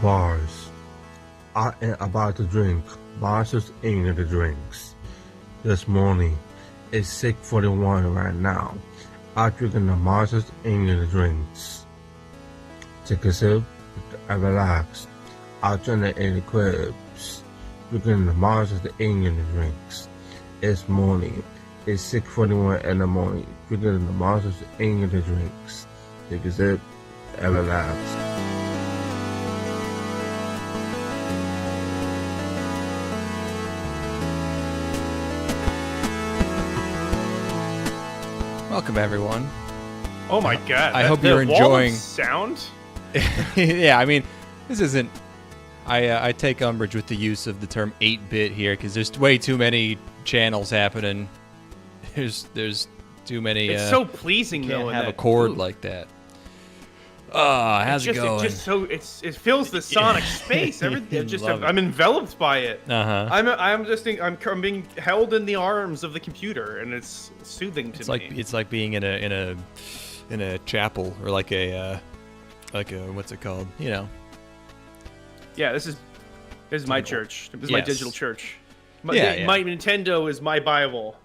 Bars. I am about to drink Monsters Energy drinks. This morning, it's 6:41 right now. I'm drinking the Monsters Energy drinks. Take a sip and relax. I'll drink it in the cribs. Drinking the Monsters Energy drinks. It's morning. It's 6:41 in the morning. Drinking the Monsters Energy drinks. Take a sip and relax. Welcome, everyone. Oh my god! I hope you're enjoying sound. Yeah, I mean, this isn't. I take umbrage with the use of the term 8-bit here because there's way too many channels happening. There's too many. It's so pleasing you can't though. have a chord like that. How's it going? It fills the sonic space. Everything. I'm enveloped by it. I'm being held in the arms of the computer, and it's soothing to me. It's like being in a chapel or like a what's it called? You know. Yeah, this is my church. This is my digital church. My Nintendo is my Bible.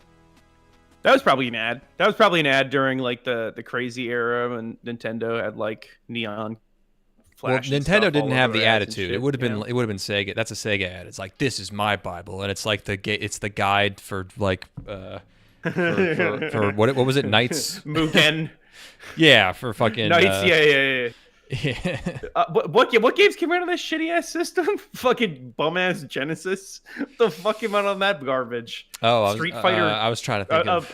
That was probably an ad. That was probably an ad during like the crazy era when Nintendo had like neon flash. Well, Nintendo didn't have the attitude. It would have been Sega. That's a Sega ad. It's like, this is my Bible, and it's like it's the guide for like for what was it, Knights? Mugen. Yeah, for fucking Knights. Yeah. What games came out of this shitty ass system? Fucking bum ass Genesis. What the fuck came out on that garbage? Street Fighter. I was trying to think of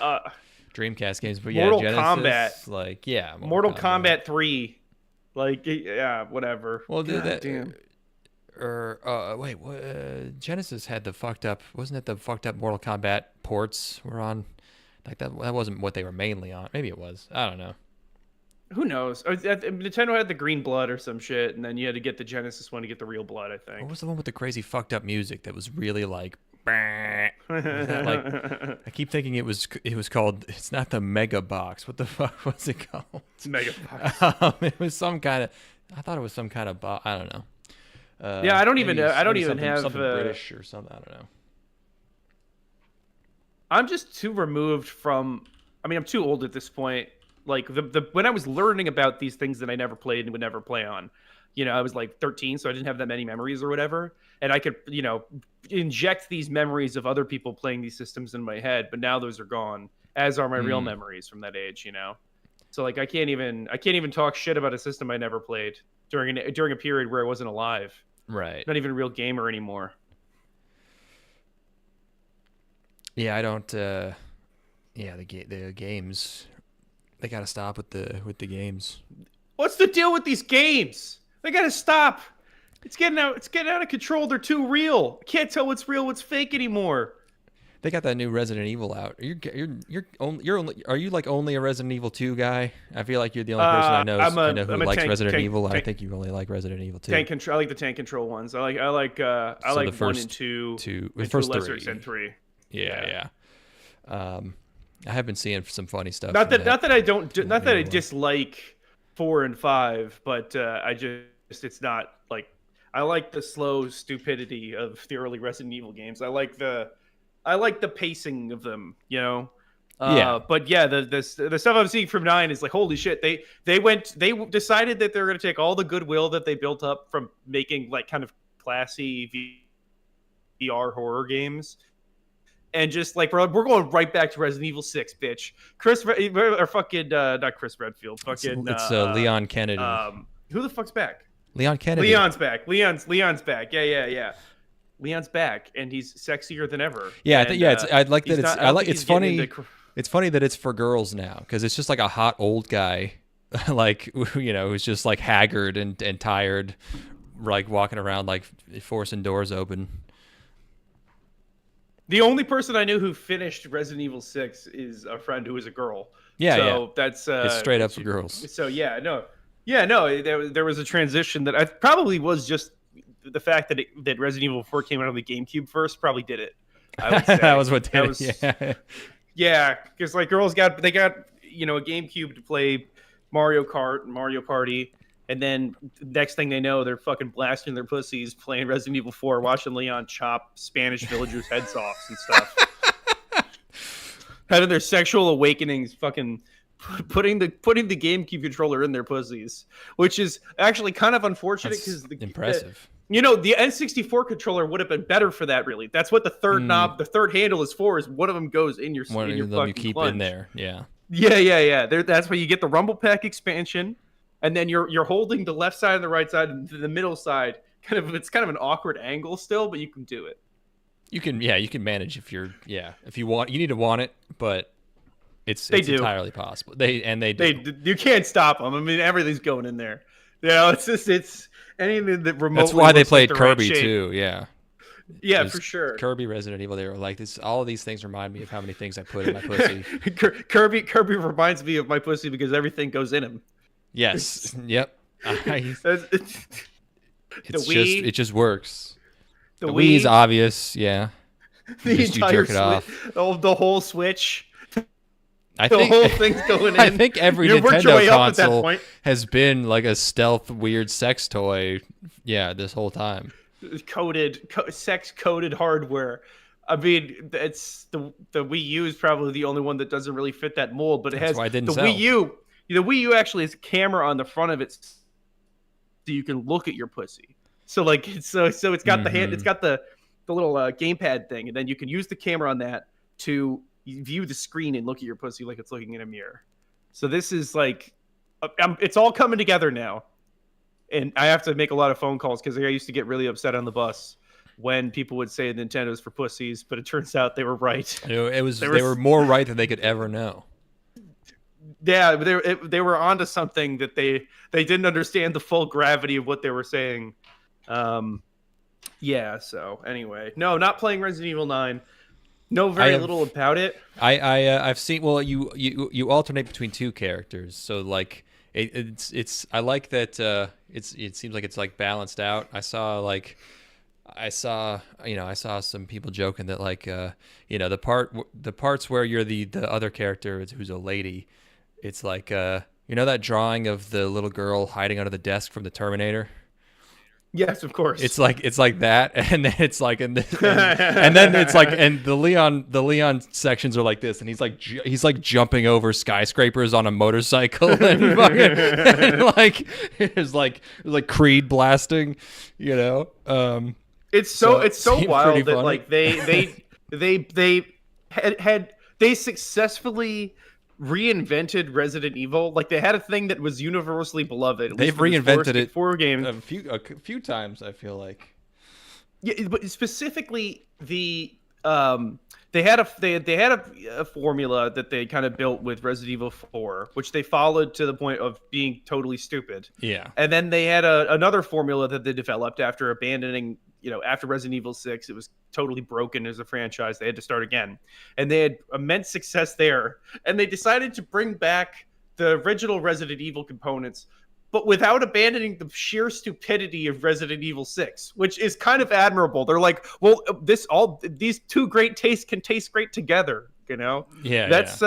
Dreamcast games, but Mortal Genesis, Kombat. Like Mortal Kombat 3. Like whatever. Well, damn. Wait, Genesis had the fucked up. Wasn't it the fucked up Mortal Kombat ports were on? Like that wasn't what they were mainly on. Maybe it was. I don't know. Who knows? Nintendo had the green blood or some shit, and then you had to get the Genesis one to get the real blood, I think. What was the one with the crazy fucked up music that was really like... like I keep thinking it was called... It's not the Mega Box. What the fuck was it called? It's Mega Box. It was some kind of... I thought it was some kind of... I don't know. Yeah, I don't even have... Something British or something. I don't know. I'm just too removed from... I mean, I'm too old at this point. Like when I was learning about these things that I never played and would never play on, I was like 13, so I didn't have that many memories or whatever. And I could, inject these memories of other people playing these systems in my head. But now those are gone, as are my real memories from that age, So like I can't even talk shit about a system I never played during a period where I wasn't alive. Right. Not even a real gamer anymore. Yeah, I don't. The games. They gotta stop with the games. What's the deal with these games? They gotta stop. It's getting out of control. They're too real. I can't tell what's real, what's fake anymore. They got that new Resident Evil out. Are you like only a Resident Evil 2 guy? I feel like you're the only person I know who likes Resident Evil. I think you only like Resident Evil 2. I like the tank control ones. I like the 1 and 2. The first lesser 3. extent 3. Yeah. I have been seeing some funny stuff. Not that I dislike 4 and 5, but it's not like I like the slow stupidity of the early Resident Evil games. I like the pacing of them, But yeah, the stuff I'm seeing from 9 is like, holy shit. They decided that they're going to take all the goodwill that they built up from making like kind of classy VR horror games. And just like we're going right back to Resident Evil 6, bitch. Not Chris Redfield. Fucking it's Leon Kennedy. Who the fuck's back? Leon Kennedy. Leon's back. Leon's back. Yeah. Leon's back, and he's sexier than ever. Yeah, I like that. It's funny. It's funny that it's for girls now because it's just like a hot old guy, like who's just like haggard and tired, like walking around like forcing doors open. The only person I knew who finished Resident Evil 6 is a friend who is a girl. Yeah, that's it's straight up for girls. So no. There was a transition that I probably was just the fact that Resident Evil 4 came out on the GameCube first probably did it. I would say. That was what did it. Yeah, because like girls got a GameCube to play Mario Kart and Mario Party, And then next thing they know, they're fucking blasting their pussies, playing Resident Evil 4, watching Leon chop Spanish villagers' heads off and stuff. Having their sexual awakenings, fucking putting the GameCube controller in their pussies, which is actually kind of unfortunate because impressive. The N64 controller would have been better for that. Really, that's what the third knob, the third handle is for. Is one of them goes in your one in your of them you fucking keep plunge. in there. Yeah. That's where you get the Rumble Pack expansion, and then you're holding the left side and the right side, and the middle side. It's kind of an awkward angle still, but you can do it. You can manage if you want. You need to want it, but it's entirely possible. They do. You can't stop them. I mean, everything's going in there. It's anything that remotely. That's why they played like Kirby too. Yeah. Yeah, for sure. Kirby, Resident Evil. They were like this. All of these things remind me of how many things I put in my pussy. Kirby reminds me of my pussy because everything goes in him. Yes. Yep. It just works. The Wii's obvious, yeah. The entire the whole Switch. The whole thing's going in. I think every Nintendo console has been like a stealth weird sex toy. Yeah, this whole time. Sex-coded hardware. I mean, it's the Wii U is probably the only one that doesn't really fit that mold, but That's why it didn't sell. Wii U. The Wii U actually has a camera on the front of it, so you can look at your pussy. So like it's got the hand, it's got the little gamepad thing, and then you can use the camera on that to view the screen and look at your pussy like it's looking in a mirror. So this is like, it's all coming together now, and I have to make a lot of phone calls because I used to get really upset on the bus when people would say Nintendo's for pussies, but it turns out they were right. They were more right than they could ever know. Yeah, they were onto something that they didn't understand the full gravity of what they were saying. So anyway, no, not playing Resident Evil 9. Know very little about it. I've seen. Well, you alternate between two characters, so like it's. I like that. It seems like it's like balanced out. I saw some people joking that like the parts where you're the other character who's a lady. It's like that drawing of the little girl hiding under the desk from the Terminator. Yes, of course. It's like that, and then it's like, and then it's like, and the Leon sections are like this, and he's like jumping over skyscrapers on a motorcycle, and like there's like Creed blasting, It's so wild that like they successfully reinvented Resident Evil. Like they had a thing that was universally beloved. They've reinvented it for games a few times, I feel like. Yeah, but specifically they had a formula that they kind of built with Resident Evil 4, which they followed to the point of being totally stupid. Yeah. And then they had another formula that they developed after abandoning, after Resident Evil 6, it was totally broken as a franchise. They had to start again. And they had immense success there. And they decided to bring back the original Resident Evil components, but without abandoning the sheer stupidity of Resident Evil 6, which is kind of admirable. They're like, well, these two great tastes can taste great together, Yeah. That's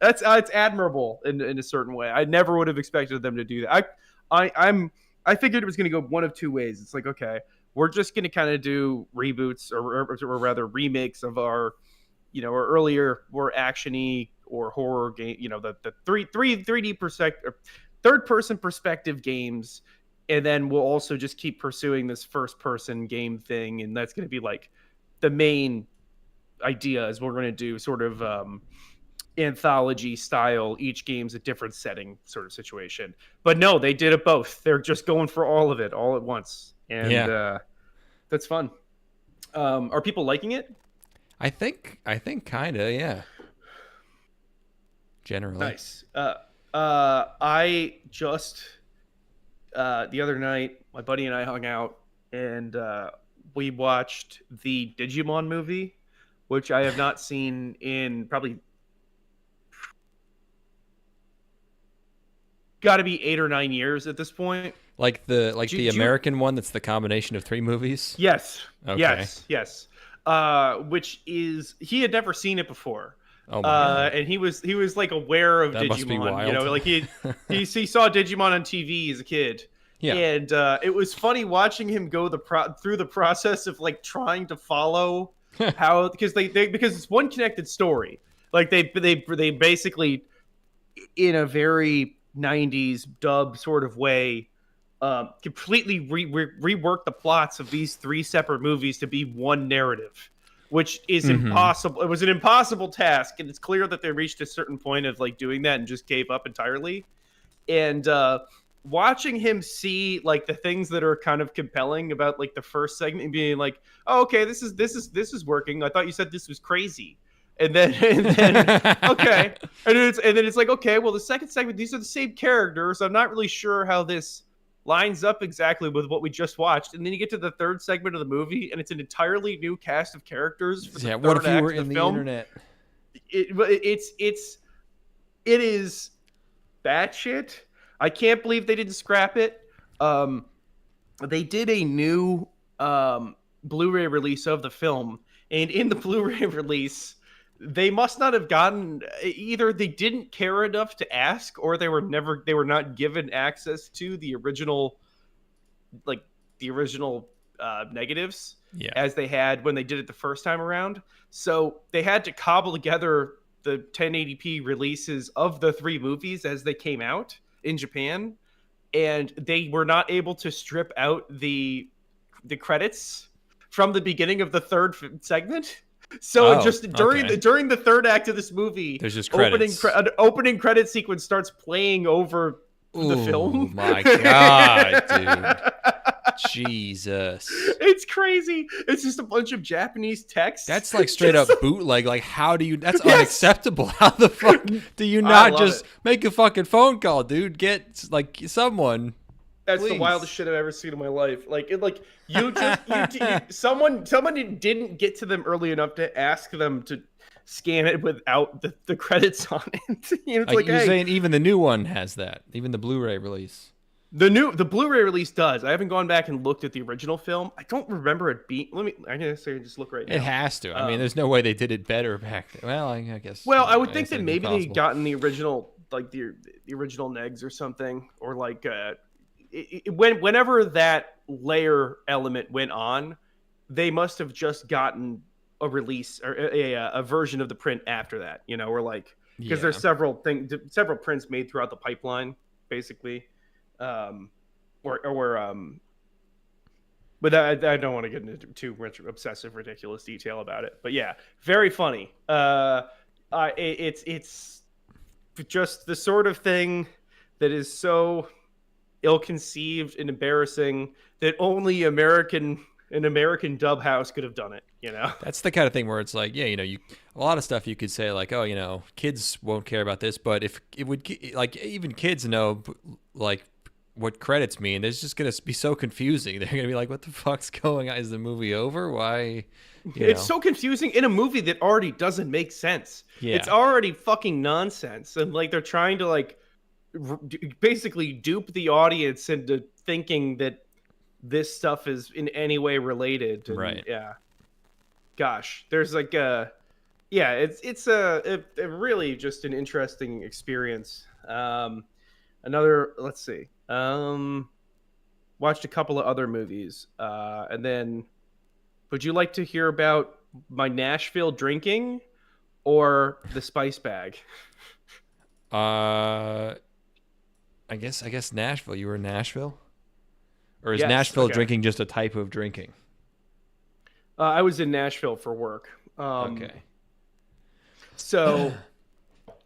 it's admirable in a certain way. I never would have expected them to do that. I figured it was going to go one of two ways. It's like, okay, we're just going to kind of do reboots or rather remakes of our, our earlier more actiony or horror game, the 3D third person perspective games. And then we'll also just keep pursuing this first person game thing. And that's going to be like the main idea is we're going to do sort of anthology style. Each game's a different setting sort of situation. But no, they did it both. They're just going for all of it all at once. And that's fun. Are people liking it? I think kind of, yeah. Generally. Nice. I just the other night, my buddy and I hung out, and we watched the Digimon movie, which I have not seen in probably got to be 8 or 9 years at this point. Like the American one that's the combination of 3 movies? Yes. Okay. Yes. Which is, he had never seen it before. Oh my and he was like aware of that Digimon. Must be wild. Like he saw Digimon on TV as a kid. Yeah. And it was funny watching him go through the process of like trying to follow how, because because it's one connected story. Like they basically, in a very 90s dub sort of way, completely rework the plots of these three separate movies to be one narrative, which is impossible. It was an impossible task, and it's clear that they reached a certain point of like doing that and just gave up entirely. And watching him see like the things that are kind of compelling about like the first segment and being like, oh, okay, this is working. I thought you said this was crazy. And then okay. And then it's like, okay, well, the second segment, these are the same characters. I'm not really sure how this lines up exactly with what we just watched. And then you get to the third segment of the movie, and it's an entirely new cast of characters for the third what if you act were of in the film. internet? It is batshit. I can't believe they didn't scrap it. They did a new Blu-ray release of the film, and in the Blu-ray release, they must not have gotten, either they didn't care enough to ask, or they were not given access to the original negatives as they had when they did it the first time around. So they had to cobble together the 1080p releases of the three movies as they came out in Japan, and they were not able to strip out the credits from the beginning of the third segment. So during the third act of this movie, there's just credits. An opening credit sequence starts playing over the film. Oh my god, dude. Jesus. It's crazy. It's just a bunch of Japanese text. That's like straight up bootleg. Like, how do you, that's unacceptable. How the fuck do you not just make a fucking phone call, dude? Get like someone. That's the wildest shit I've ever seen in my life. Someone didn't get to them early enough to ask them to scan it without the credits on it. It's like, you're saying even the new one has that, even the Blu-ray release. The Blu-ray release does. I haven't gone back and looked at the original film. I don't remember it being. I guess I just look right now. It has to. I mean, there's no way they did it better back then. Well, I guess. Well, I would think that maybe they'd gotten the original, like the original negs or something, or like whenever that layer element went on, they must have just gotten a release or a version of the print after that. You know, or like because there's several prints made throughout the pipeline, basically. But I don't want to get into too much obsessive, ridiculous detail about it. But yeah, very funny. It's just the sort of thing that is so ill-conceived and embarrassing that only an American dub house could have done it. You know, that's the kind of thing where it's like, a lot of stuff you could say like, oh, kids won't care about this, but if it would, like, even kids know, like, what credits mean. It's just gonna be so confusing. They're gonna be like, what the fuck's going on? Is the movie over? Why? It's so confusing in a movie that already doesn't make sense. It's already fucking nonsense, and like they're trying to like basically dupe the audience into thinking that this stuff is in any way related. And, right. Yeah. Gosh, there's like it's a really just an interesting experience. Let's see. Watched a couple of other movies. And then, would you like to hear about my Nashville drinking or the spice bag? I guess Nashville. You were in Nashville? Or is Nashville drinking just a type of drinking? I was in Nashville for work. Okay. So,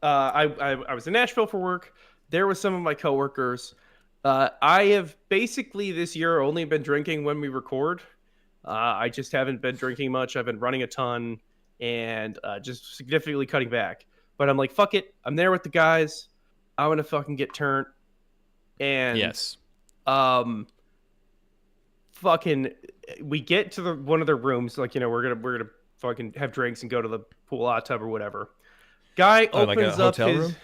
I was in Nashville for work. There was some of my coworkers. I have basically this year only been drinking when we record. I just haven't been drinking much. I've been running a ton and just significantly cutting back. But I'm like, fuck it. I'm there with the guys. I'm gonna fucking get turned. And fucking, we get to one of their rooms. Like, we're gonna fucking have drinks and go to the pool, hot tub, or whatever. Guy opens up his room?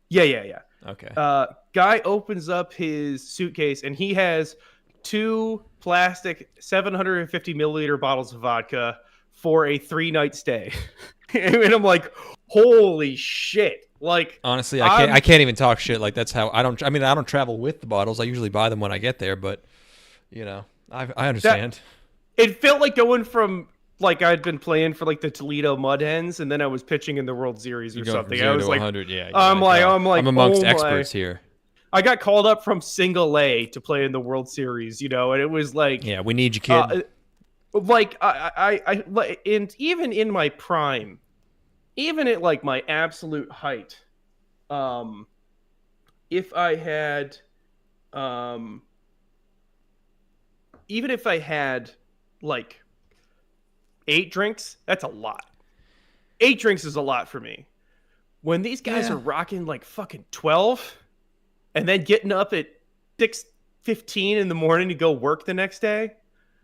Yeah. Okay. Guy opens up his suitcase and he has 2 plastic 750 milliliter bottles of vodka for a 3-night stay. And I'm like, holy shit. Like honestly, I can't even talk shit. Like that's how I don't travel with the bottles. I usually buy them when I get there, but I understand. It felt like going from like I'd been playing for like the Toledo Mud Hens, and then I was pitching in the World Series or something. I was like, 100, yeah. I'm amongst experts here. I got called up from single A to play in the World Series, and it was like, yeah, we need you, kid. Like and even in my prime, even at like my absolute height, if I had, even if I had like 8 drinks, that's a lot. 8 drinks is a lot for me. When these guys are rocking like fucking 12 and then getting up at 6:15 in the morning to go work the next day,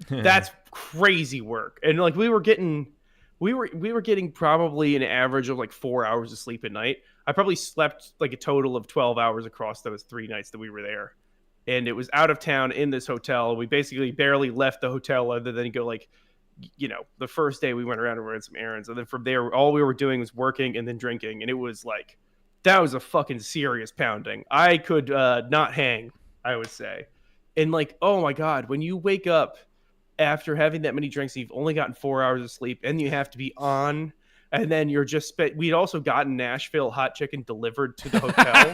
that's crazy work. And like we were getting probably an average of like 4 hours of sleep a night. I probably slept like a total of 12 hours across those 3 nights that we were there. And it was out of town in this hotel. We basically barely left the hotel other than go like, the first day we went around and ran some errands. And then from there, all we were doing was working and then drinking. And it was like, that was a fucking serious pounding. I could not hang, I would say. And like, oh my God, when you wake up after having that many drinks, you've only gotten 4 hours of sleep and you have to be on. And then you're just we'd also gotten Nashville hot chicken delivered to the hotel.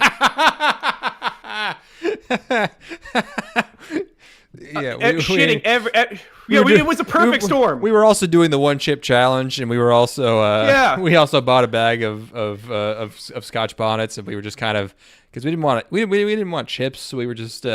It was a perfect storm. We were also doing the 1 chip challenge, and we were also we also bought a bag of Scotch bonnets, and we were just kind of because we didn't want chips, so we were just we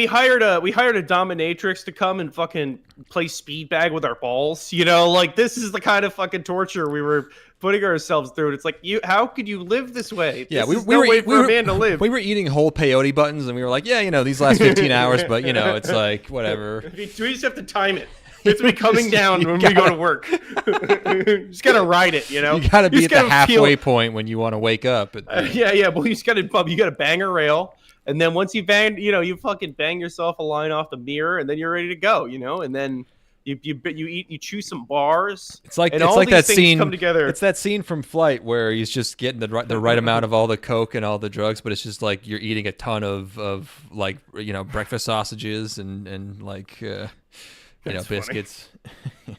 hired a dominatrix to come and fucking play speed bag with our balls. Like this is the kind of fucking torture we were putting ourselves through. And it's like, how could you live this way? Yeah, we were a man to live. We were eating whole peyote buttons, and we were like, these last 15 hours, but it's like whatever. We just have to time it. We have to be coming down when we go to work. You just gotta ride it, You gotta be at the halfway point when you want to wake up. But you just gotta bang a rail. And then once you bang, you fucking bang yourself a line off the mirror, and then you're ready to go, and then you chew some bars. It's like that scene. Come together. It's that scene from Flight where he's just getting the right amount of all the coke and all the drugs, but it's just like you're eating a ton of like breakfast sausages and like biscuits.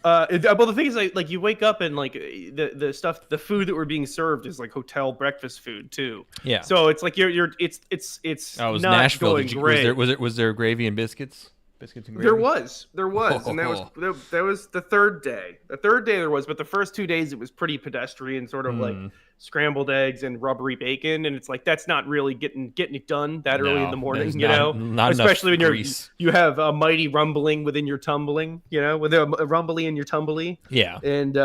Well, the thing is, like you wake up and like the food that we're being served is like hotel breakfast food too. Yeah. So it's like it's oh, it was not Nashville. going great. Was there gravy and biscuits? Biscuits and gravy? There was, and that was the third day. The third day there was, but the first 2 days it was pretty pedestrian, sort of like scrambled eggs and rubbery bacon, and it's like that's not really getting it done that early in the morning, not especially when grease. you have a mighty rumbling within your tumbling, with a rumbly in your tumbly. Yeah, and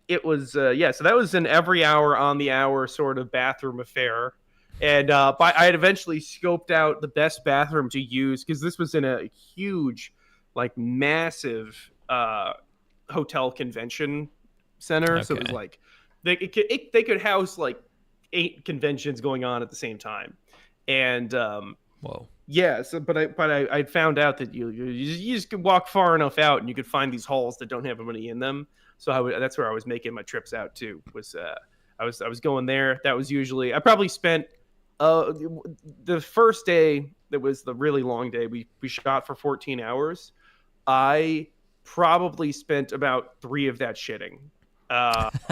it was so that was an every hour on the hour sort of bathroom affair. And I had eventually scoped out the best bathroom to use because this was in a huge, like massive hotel convention center. Okay. So it was like they could house like 8 conventions going on at the same time. And whoa. Yeah, so but I found out that you just could walk far enough out and you could find these halls that don't have money in them. So that's where I was making my trips out too. I was going there. That was usually I probably spent. The first day that was the really long day, we shot for 14 hours. I probably spent about 3 of that shitting,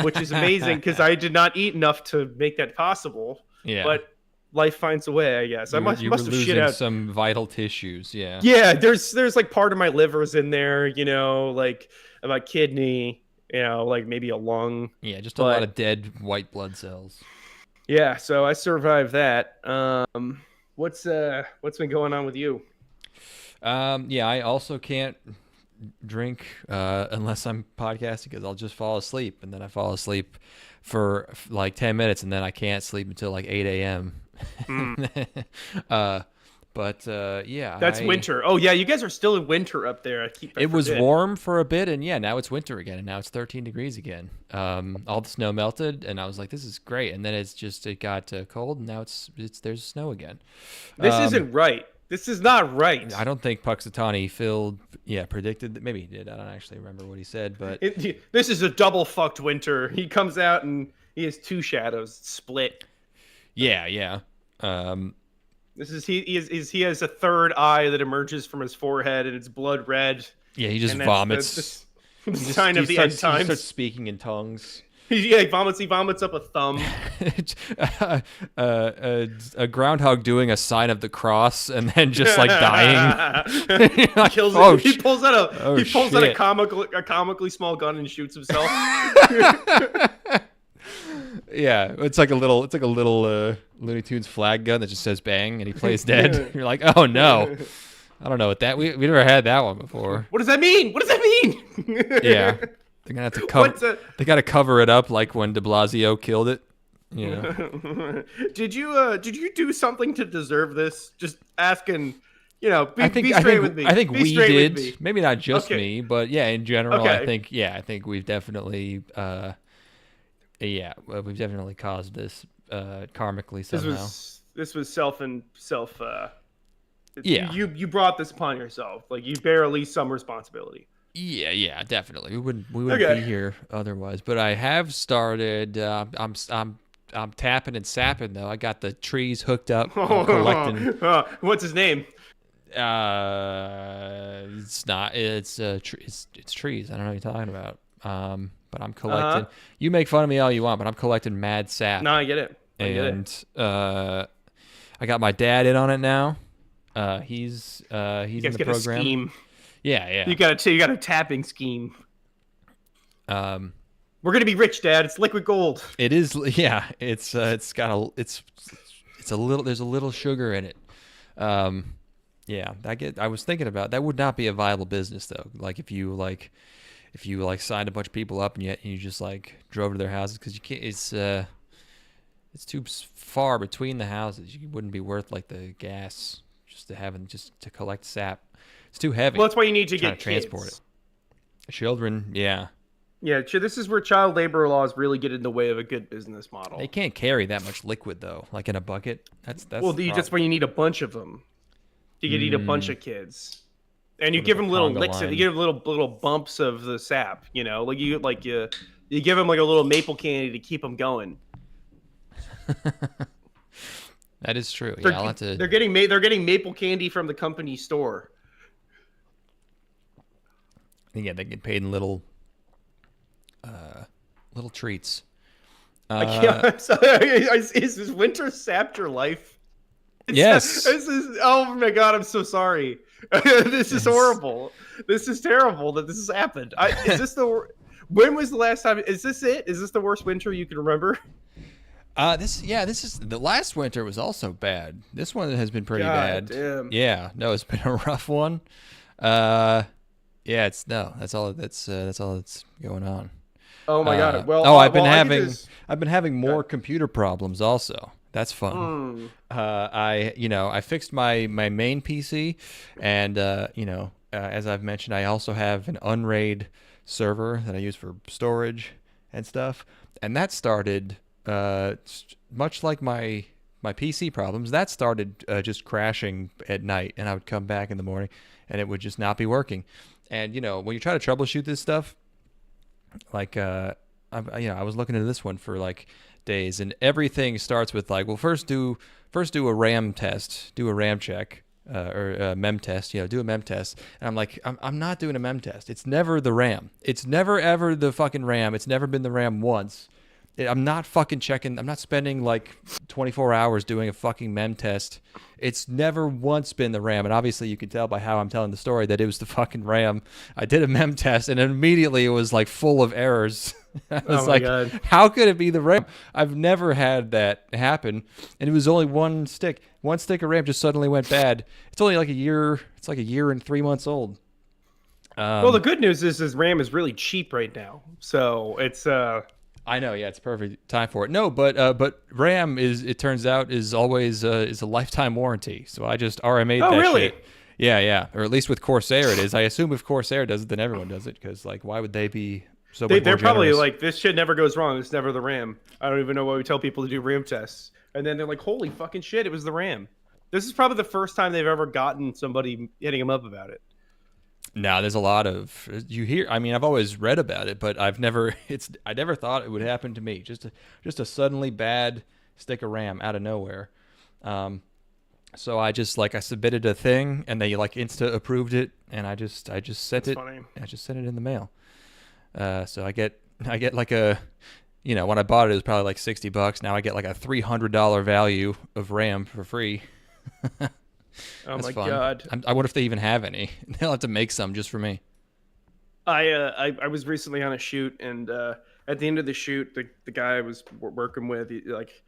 which is amazing because I did not eat enough to make that possible. Yeah, but life finds a way, I guess. I must have shit out some vital tissues. Yeah, yeah. There's like part of my liver's in there, like my kidney, like maybe a lung. Yeah, just a lot of dead white blood cells. Yeah, so I survived that. What's been going on with you? I also can't drink unless I'm podcasting because I'll just fall asleep, and then I fall asleep for like 10 minutes, and then I can't sleep until like 8 a.m. That's winter. Oh yeah, you guys are still in winter up there. It was warm for a bit, and now it's winter again, and now it's 13 degrees again. All the snow melted, and I was like, "This is great." And then it got cold, and now there's snow again. This isn't right. This is not right. I don't think Puxatawny Phil predicted that. Maybe he did. I don't actually remember what he said, but this is a double fucked winter. He comes out and He has two shadows split. Yeah. This is he has a third eye that emerges from his forehead, and it's blood red. Yeah, he just vomits. The sign of the end times. He starts speaking in tongues. Yeah, he vomits up a thumb. A groundhog doing a sign of the cross and then just like dying. Like, kills he pulls out a comically small gun and shoots himself. Yeah, it's like a little Looney Tunes flag gun that just says bang and he plays dead. You're like, oh no. I don't know what that we never had that one before. What does that mean? Yeah. They're gonna have to cover. They got to cover it up, like when De Blasio killed it. You know. Did you do something to deserve this? Just asking. You know, be straight with me. I think we did. Maybe not just me, but yeah, in general, okay. I think we've definitely, we've definitely caused this karmically somehow. This was self. Yeah. You brought this upon yourself. Like you bear at least some responsibility. Yeah, definitely. We wouldn't be here otherwise. But I have started. I'm tapping and sapping though. I got the trees hooked up. I'm collecting. What's his name? It's not. It's trees. I don't know what you're talking about. But I'm collecting. You make fun of me all you want, but I'm collecting mad sap. No, I get it. I got my dad in on it now. He's in the program. A scheme. Yeah. You got a tapping scheme. We're gonna be rich, Dad. It's liquid gold. It is. Yeah. It's got it's a little. There's a little sugar in it. Yeah. I was thinking about that. Would not be a viable business though. Like if you signed a bunch of people up and you just like drove to their houses because you can't. It's too far between the houses. You wouldn't be worth like the gas just to collect sap. It's too heavy. Well, that's why you need to get transport kids. It. Children, yeah. Yeah, this is where child labor laws really get in the way of a good business model. They can't carry that much liquid though, like in a bucket. That's why you need a bunch of them. You need a bunch of kids, and you give them little licks. You give them little bumps of the sap. You know, like you give them like a little maple candy to keep them going. That is true. They're getting maple candy from the company store. Yeah, they get paid in little treats. I'm sorry. Is this winter sapped your life? Yes. Oh my god, I'm so sorry. This is horrible. This is terrible that this has happened. When was the last time? Is this it? Is this the worst winter you can remember? This is the last winter was also bad. This one has been pretty bad. Damn. Yeah, no, it's been a rough one. That's all that's going on. Oh my god. Well, I've been having more computer problems also. That's fun. I fixed my main PC, and as I've mentioned, I also have an Unraid server that I use for storage and stuff, and that started much like my PC problems. That started just crashing at night, and I would come back in the morning, and it would just not be working. And when you try to troubleshoot this stuff, like I was looking into this one for like days, and everything starts with like, well, first do a RAM test, do a RAM check, or a mem test, do a mem test. And I'm like, I'm not doing a mem test. It's never the RAM. It's never ever the fucking RAM. It's never been the RAM once. I'm not fucking checking. I'm not spending like 24 hours doing a fucking mem test. It's never once been the RAM. And obviously you can tell by how I'm telling the story that it was the fucking RAM. I did a mem test and immediately it was like full of errors. I was God. How could it be the RAM? I've never had that happen. And it was only one stick. One stick of RAM just suddenly went bad. It's only like a year. It's like a year and 3 months old. Well, the good news is RAM is really cheap right now. So it's... I know, yeah, it's perfect time for it. No, but RAM it turns out is always is a lifetime warranty. So I just RMA'd that really? shit. Yeah, or at least with Corsair it is. I assume if Corsair does it, then everyone does it because like why would they be so? They're probably like this shit never goes wrong. It's never the RAM. I don't even know why we tell people to do RAM tests, and then they're like, holy fucking shit, it was the RAM. This is probably the first time they've ever gotten somebody hitting them up about it. No, there's a lot of you hear. I mean, I've always read about it, but I never thought it would happen to me. Just a suddenly bad stick of RAM out of nowhere. So I submitted a thing and they like insta approved it, and I just sent That's it. funny. I just sent it in the mail. So I get like a, when I bought it was probably like $60. Now I get like a $300 value of RAM for free. Oh my fun. God! I wonder if they even have any. They'll have to make some just for me. I was recently on a shoot, and at the end of the shoot, the guy I was working with, he's like,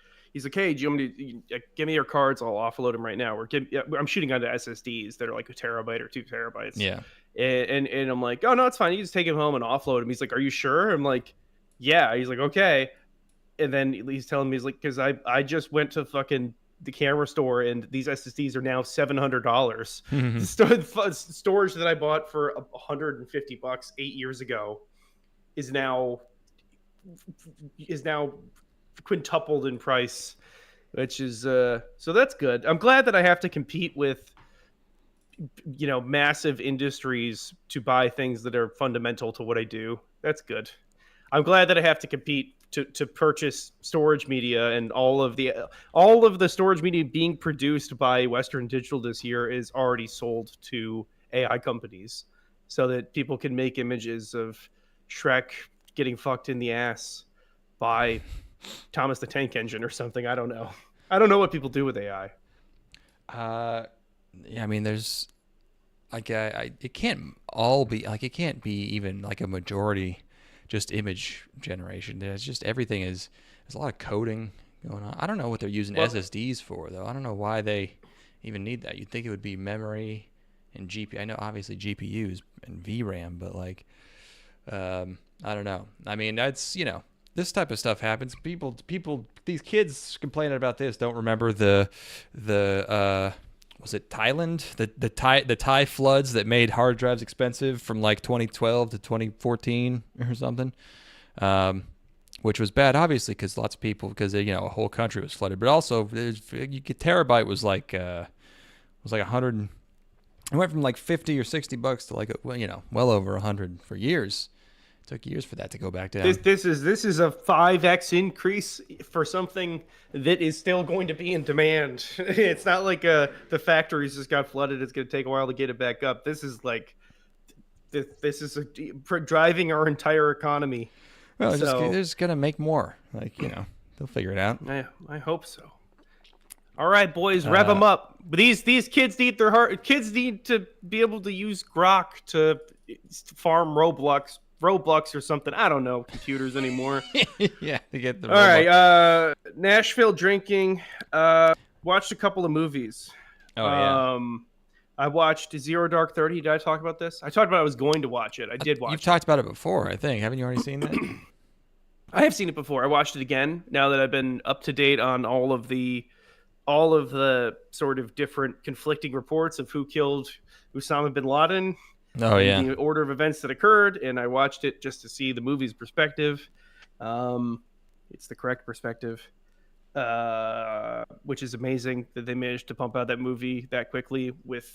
"Hey, do you want me to give me your cards? I'll offload them right now." I'm shooting onto SSDs that are like a terabyte or 2 terabytes. Yeah. And I'm like, "Oh no, it's fine. You just take him home and offload him." He's like, "Are you sure?" I'm like, "Yeah." He's like, "Okay." And then he's telling me, he's like, "Because I just went to fucking the camera store, and these SSDs are now $700. The storage that I bought for $150 8 years ago is now quintupled in price, which is so that's good. I'm glad that I have to compete with massive industries to buy things that are fundamental to what I do. That's good. I'm glad that I have to compete to purchase storage media, and all of the storage media being produced by Western Digital this year is already sold to AI companies, so that people can make images of Shrek getting fucked in the ass by Thomas the Tank Engine or something. I don't know. I don't know what people do with AI. Yeah, I mean, there's like it can't all be like, it can't be even like a majority just image generation. There's just there's a lot of coding going on. I don't know what they're using SSDs for though. I don't know why they even need that. You'd think it would be memory and GPU. I know obviously GPUs and VRAM, but like I don't know. I mean, that's this type of stuff happens. People, these kids complaining about this don't remember the was it Thailand? The Thai floods that made hard drives expensive from like 2012 to 2014 or something, which was bad, obviously, because lots of people, because a whole country was flooded. But also, terabyte was like 100. It went from like $50 or $60 to like well over 100 for years. Took years for that to go back down. This is a 5x increase for something that is still going to be in demand. It's not like the factories just got flooded. It's going to take a while to get it back up. This is driving our entire economy. Well, they're just going to make more. Like, they'll figure it out. I hope so. All right, boys, rev them up. But these kids need kids need to be able to use Grok to farm Roblox or something. I don't know computers anymore. Yeah, to get the All right, Nashville drinking. Watched a couple of movies. Oh yeah. I watched Zero Dark 30. Did I talk about this? I talked about I was going to watch it. I did watch it. You've talked about it before, I think. Haven't you already seen that? I have seen it before. I watched it again now that I've been up to date on all of the sort of different conflicting reports of who killed Osama bin Laden. Oh yeah, the order of events that occurred, and I watched it just to see the movie's perspective. It's the correct perspective, which is amazing that they managed to pump out that movie that quickly with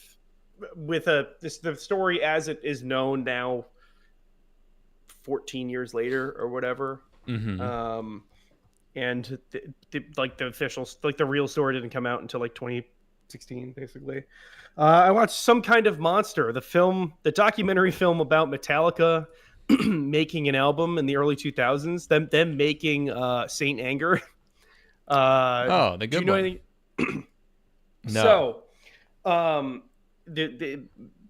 the story as it is known now, 14 years later or whatever. Mm-hmm. And the official, the real story didn't come out until like 2016, basically. I watched Some Kind of Monster, the documentary film about Metallica making an album in the early 2000s, them making Saint Anger. The good one. Do you know anything? No. So,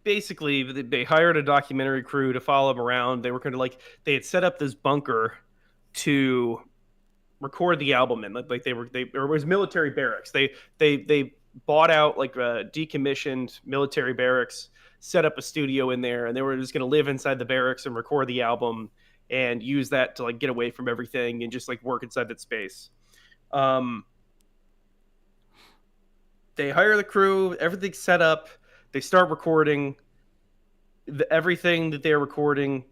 basically they hired a documentary crew to follow them around. They were kind of they had set up this bunker to record the album in. It was military barracks. They bought out decommissioned military barracks, set up a studio in there, and they were just going to live inside the barracks and record the album and use that to get away from everything and just work inside that space. They hire the crew, everything's set up, they start recording. Everything that they're recording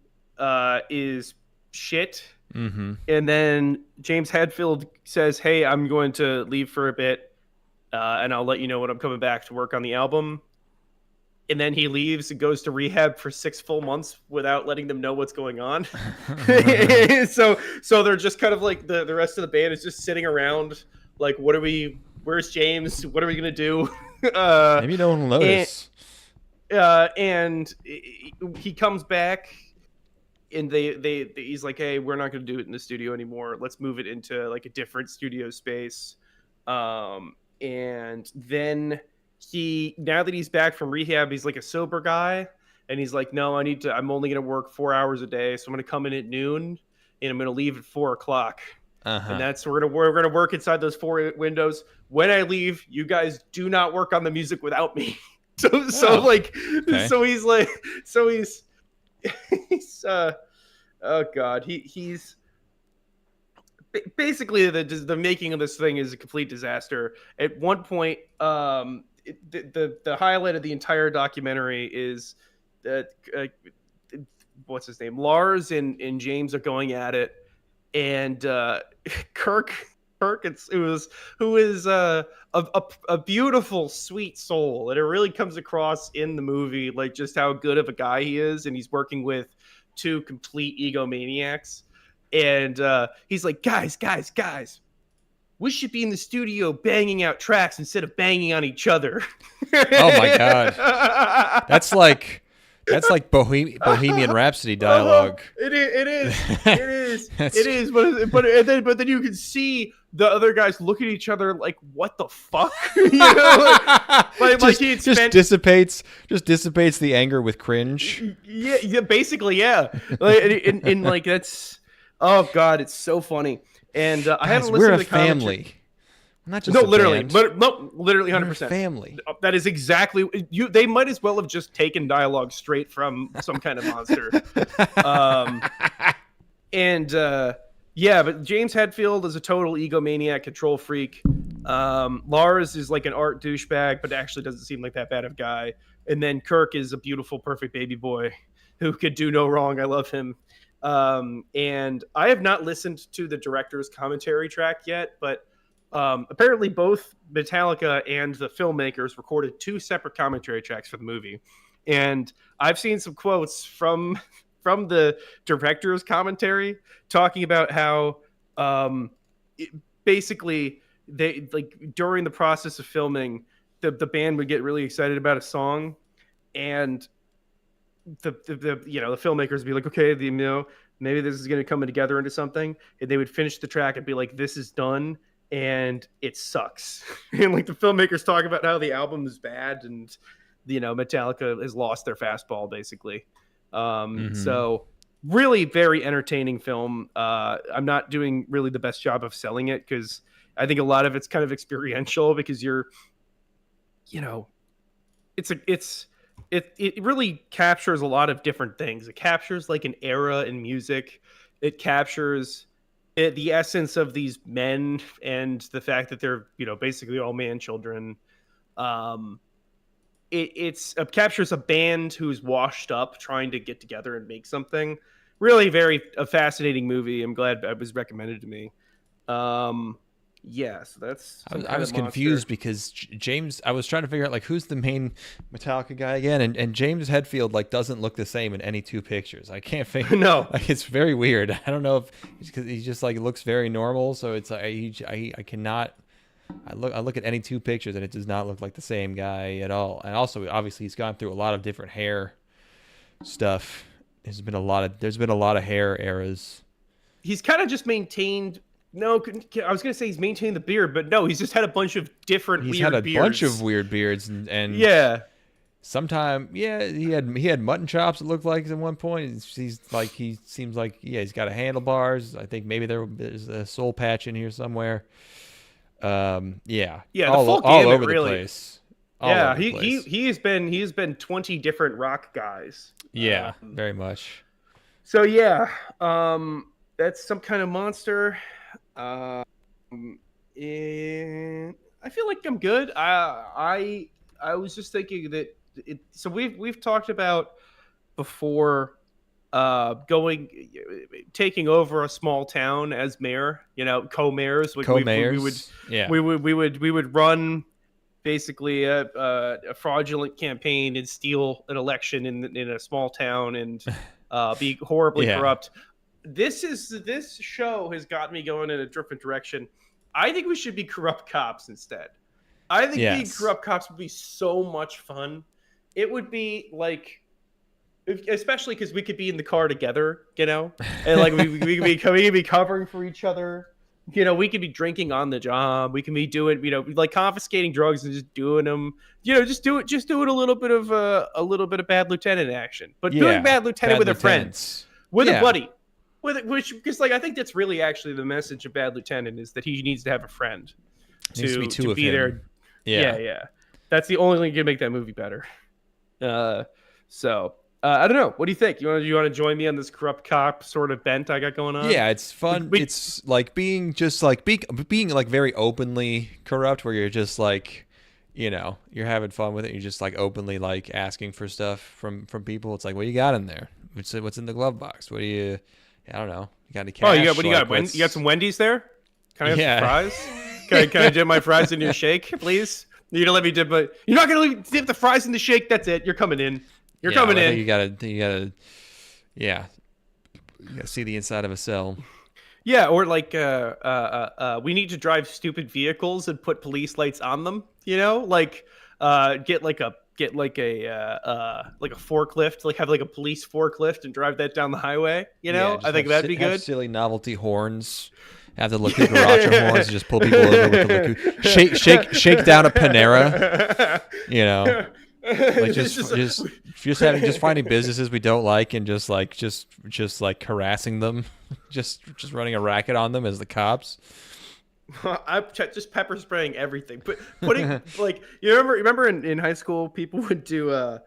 is shit. Mm-hmm. And then James Hetfield says, "Hey, I'm going to leave for a bit, and I'll let you know when I'm coming back to work on the album." and then he leaves and goes to rehab for 6 full months without letting them know what's going on. so they're just kind of like the rest of the band is just sitting around like, where's James? What are we gonna do? Maybe no one will notice. And he comes back, and he's like, hey, we're not gonna do it in the studio anymore. Let's move it into like a different studio space. And then now that he's back from rehab, he's like a sober guy, and he's like, no, I'm only gonna work 4 hours a day, so I'm gonna come in at noon and I'm gonna leave at 4 o'clock. And that's we're gonna work inside those 4 windows. When I leave, you guys do not work on the music without me. So he's oh god, he's basically the making of this thing is a complete disaster. At one point, the highlight of the entire documentary is that what's his name, Lars and James are going at it, and Kirk who is a beautiful, sweet soul, and it really comes across in the movie like just how good of a guy he is, and he's working with 2 complete egomaniacs, and he's like, guys, we should be in the studio banging out tracks instead of banging on each other. Oh my god, that's like Bohemian Rhapsody dialogue. It is. But then you can see the other guys look at each other like, what the fuck? You know, just dissipates the anger with cringe. Yeah, basically, yeah. And like that's, oh god, it's so funny. And I haven't listened to the family. Not just literally 100%. Family. That is exactly you. They might as well have just taken dialogue straight from some kind of monster. But James Hetfield is a total egomaniac, control freak. Lars is like an art douchebag, but actually doesn't seem like that bad of a guy. And then Kirk is a beautiful, perfect baby boy who could do no wrong. I love him. And I have not listened to the director's commentary track yet, but apparently both Metallica and the filmmakers recorded 2 separate commentary tracks for the movie. And I've seen some quotes from the director's commentary talking about how basically they, like, during the process of filming, the band would get really excited about a song, and the filmmakers would be like, okay, maybe this is going to come together into something, and they would finish the track and be like, this is done, and it sucks. And like the filmmakers talk about how the album is bad, and Metallica has lost their fastball basically. So really very entertaining film. I'm not doing really the best job of selling it because I think a lot of it's kind of experiential, because it really captures a lot of different things. It captures like an era in music. It captures the essence of these men and the fact that they're, basically all man children. It captures a band who's washed up trying to get together and make something. Really a fascinating movie. I'm glad it was recommended to me. So that's. I was confused because James. I was trying to figure out like who's the main Metallica guy again, and James Hetfield like doesn't look the same in any 2 pictures. I can't figure. No, like it's very weird. I don't know if it's because he just like looks very normal. So it's like I cannot. I look at any 2 pictures and it does not look like the same guy at all. And also, obviously, he's gone through a lot of different hair stuff. There's been a lot of hair eras. He's kind of just maintained. No, I was gonna say he's maintained the beard, but no, he's just had a bunch of different. He's weird had a beards. bunch of weird beards, and yeah. Sometime, he had mutton chops. It looked like at one point. He seems like he's got a handlebars. I think maybe there's a soul patch in here somewhere. The all full gamut, over really. the place. He's been 20 different rock guys. Yeah, very much. So that's some kind of monster. And I feel like I'm good. I was just thinking that so we've talked about before taking over a small town as mayor, co-mayors. Co-mayors. We would run basically a fraudulent campaign and steal an election in a small town and be horribly corrupt. This show has got me going in a different direction. I think we should be corrupt cops instead. I think being corrupt cops would be so much fun. It would be like, especially because we could be in the car together, you know, and like we could be covering for each other. You know, we could be drinking on the job. We can be doing, you know, like confiscating drugs and just doing them. You know, just doing a little bit of Bad Lieutenant action, but doing Bad Lieutenant with a friend, with a buddy. Which, because like I think that's really actually the message of Bad Lieutenant is that he needs to have a friend to be there. Yeah. That's the only thing that can make that movie better. So I don't know. What do you think? You want to join me on this corrupt cop sort of bent I got going on? Yeah, it's fun. It's like being like very openly corrupt, where you're just like, you know, you're having fun with it. You're just like openly like asking for stuff from people. It's like, what you got in there? What's in the glove box? What do you? I don't know. You got any cash? Oh, what do you got? You got some Wendy's there? Can I have some fries? Can I dip my fries in your shake, please? You're gonna let me dip, but you're not gonna dip the fries in the shake. That's it. You're coming in. You're coming in. You gotta see the inside of a cell. Yeah, or like we need to drive stupid vehicles and put police lights on them. You know, like get like a forklift, like have like a police forklift and drive that down the highway. You know, I think that'd be good. Have silly novelty horns. Have the LaCue Garacha horns. Just pull people over with the LaCue. Shake down a Panera. You know, like just finding businesses we don't like and just harassing them, just running a racket on them as the cops. I'm just pepper spraying everything, but putting like you remember in high school people would do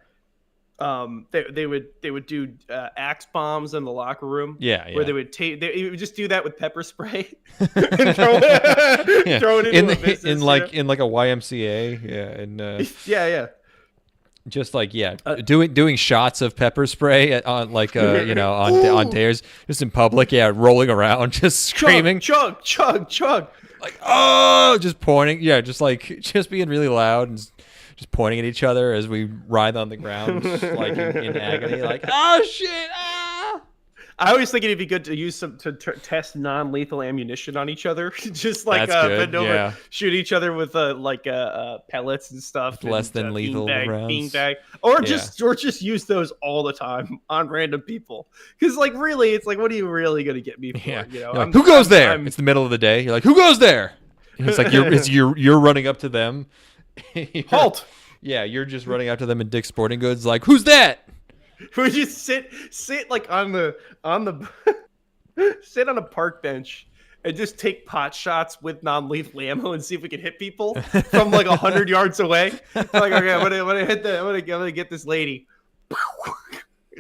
they would do axe bombs in the locker room. Where they would just do that with pepper spray and throw it into a business, in like a YMCA. Yeah. Just like doing shots of pepper spray on like on dares just in public, rolling around just screaming chug like just pointing, just being really loud and just pointing at each other as we writhe on the ground like in agony, like oh shit. I always think it'd be good to use to test non-lethal ammunition on each other, just like bend over, shoot each other with pellets and stuff, less than lethal rounds, beanbag, or just use those all the time on random people. Because like really, it's like, what are you really gonna get me for? You know, like, who goes there? It's the middle of the day. You're like, who goes there? And it's like you're running up to them. Halt! Yeah, you're just running up to them in Dick's Sporting Goods, like, who's that? We just sit like on the sit on a park bench and just take pot shots with non-lethal ammo and see if we can hit people from like 100 yards away. Like, okay, I'm gonna get this lady.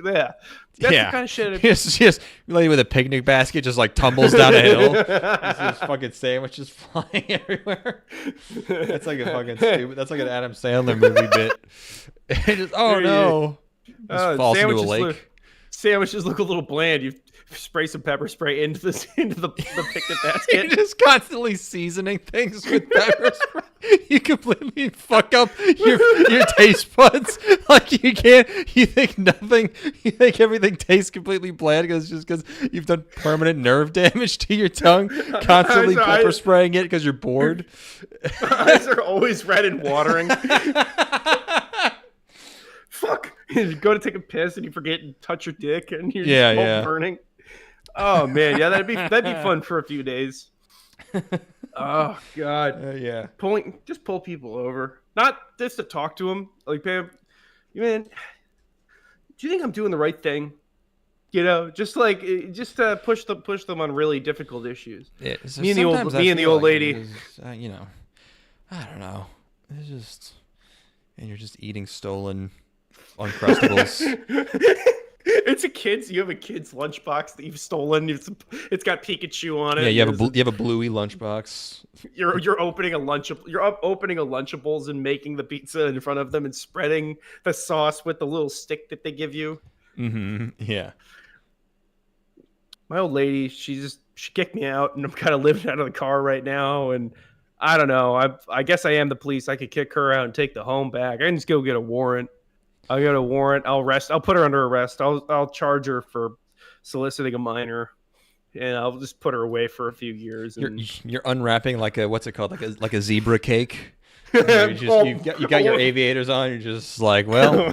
Yeah. That's the kind of shit. Just lady with a picnic basket just like tumbles down a hill. Just fucking sandwiches flying everywhere. That's like a fucking stupid. That's like an Adam Sandler movie bit. Just, no. Just falls into a lake. Sandwiches look a little bland. You spray some pepper spray into the picnic basket. You're just constantly seasoning things with pepper spray. You completely fuck up your taste buds. Like you think nothing. You think everything tastes completely bland because you've done permanent nerve damage to your tongue, constantly pepper spraying it because you're bored. Eyes are always red and watering. Fuck. You go to take a piss and you forget and touch your dick and you're just burning. Oh man, yeah, that'd be fun for a few days. Oh god, just pull people over, not just to talk to them. Like, man, do you think I'm doing the right thing? You know, just to push them on really difficult issues. Yeah, so me and the old lady. I don't know. It's just, and you're just eating stolen Uncrustables. You have a kid's lunchbox that you've stolen. It's got Pikachu on it. Yeah, you have a Bluey lunchbox. You're opening a Lunchables and making the pizza in front of them and spreading the sauce with the little stick that they give you. Mm-hmm. Yeah. My old lady, she kicked me out, and I'm kind of living out of the car right now. And I don't know. I guess I am the police. I could kick her out and take the home back. I can just go get a warrant. I'll get a warrant. I'll arrest. I'll put her under arrest. I'll charge her for soliciting a minor, and I'll just put her away for a few years. And... You're unwrapping like a what's it called, like a zebra cake. You got your aviators on. You're just like, well,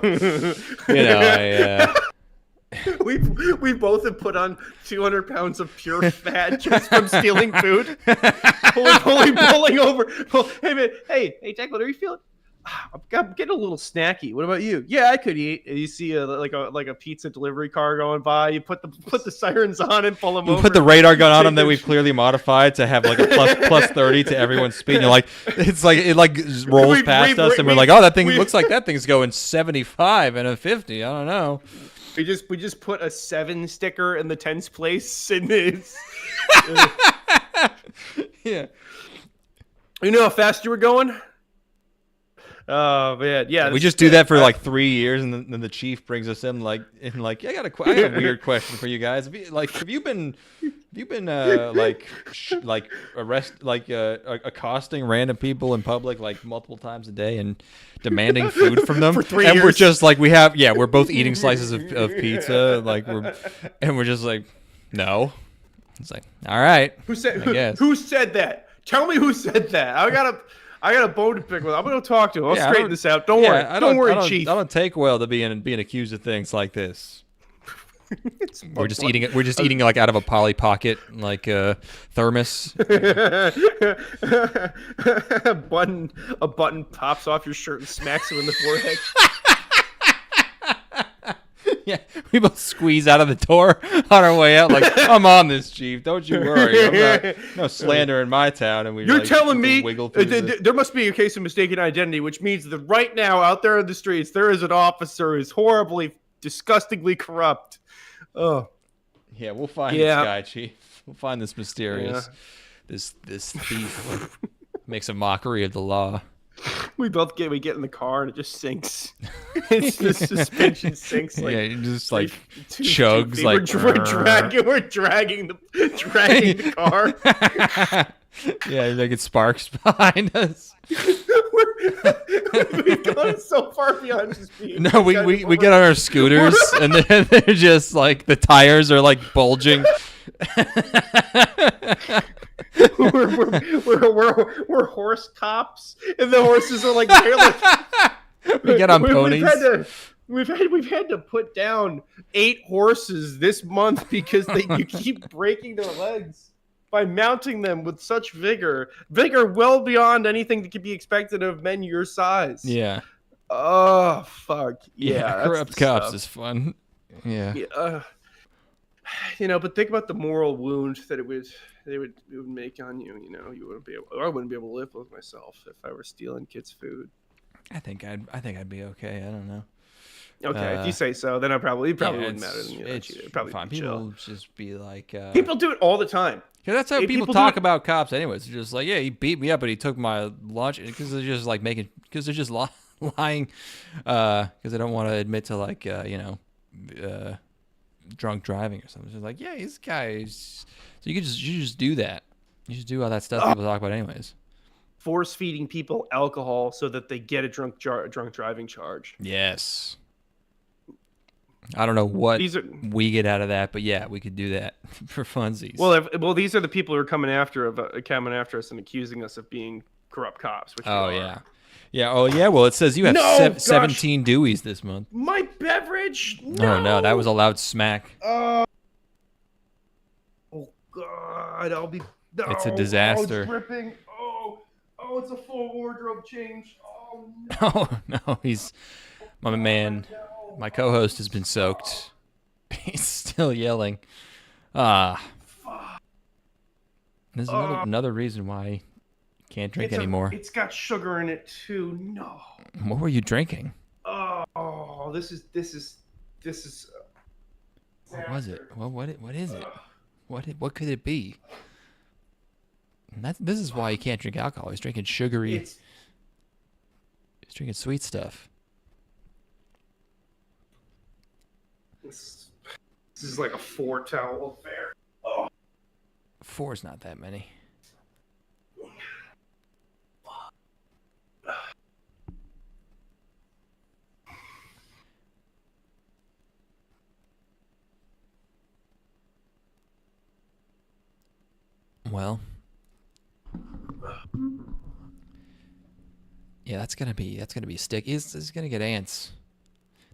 we both have put on 200 pounds of pure fat just from stealing food. pulling over. Hey man, hey Declan, are you feeling? I'm getting a little snacky. What about you? Yeah, I could eat. And you see like a pizza delivery car going by. You put the sirens on and pull them over. You put the radar gun on them that we've clearly modified to have like a plus 30 to everyone's speed. And you're like, it rolls past us, and we're like, oh, that thing looks like that thing's going 75 and a 50. I don't know. We just put a 7 sticker in the 10's place, and it's yeah. You know how fast you were going? Oh man, yeah. We just do that for like 3 years, and then the chief brings us in yeah, I got a weird question for you guys. Have you been accosting random people in public like multiple times a day and demanding food from them? For 3 years. And we're just like we're both eating slices of pizza, we're just like, no. It's like, all right. Who said that? Tell me who said that. I got a bone to pick with. I'm going to talk to him. I'll straighten this out. Don't worry. Don't worry, Chief. I don't take well to being accused of things like this. We're just eating it. We're just eating like out of a Polly Pocket, like a thermos. A button pops off your shirt and smacks you in the forehead. Yeah, we both squeeze out of the door on our way out. Like, I'm on this, Chief. Don't you worry. I'm no slander in my town. And you're telling me there must be a case of mistaken identity, which means that right now out there in the streets there is an officer who's horribly, disgustingly corrupt. Oh, yeah, we'll find this guy, Chief. We'll find this mysterious, this thief makes a mockery of the law. We get in the car and it just sinks. It's the suspension sinks. Like, it just like chugs. We're dragging the car. Yeah, like it sparks behind us. We've gone so far beyond just being. No, we get on our scooters and then they're just like the tires are like bulging. we're horse cops, and the horses are like we get on ponies. We've had to put down 8 horses this month because you keep breaking their legs by mounting them with such vigor well beyond anything that could be expected of men your size. Yeah. Oh fuck yeah. Corrupt cops is fun. Yeah. But think about the moral wound that it would make on you. You wouldn't be able. I wouldn't be able to live with myself if I were stealing kids' food. I think I'd be okay. I don't know. Okay, if you say so, then it probably wouldn't matter. It's probably fine. People just be like, people do it all the time. Yeah, that's how people talk about cops. Anyways, they're just like, yeah, he beat me up, but he took my lunch because they're just like because they're just lying, because they don't want to admit to drunk driving or something. It's just like, yeah, this guy. So you just do that. You just do all that stuff people talk about anyways. Force feeding people alcohol so that they get a drunk driving charge. Yes. I don't know what we get out of that, but yeah, we could do that for funsies. Well, these are the people who are coming after us and accusing us of being corrupt cops. Which yeah. Oh yeah. Well, it says you have 17 Deweys this month. My beverage. No. Oh no, that was a loud smack. Oh God, I'll be. No, it's a disaster. It's dripping. Oh, it's a full wardrobe change. Oh no. Oh no, he's my man. My co-host has been soaked. He's still yelling. There's another reason why you can't drink anymore. It's got sugar in it too. No. What were you drinking? Oh, this is. What was it? What is it? What could it be? This is why you can't drink alcohol. He's drinking sugary. He's drinking sweet stuff. This is like a 4-towel affair. Oh. 4's not that many. Well, yeah, that's gonna be sticky. He's gonna get ants.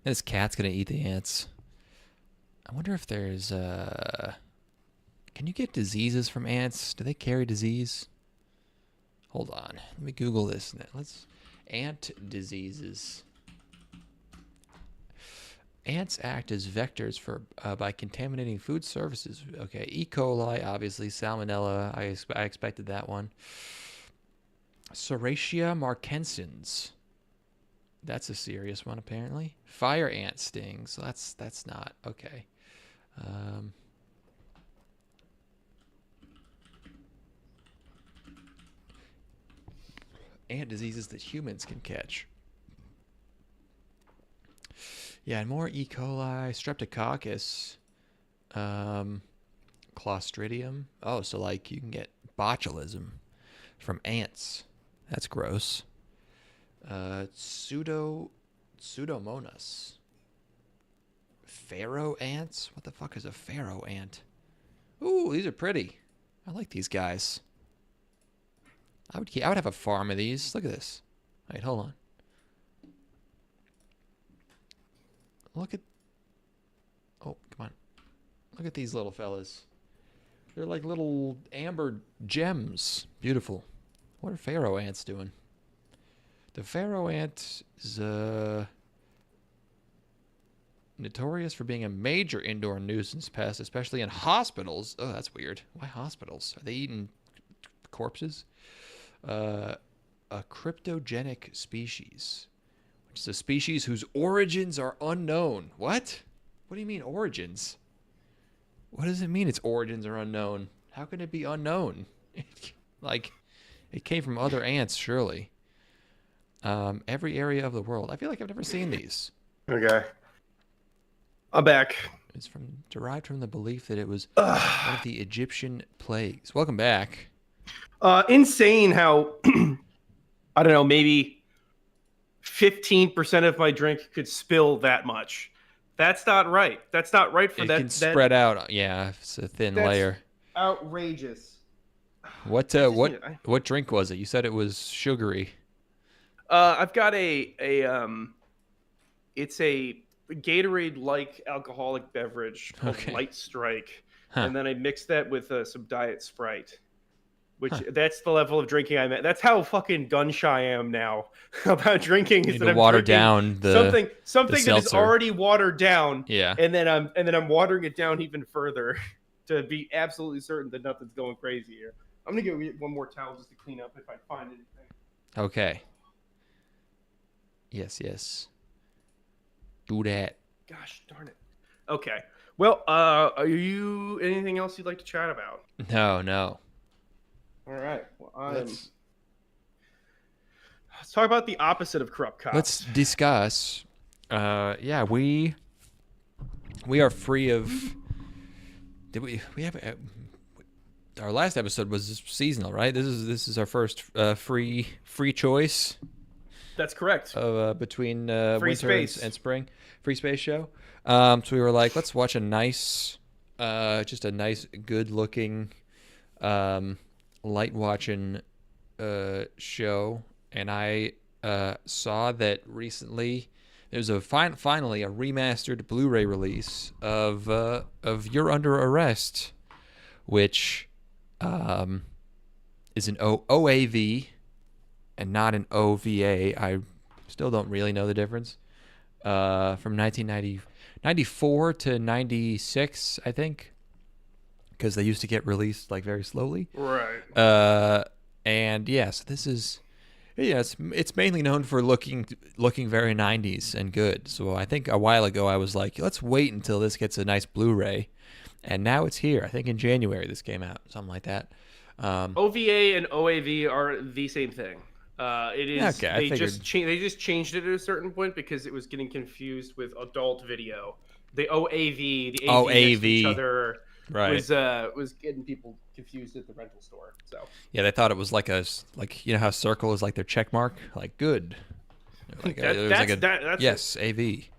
Then his cat's gonna eat the ants. I wonder if there's can you get diseases from ants? Do they carry disease? Hold on, let me Google this. Let's ant diseases. Ants act as vectors for by contaminating food surfaces. Okay, E. coli, obviously, salmonella. I expected that one. Serratia marcescens. That's a serious one, apparently. Fire ant stings. So that's not okay. Ant diseases that humans can catch. Yeah, and more E. coli, streptococcus, clostridium. Oh, so like you can get botulism from ants. That's gross. Pseudomonas. Pharaoh ants? What the fuck is a pharaoh ant? Ooh, these are pretty. I like these guys. I would have a farm of these. Look at this. Wait, hold on. Look at... Oh, come on. Look at these little fellas. They're like little amber gems. Beautiful. What are pharaoh ants doing? The pharaoh ant is notorious for being a major indoor nuisance pest, especially in hospitals. Oh, that's weird. Why hospitals? Are they eating corpses? A cryptogenic species, which is a species whose origins are unknown. What? What do you mean origins? What does it mean its origins are unknown? How can it be unknown? Like, it came from other ants, surely. Every area of the world. I feel like I've never seen these. Okay. I'm back. It's derived from the belief that it was one of the Egyptian plagues. Welcome back. Insane how, I don't know, maybe 15% of my drink could spill that much. That's not right. That's not right for that. It can spread out. Yeah, it's a thin layer. Outrageous. What drink was it? You said it was sugary. I've got it's a Gatorade-like alcoholic beverage called Light Strike, and then I mixed that with some Diet Sprite. Which that's the level of drinking I'm at. That's how fucking gun shy I am now about drinking. You need to water down something that is already watered down. Yeah. And then I'm watering it down even further to be absolutely certain that nothing's going crazy here. I'm gonna get one more towel just to clean up if I find anything. Okay. Yes. Do that. Gosh darn it. Okay. Well, are you anything else you'd like to chat about? No. All right. Well, let's talk about the opposite of corrupt cops. Let's discuss. Yeah, we are free of. Did we have our last episode was seasonal, right? This is our first free choice. That's correct. Of between winter and spring, free space show. So we were like, let's watch a nice, just a nice, good looking. Light watching show, and I saw that recently there's finally a remastered Blu-ray release of You're Under Arrest, which is an OAV and not an OVA. I still don't really know the difference. From 1994 to 96, I think. Because they used to get released like very slowly, right? And yes, this is, it's mainly known for looking very 90s and good. So I think a while ago I was like, let's wait until this gets a nice Blu-ray, and now it's here. I think in January this came out, something like that. OVA and OAV are the same thing. It is. Okay, they just changed it at a certain point because it was getting confused with adult video. The OAV, the AV next to each other. Right. Was getting people confused at the rental store. So yeah, they thought it was like you know how circle is like their check mark, like good. Like yes, AV.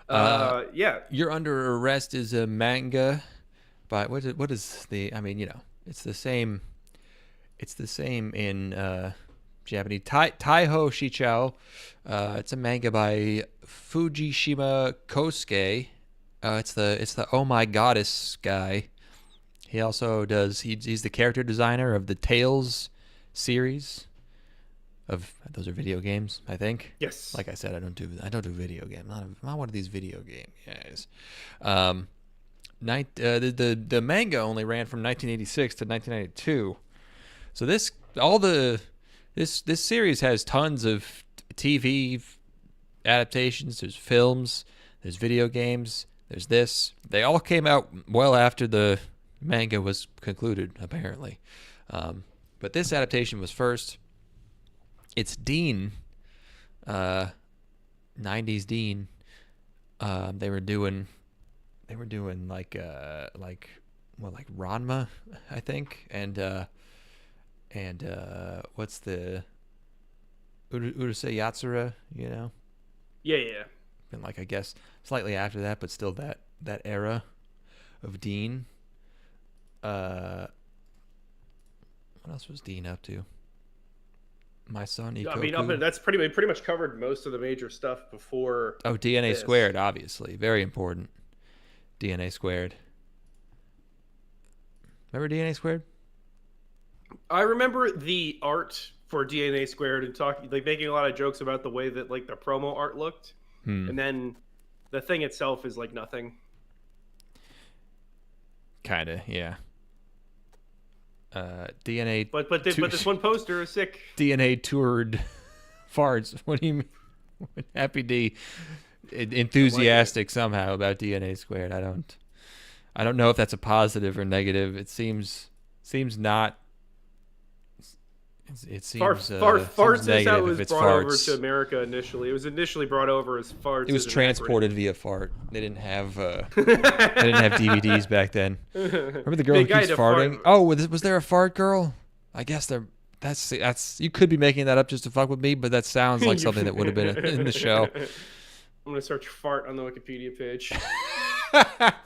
Yeah. You're Under Arrest is a manga But what is the? I mean, it's the same. It's the same in Japanese. Taiho Shichao. It's a manga by Fujishima Kosuke. It's the Oh My Goddess guy. He also does. He's the character designer of the Tales series. Those are video games, I think. Yes. Like I said, I don't do video games. I'm not one of these video game guys. The manga only ran from 1986 to 1992. So this series has tons of TV adaptations. There's films. There's video games. There's this. They all came out well after the manga was concluded, apparently. But this adaptation was first. It's Dean, 90s Dean. They were doing like Ranma, I think, and what's the Urusei Yatsura, Yeah. And like I guess slightly after that, but still that era of Dean. What else was Dean up to? My Son Ikoku. I mean, that's pretty much covered most of the major stuff before. Oh, DNA Squared, obviously, very important. DNA Squared. Remember DNA Squared? I remember the art for DNA Squared and making a lot of jokes about the way that like the promo art looked, and then the thing itself is like nothing. Kinda, yeah. DNA. But this one poster is sick. DNA toured farts. What do you mean? Happy D, enthusiastic somehow about DNA Squared. I don't know if that's a positive or negative. It seems not. It seems farts seems is how it was brought over to America initially. It was initially brought over as farts. It was transported via fart. They didn't have DVDs back then. Remember the girl who keeps farting? Oh, was there a fart girl? I guess that's you could be making that up just to fuck with me, but that sounds like something that would have been in the show. I'm gonna search fart on the Wikipedia page.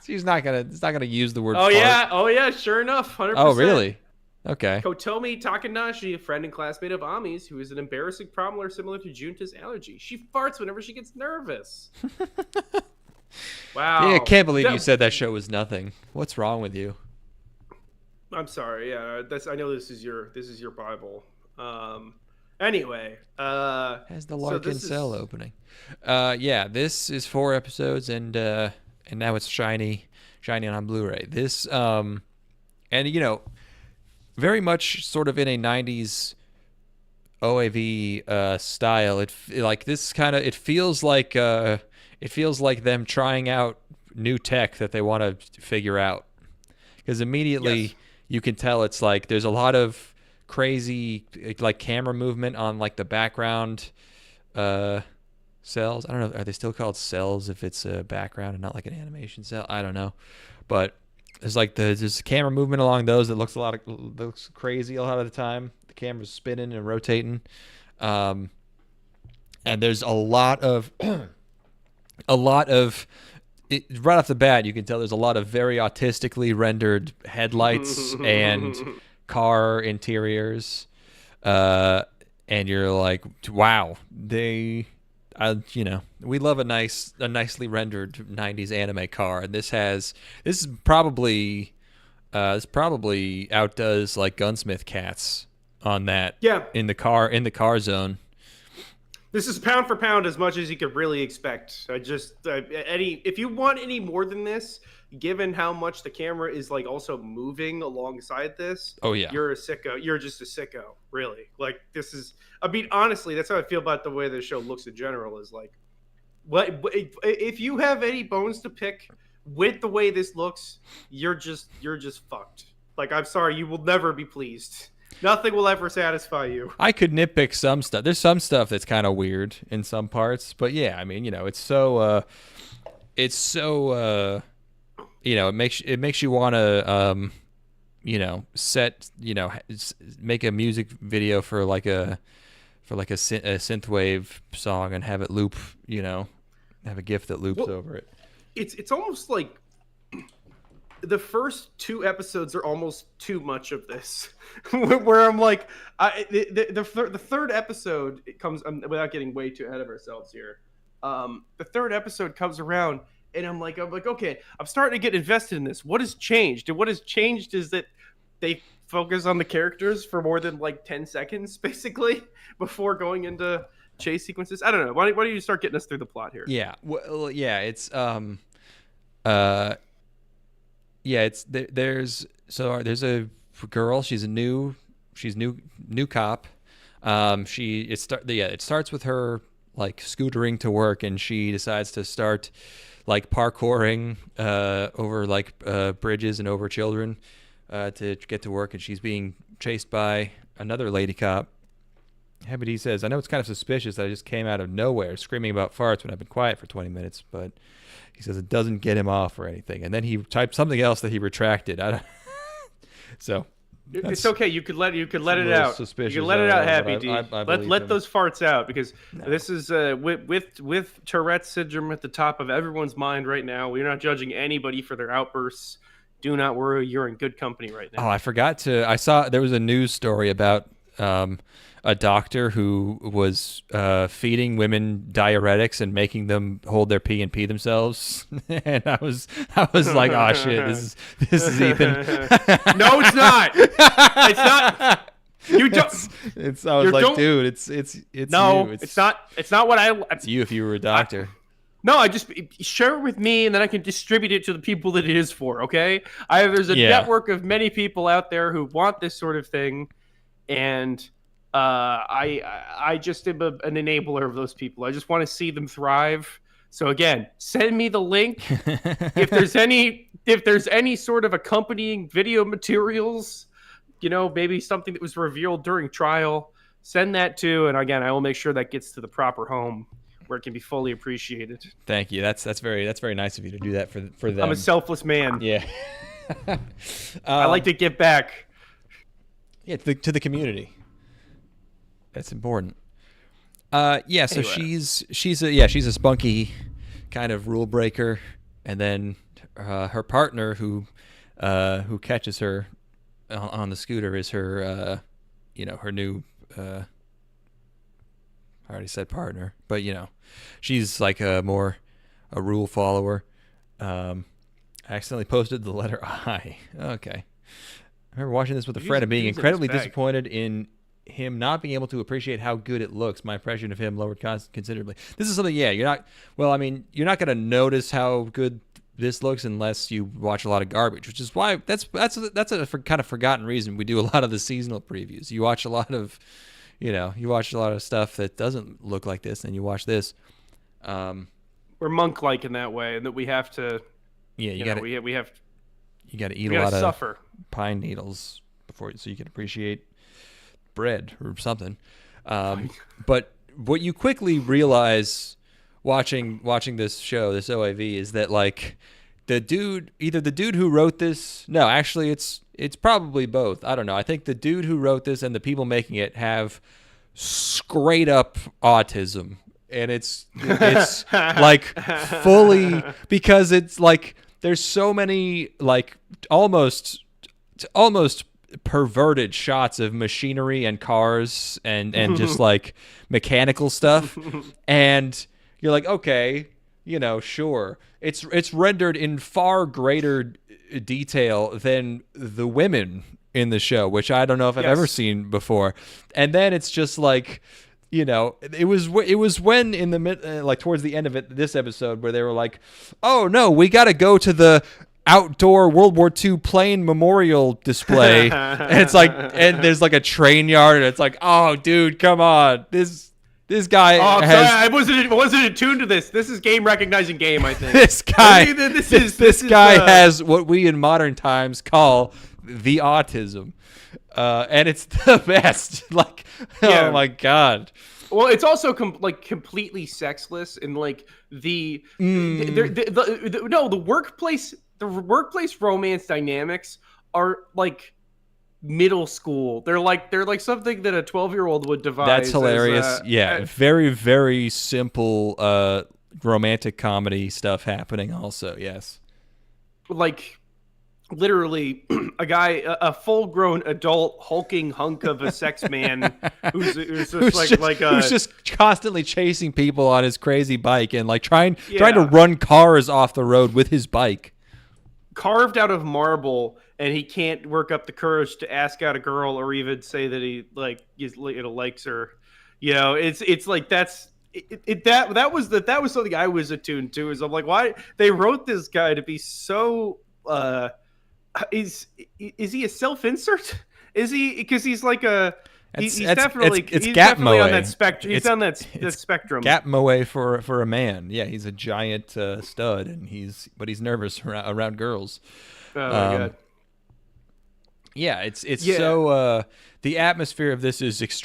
It's not gonna use the word. Oh fart. yeah, sure enough, 100%. Oh really? Okay. Kotomi Takanashi, a friend and classmate of Ami's, who is an embarrassing problem similar to Junta's allergy. She farts whenever she gets nervous. Wow. Yeah, I can't believe you said that show was nothing. What's wrong with you? I'm sorry. Yeah, I know this is your Bible. Anyway, has the Larkin cell opening. Yeah, this is 4 episodes and now it's shiny on Blu-ray. This and very much sort of in a 90s OAV style. It feels like them trying out new tech that they want to figure out. Because immediately you can tell it's like there's a lot of crazy like camera movement on like the background cells. I don't know, are they still called cells if it's a background and not like an animation cell? I don't know. But there's like there's camera movement along those that looks crazy a lot of the time. The camera's spinning and rotating, and there's a lot of right off the bat you can tell there's a lot of very autistically rendered headlights and car interiors, and you're like, wow, we love a nicely rendered 90s anime car, and this probably outdoes like Gunsmith Cats on that. Yeah. In the car zone. This is pound for pound as much as you could really expect. If you want any more than this, given how much the camera is like also moving alongside this, oh yeah, you're a sicko. You're just a sicko, really. Like this is. I mean, honestly, that's how I feel about the way the show looks in general. Is like, what if you have any bones to pick with the way this looks, you're just fucked. Like, I'm sorry, you will never be pleased. Nothing will ever satisfy you. I could nitpick some stuff. There's some stuff that's kind of weird in some parts, but yeah, I mean, it's so it makes you want to make a music video for like a synthwave song and have it loop, have a GIF that loops over it. It's almost like the first 2 episodes are almost too much of this, where I'm like, the third episode it comes without getting way too ahead of ourselves here. The third episode comes around, and I'm like, okay, I'm starting to get invested in this. What has changed? And what has changed is that they focus on the characters for more than like 10 seconds, basically, before going into chase sequences. I don't know. Why don't you start getting us through the plot here? Yeah. Well, yeah. It's there's a girl. She's new cop. It starts with her like scootering to work, and she decides to start like parkouring over like bridges and over children to get to work, and she's being chased by another lady cop. Hebby says, I know it's kind of suspicious that I just came out of nowhere screaming about farts when I've been quiet for 20 minutes, but he says it doesn't get him off or anything. And then he typed something else that he retracted. So it's okay. You could let it out. You could let it out, Happy D. Let those farts out, because this is with Tourette's syndrome at the top of everyone's mind right now. We're not judging anybody for their outbursts. Do not worry. You're in good company right now. Oh, I saw there was a news story about a doctor who was feeding women diuretics and making them hold their pee and pee themselves, and I was like, oh shit, this is Ethan. No, it's not. It's not. You don't. I was like, dude, it's no, you. It's not what it's you if you were a doctor. No, I just share it with me, and then I can distribute it to the people that it is for. Okay, there's a network of many people out there who want this sort of thing, and I just am an enabler of those people. I just want to see them thrive. So again, send me the link if there's any sort of accompanying video materials, maybe something that was revealed during trial. Send that to, and again, I will make sure that gets to the proper home where it can be fully appreciated. Thank you. That's very nice of you to do that for them. I'm a selfless man. Yeah. I like to give back. Yeah, to the community. That's important. So anyway. she's a spunky kind of rule breaker, and then her partner who catches her on the scooter is her her new I already said partner, but she's like a rule follower. I accidentally posted the letter I. Okay. I remember watching this with a friend and being incredibly disappointed in him not being able to appreciate how good it looks. My impression of him lowered considerably. This is something, you're not going to notice how good this looks unless you watch a lot of garbage, which is why that's a kind of forgotten reason we do a lot of the seasonal previews. You watch a lot of stuff that doesn't look like this, and you watch this. We're monk-like in that way, and that we have to. Yeah, you got to eat a lot of pine needles so you can appreciate bread or something. But what you quickly realize watching this show, this OAV, is that like either the dude who wrote this. No, actually, it's probably both. I don't know. I think the dude who wrote this and the people making it have straight up autism, and it's like fully, because it's like there's so many like almost perverted shots of machinery and cars and just like mechanical stuff, and you're like, okay, sure, it's rendered in far greater detail than the women in the show, which I don't know if I've ever seen before. And then it's just like, it was when in the mid, like towards the end of this episode, where they were like, oh no, we got to go to the outdoor World War II plane memorial display. And it's like, and there's like a train yard, and it's like, oh dude, come on, this guy. Oh, sorry, I wasn't attuned to this. This is game recognizing game, I think. This guy has what we in modern times call the autism, and it's the best. Like, oh my god. Well, it's also completely sexless, and like the workplace romance dynamics are like middle school. They're like something that a 12-year-old would devise. That's hilarious. Very, very simple romantic comedy stuff happening also. Yes. Like literally a guy, a full-grown adult hulking hunk of a sex man who's just constantly chasing people on his crazy bike and like trying to run cars off the road with his bike. Carved out of marble, and he can't work up the courage to ask out a girl or even say that he likes her. It's like that was something I was attuned to. Is I'm like, why they wrote this guy to be so. Is he a self-insert? Is he, because he's like a he's definitely on that spectrum. He's on that spectrum. Gap moe for a man. Yeah, he's a giant stud, and he's nervous around girls. Oh my god. Yeah, it's so the atmosphere of this is it's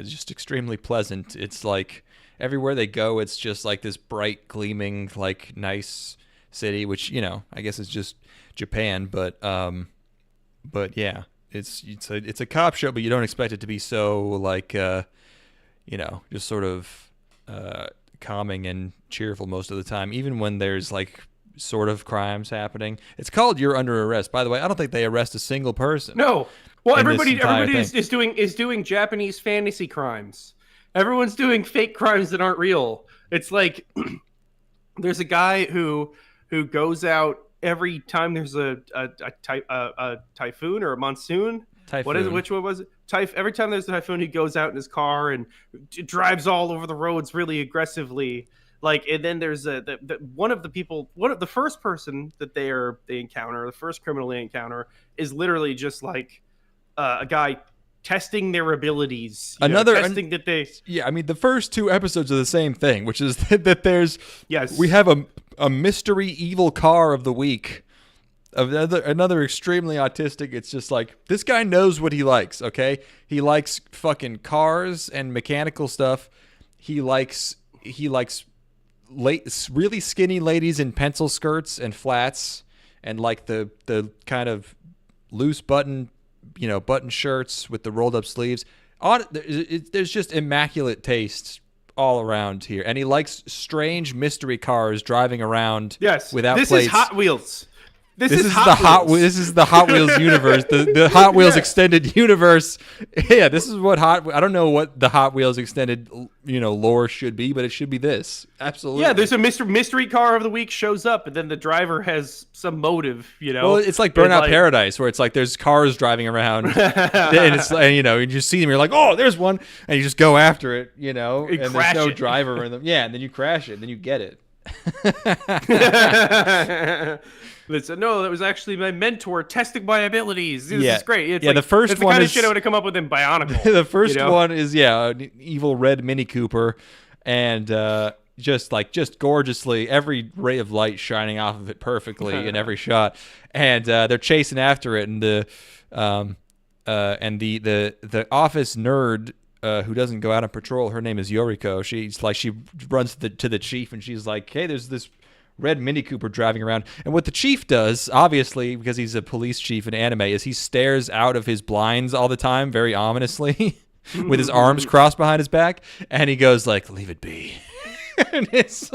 just extremely pleasant. It's like everywhere they go, it's just like this bright, gleaming, like nice city, which I guess is just Japan, but yeah, it's a cop show, but you don't expect it to be so like just sort of calming and cheerful most of the time, even when there's like sort of crimes happening. It's called You're Under Arrest, by the way. I don't think they arrest a single person. No, well, everybody is doing Japanese fantasy crimes. Everyone's doing fake crimes that aren't real. It's like there's a guy who goes out every time there's a typhoon or a monsoon. Typhoon. What is it? Which one was it? Every time there's a typhoon, he goes out in his car and drives all over the roads really aggressively. And then there's the first person that they encounter, the first criminal they encounter, is literally just like a guy testing their abilities. The first two episodes are the same thing, which is that we have a mystery evil car of the week. Another extremely autistic. It's just like, this guy knows what he likes. Okay, he likes fucking cars and mechanical stuff. He likes really skinny ladies in pencil skirts and flats, and like the kind of loose button shirts with the rolled up sleeves. There's just immaculate taste all around here, and he likes strange mystery cars driving around. Yes, without this plates. Is Hot Wheels. This is the Hot Wheels universe, the Hot Wheels extended universe. Yeah, this is what I don't know what the Hot Wheels extended lore should be, but it should be this. Absolutely. Yeah, there's a mystery car of the week shows up, and then the driver has some motive. Well, it's like Burnout Paradise, where it's like there's cars driving around, and it's you just see them, you're like, oh, there's one, and you just go after it, and there's no driver in them. Yeah, and then you crash it, and then you get it. Listen, no, that was actually my mentor testing my abilities. This is great. It's the first it's the one kind is of shit I would have come up with in Bionicle. The first one is an evil red Mini Cooper, and just gorgeously, every ray of light shining off of it perfectly in every shot, and they're chasing after it, and the office nerd. Who doesn't go out on patrol? Her name is Yoriko. She runs to the chief, and she's like, "Hey, there's this red Mini Cooper driving around." And what the chief does, obviously, because he's a police chief in anime, is he stares out of his blinds all the time, very ominously, with his arms crossed behind his back, and he goes like, "Leave it be." And it's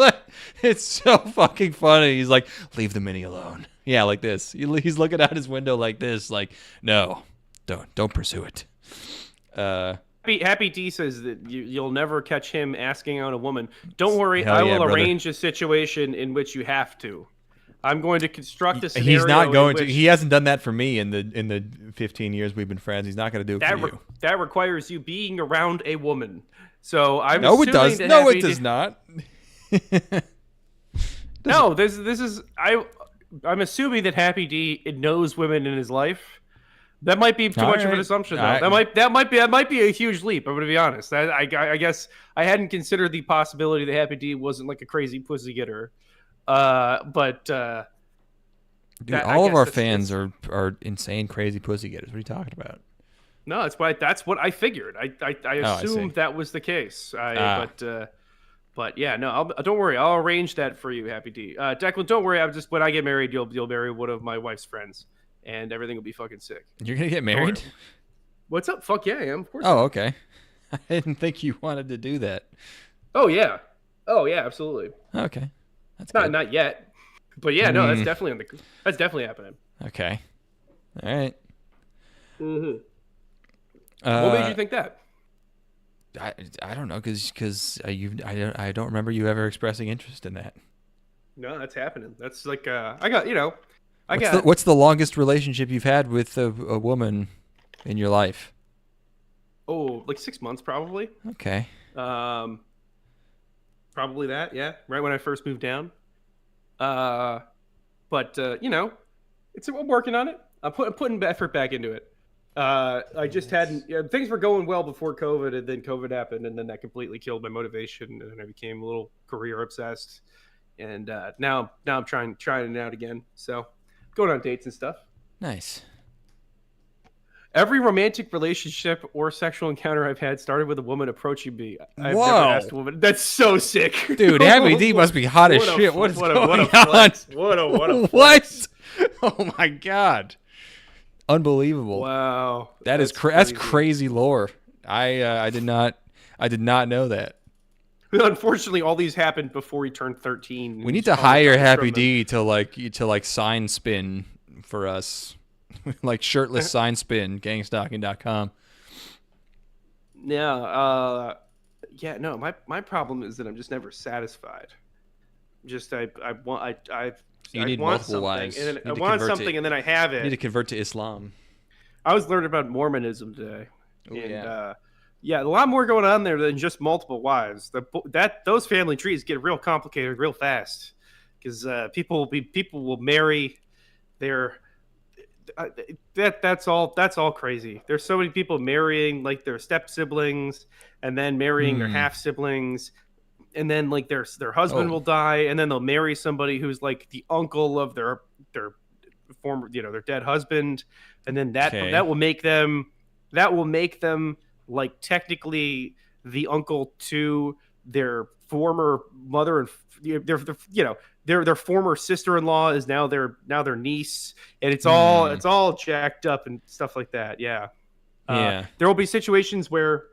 so fucking funny. He's like, "Leave the Mini alone." Yeah, like this. He's looking out his window like this, like, "No, don't pursue it." Happy D says that you'll never catch him asking out a woman. Don't worry, I will arrange a situation in which you have to. I'm going to construct a scenario. He's not going to. He hasn't done that for me in the 15 years we've been friends. He's not going to do it for you. That requires you being around a woman. So I'm. No, it does. No, it does not. No, this is. I'm assuming that Happy D knows women in his life. That might be too much of an assumption, though. That might be a huge leap. I'm going to be honest. I guess I hadn't considered the possibility that Happy D wasn't like a crazy pussy getter. But dude, all of our fans are insane, crazy pussy getters. What are you talking about? No, that's what I figured. I assumed that was the case. But yeah, no. Don't worry. I'll arrange that for you, Happy D. Declan, don't worry. When I get married, you'll marry one of my wife's friends. And everything will be fucking sick. You're gonna get married? What's up? Fuck yeah, I am. Of course. Oh, okay. I didn't think you wanted to do that. Oh yeah, absolutely. Okay, that's not yet, but yeah, no, that's definitely happening. Okay. All right. Mm-hmm. What made you think that? I don't know, because I don't remember you ever expressing interest in that. No, that's happening. That's like What's the longest relationship you've had with a woman in your life? Oh, like 6 months probably. Okay. Probably that. Yeah, right when I first moved down. But I'm working on it. I'm putting effort back into it. I just hadn't. Things were going well before COVID, and then COVID happened, and then that completely killed my motivation, and then I became a little career obsessed. And now I'm trying it out again. So going on dates and stuff. Nice. Every romantic relationship or sexual encounter I've had started with a woman approaching me. I've Whoa. never asked a woman. That's so sick, dude. Happy D must be hot as shit. What's going on? What a flex. What? Oh my god. Unbelievable. Wow. That's crazy lore. I did not know that. Unfortunately, all these happened before he turned 13. We need to hire Happy D to sign spin for us. Like shirtless sign spin, gangstalking.com. Yeah, no, my problem is that I'm just never satisfied. Just I want multiple something, wives. and then I want something, and then I have it. You need to convert to Islam. I was learning about Mormonism today. Ooh, and a lot more going on there than just multiple wives. Those family trees get real complicated real fast, because people will marry their that's all crazy. There's so many people marrying like their step siblings, and then marrying their half siblings, and then like their husband will die, and then they'll marry somebody who's like the uncle of their former, their dead husband, and then that will make them like technically the uncle to their former mother, and their former sister-in-law is now their niece, and it's all jacked up and stuff like that. There will be situations where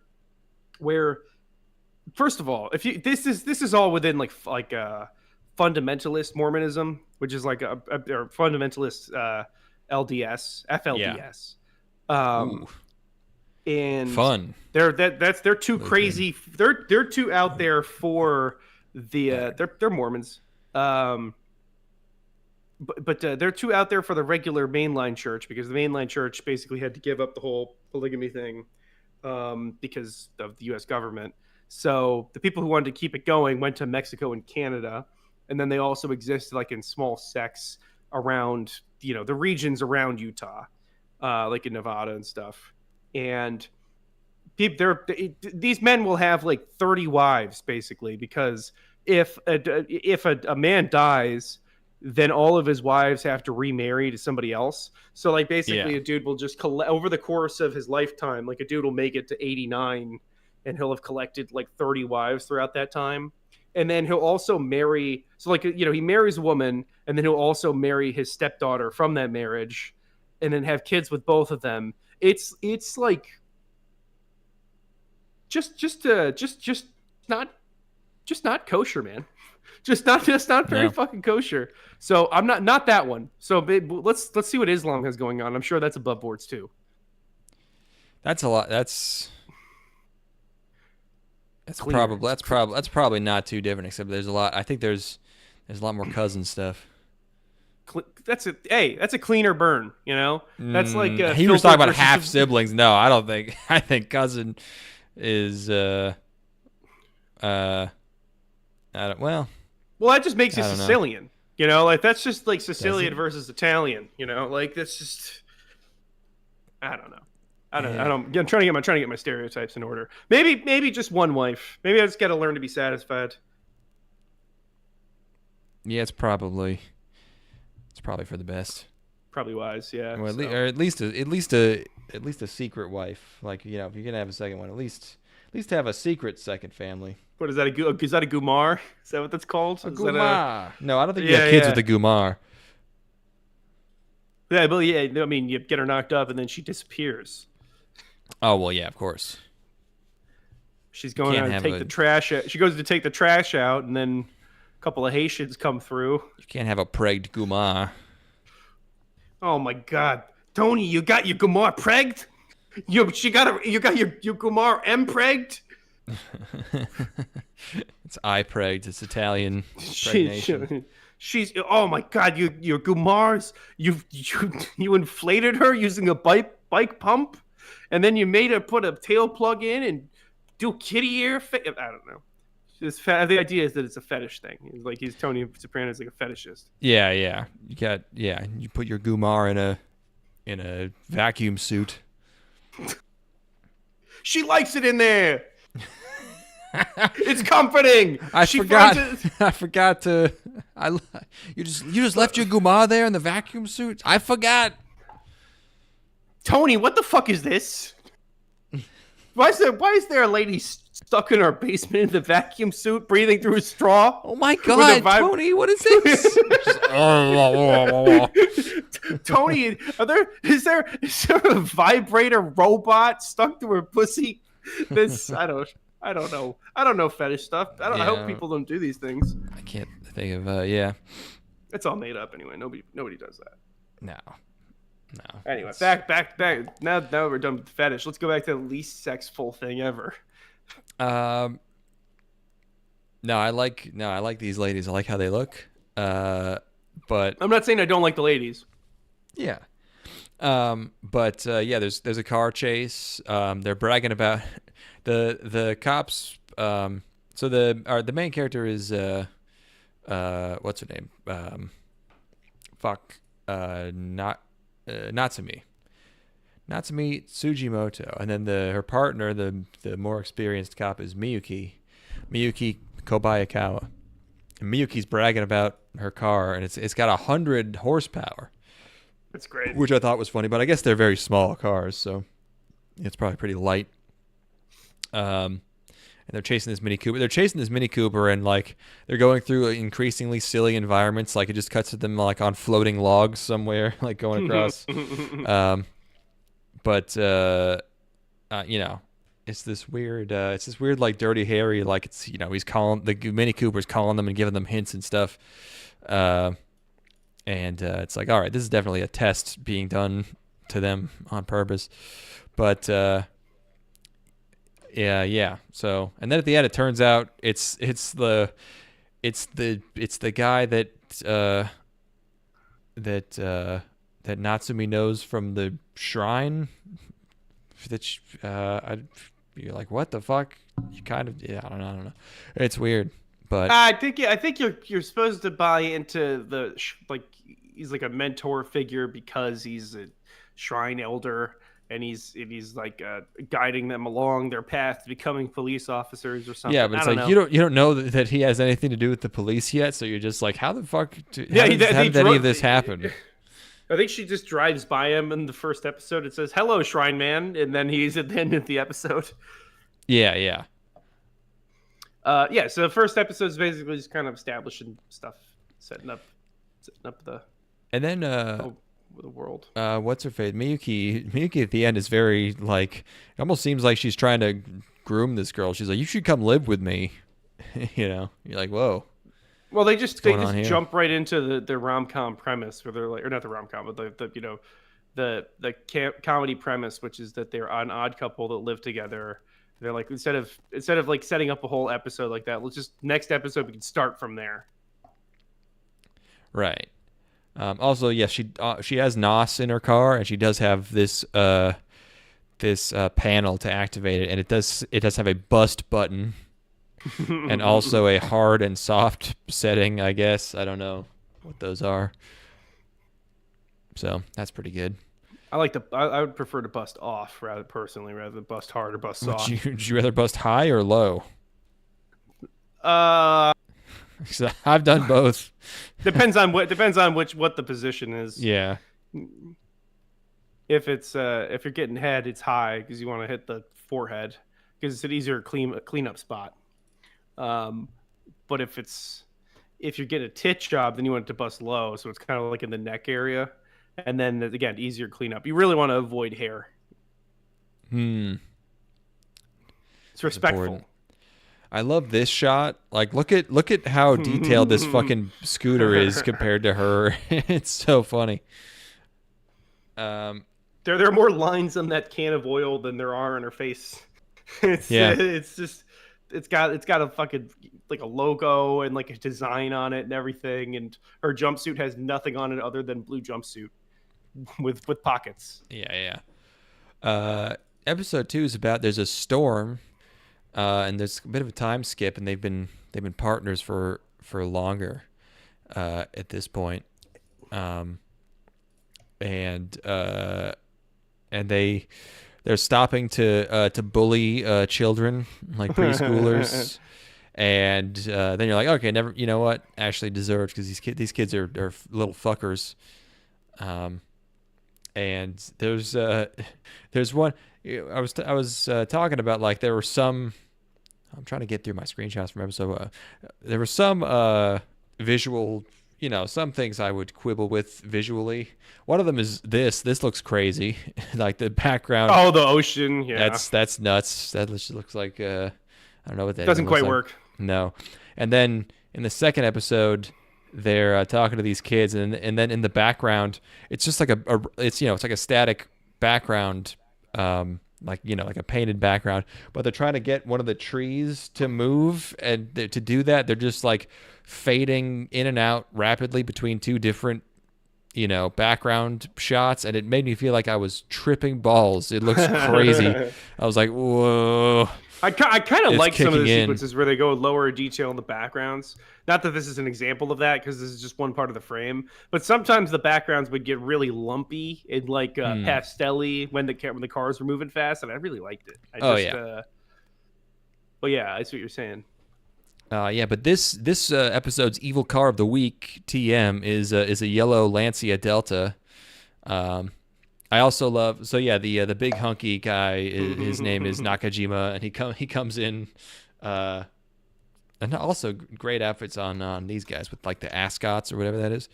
first of all, if you this is all within like fundamentalist Mormonism, which is like a fundamentalist FLDS. And fun. They're too crazy. They're too out there for the they're Mormons. But they're too out there for the regular mainline church, because the mainline church basically had to give up the whole polygamy thing because of the U.S. government. So the people who wanted to keep it going went to Mexico and Canada, and then they also existed like in small sects around the regions around Utah, like in Nevada and stuff. And these men will have like 30 wives basically, because if a man dies, then all of his wives have to remarry to somebody else. So like basically a dude will just collect over the course of his lifetime, like a dude will make it to 89 and he'll have collected like 30 wives throughout that time. And then he'll also marry, so like he marries a woman, and then he'll also marry his stepdaughter from that marriage, and then have kids with both of them. It's like just not kosher, man. Just not very fucking kosher. So I'm not that one. So let's see what Islam has going on. I'm sure that's above boards too. That's a lot. That's probably not too different, except there's a lot. I think there's a lot more cousin stuff. That's a cleaner burn, That's like he was talking about half siblings. No, I don't think. I think cousin is I don't, well, that just makes you Sicilian, like that's just like Sicilian versus Italian, like that's just I don't know. I'm trying to get my stereotypes in order. Maybe just one wife. Maybe I just got to learn to be satisfied. Yeah, it's probably for the best. Probably wise, yeah. Well, or at least a secret wife. Like if you're gonna have a second one, at least have a secret second family. What is that? Is that a gumar? Is that what that's called? A gumar. No, I don't think you have kids with a gumar. Yeah, but I mean, you get her knocked up and then she disappears. Oh well, yeah, of course. She's going out to take the trash out. She goes to take the trash out, and then a couple of Haitians come through. You can't have a pregged gumar. Oh my God, Tony, you got your Gumar pregged? You got your Gumar pregged? It's pregged. It's Italian pregnation. She's oh my God, your Gumars, you inflated her using a bike pump, and then you made her put a tail plug in and do kitty ear. I don't know. The idea is that it's a fetish thing. Like Tony Soprano's like a fetishist. Yeah. You put your Gumar in a vacuum suit. She likes it in there. It's comforting. I forgot to. You just left your Gumar there in the vacuum suit. I forgot. Tony, what the fuck is this? Why is there a lady stuck in our basement in the vacuum suit, breathing through a straw? Oh my God, Tony, what is this? Tony, is there a vibrator robot stuck to her pussy? I don't know fetish stuff. I hope people don't do these things. I can't think of yeah. It's all made up anyway. Nobody does that. No. Anyway, back. Now we're done with the fetish. Let's go back to the least sexful thing ever. No, I like these ladies. I like how they look. But I'm not saying I don't like the ladies. Yeah. But yeah, there's a car chase. They're bragging about the cops. So the main character is what's her name? Natsumi Tsujimoto, and then her partner, the more experienced cop, is Miyuki Kobayakawa. And Miyuki's bragging about her car, and it's got 100 horsepower. That's great. Which I thought was funny, but I guess they're very small cars, so it's probably pretty light. And they're chasing this Mini Cooper. And like they're going through increasingly silly environments. Like it just cuts to them like on floating logs somewhere, like going across. But you know, it's this weird like Dirty Harry. Like it's he's calling the Mini Cooper's calling them and giving them hints and stuff. And it's like, all right, this is definitely a test being done to them on purpose. But yeah. So, and then at the end, it turns out it's the guy that Natsumi knows from the shrine. You're like, what the fuck? You kind of I don't know. It's weird, but I think you're supposed to buy into the like he's like a mentor figure because he's a shrine elder. And he's like guiding them along their path to becoming police officers or something. Yeah, but it's like you don't know that he has anything to do with the police yet. So you're just like, how the fuck? How did any of this happen? I think she just drives by him in the first episode. It says, "Hello, Shrine Man," and then he's at the end of the episode. Yeah. Yeah. So the first episode is basically just kind of establishing stuff, setting up the. And then the world. What's her face? Miyuki at the end is very like, it almost seems like she's trying to groom this girl. She's like, you should come live with me. You're like, whoa. Well, they just jump right into the rom-com premise where they're like, or not the rom-com, but the comedy premise, which is that they're an odd couple that live together. They're like, instead of like setting up a whole episode like that, let's just next episode we can start from there. Right. Also, yes, she has NOS in her car, and she does have this panel to activate it, and it does have a bust button, and also a hard and soft setting. I guess I don't know what those are. So that's pretty good. I would prefer to bust off rather than bust hard or bust soft. Would you rather bust high or low? So I've done both. Depends on what the position is. Yeah. If you're getting head, it's high because you want to hit the forehead because it's an easier cleanup spot. But if you're getting a titch job, then you want it to bust low, so it's kind of like in the neck area, and then again easier cleanup. You really want to avoid hair. It's respectful. Important. I love this shot. Like, look at how detailed this fucking scooter is compared to her. It's so funny. There are more lines on that can of oil than there are on her face. It's got a fucking like a logo and like a design on it and everything, and her jumpsuit has nothing on it other than blue jumpsuit with pockets. Yeah. Episode 2 is about there's a storm, and there's a bit of a time skip, and they've been partners for longer at this point, and they're stopping to bully children like preschoolers. And then you're like, okay, never. You know what? Actually deserved, because these kids are little fuckers. And there's one. I was talking about, like, there were some. I'm trying to get through my screenshots from episode. There were some visual. Some things I would quibble with visually. One of them is this. This looks crazy. Like the background. Oh, the ocean. Yeah. That's nuts. That just looks like I don't know what that doesn't quite like. work. No. And then in the second episode, they're talking to these kids, and then in the background, it's just like it's like a static background, like a painted background. But they're trying to get one of the trees to move, and to do that, they're just like fading in and out rapidly between two different background shots, and it made me feel like I was tripping balls. It looks crazy. I was like, whoa. I kind of like some of the sequences where they go lower detail in the backgrounds. Not that this is an example of that, because this is just one part of the frame. But sometimes the backgrounds would get really lumpy and like pastel-y when the cars were moving fast, and I really liked it. But yeah, I see what you're saying. But this episode's evil car of the week, TM, is a yellow Lancia Delta. I also love the big hunky guy. His name is Nakajima, and he comes in, and also great outfits on these guys with like the ascots or whatever that is.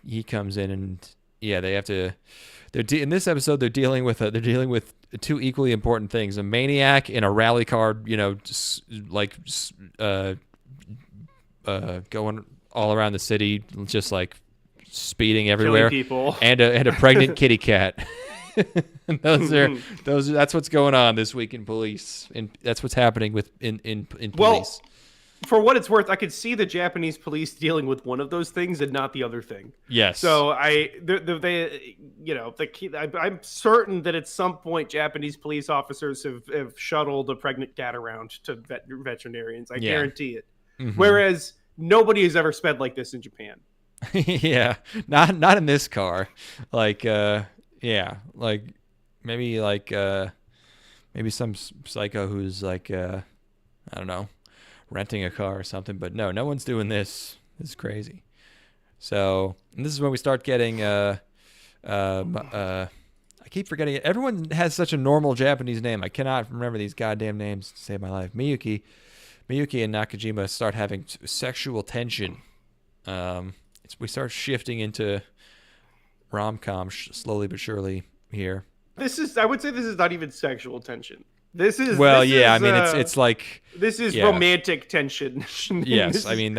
He comes in, and they have to. In this episode, they're dealing with two equally important things: a maniac in a rally car, going all around the city, just like speeding everywhere, people. and a pregnant kitty cat. That's what's going on this week in police, and that's what's happening in police. Well, for what it's worth, I could see the Japanese police dealing with one of those things and not the other thing. Yes. So I'm certain that at some point Japanese police officers have shuttled a pregnant cat around to veterinarians. I guarantee it. Mm-hmm. Whereas nobody has ever sped like this in Japan. Yeah, not in this car. Like, like maybe some psycho who's like, I don't know, renting a car or something. But no one's doing this. This is crazy. So, and this is when we start getting, I keep forgetting it. Everyone has such a normal Japanese name. I cannot remember these goddamn names to save my life. Miyuki and Nakajima start having sexual tension. We start shifting into rom-com slowly but surely here. I would say this is not even sexual tension. It's like this is romantic tension. Yes, I mean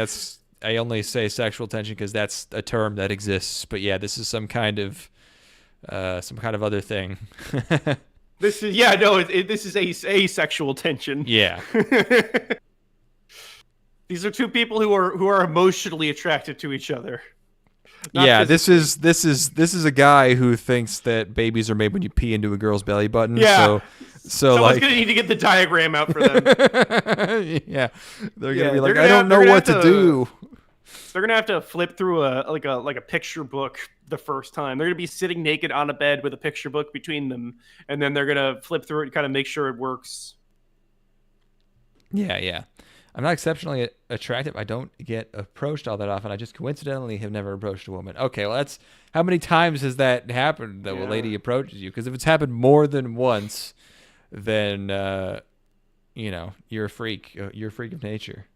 I only say sexual tension because that's a term that exists. But yeah, this is some kind of other thing. This is this is asexual tension. Yeah. These are two people who are emotionally attracted to each other. This is a guy who thinks that babies are made when you pee into a girl's belly button. Yeah. So someone's gonna need to get the diagram out for them. Yeah. They're gonna be like, I don't know what to do. They're gonna have to flip through a picture book the first time. They're gonna be sitting naked on a bed with a picture book between them, and then they're gonna flip through it and kind of make sure it works. Yeah. I'm not exceptionally attractive. I don't get approached all that often. I just coincidentally have never approached a woman. Okay, well, that's how many times has that happened that a lady approaches you? Because if it's happened more than once, then you're a freak. You're a freak of nature.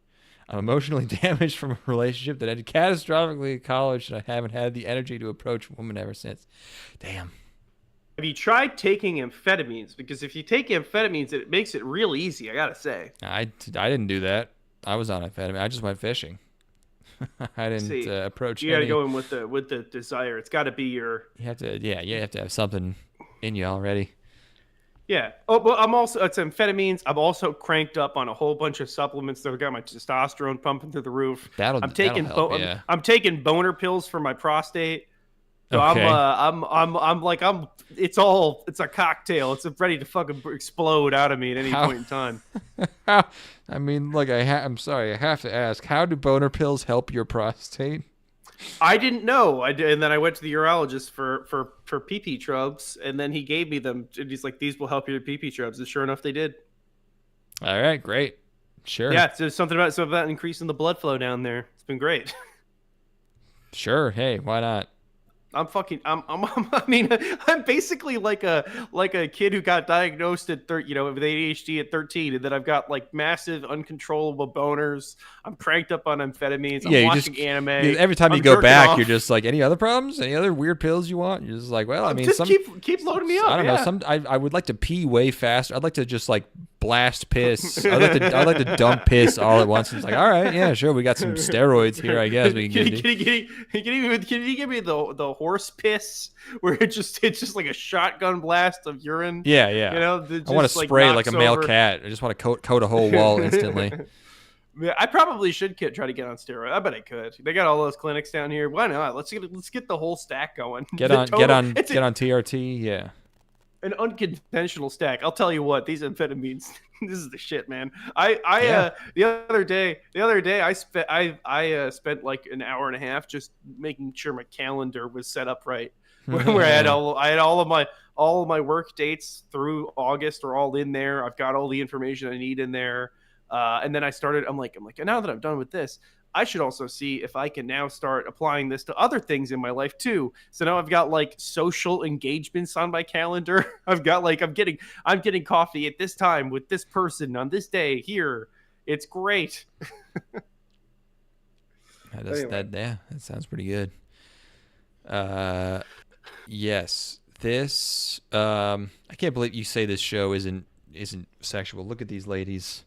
I'm emotionally damaged from a relationship that ended catastrophically in college, and I haven't had the energy to approach a woman ever since. Damn. Have you tried taking amphetamines? Because if you take amphetamines, it makes it real easy, I gotta say. I didn't do that. I was on amphetamine. I just went fishing. I didn't approach. You got to go in with the desire. It's got to be your. You have to, you have to have something in you already. Yeah. Oh, well, it's amphetamines. I'm also cranked up on a whole bunch of supplements that have got my testosterone pumping through the roof. I'm taking I'm taking boner pills for my prostate. So okay. It's a cocktail. It's ready to fucking explode out of me at any point in time. I mean, like I'm sorry, I have to ask, how do boner pills help your prostate? I didn't know. And then I went to the urologist for pee-pee trubs, and then he gave me them. And he's like, "These will help your pee-pee trubs." And sure enough, they did. All right, great, sure. Yeah, so something about increasing the blood flow down there. It's been great. Sure. Hey, why not? I'm basically like a kid who got diagnosed at with ADHD at 13, and then I've got like massive uncontrollable boners. I'm cranked up on amphetamines. I'm watching anime. Every time you go back, you're just like, any other problems? Any other weird pills you want? You're just like, well, I mean, just keep loading me up. I don't know. I would like to pee way faster. I'd like to just like blast piss. I'd like to dump piss all at once. It's like, all right, yeah, sure. We got some steroids here, I guess. We can Can you give me the horse piss where it's just like a shotgun blast of urine? Yeah. I want to spray like a male cat. I just want to coat a whole wall instantly. Yeah, I probably should try to get on steroids. I bet I could. They got all those clinics down here. Why not? Let's get the whole stack going. Get on TRT. Yeah. An unconventional stack. I'll tell you what, these amphetamines, this is the shit, man. The other day I spent like an hour and a half just making sure my calendar was set up right. Where I had all of my work dates through August are all in there. I've got all the information I need in there. And then I'm like, now that I'm done with this, I should also see if I can now start applying this to other things in my life too. So now I've got like social engagements on my calendar. I've got like, I'm getting coffee at this time with this person on this day here. It's great. That sounds pretty good. Yes, this, I can't believe you say this show isn't sexual. Look at these ladies.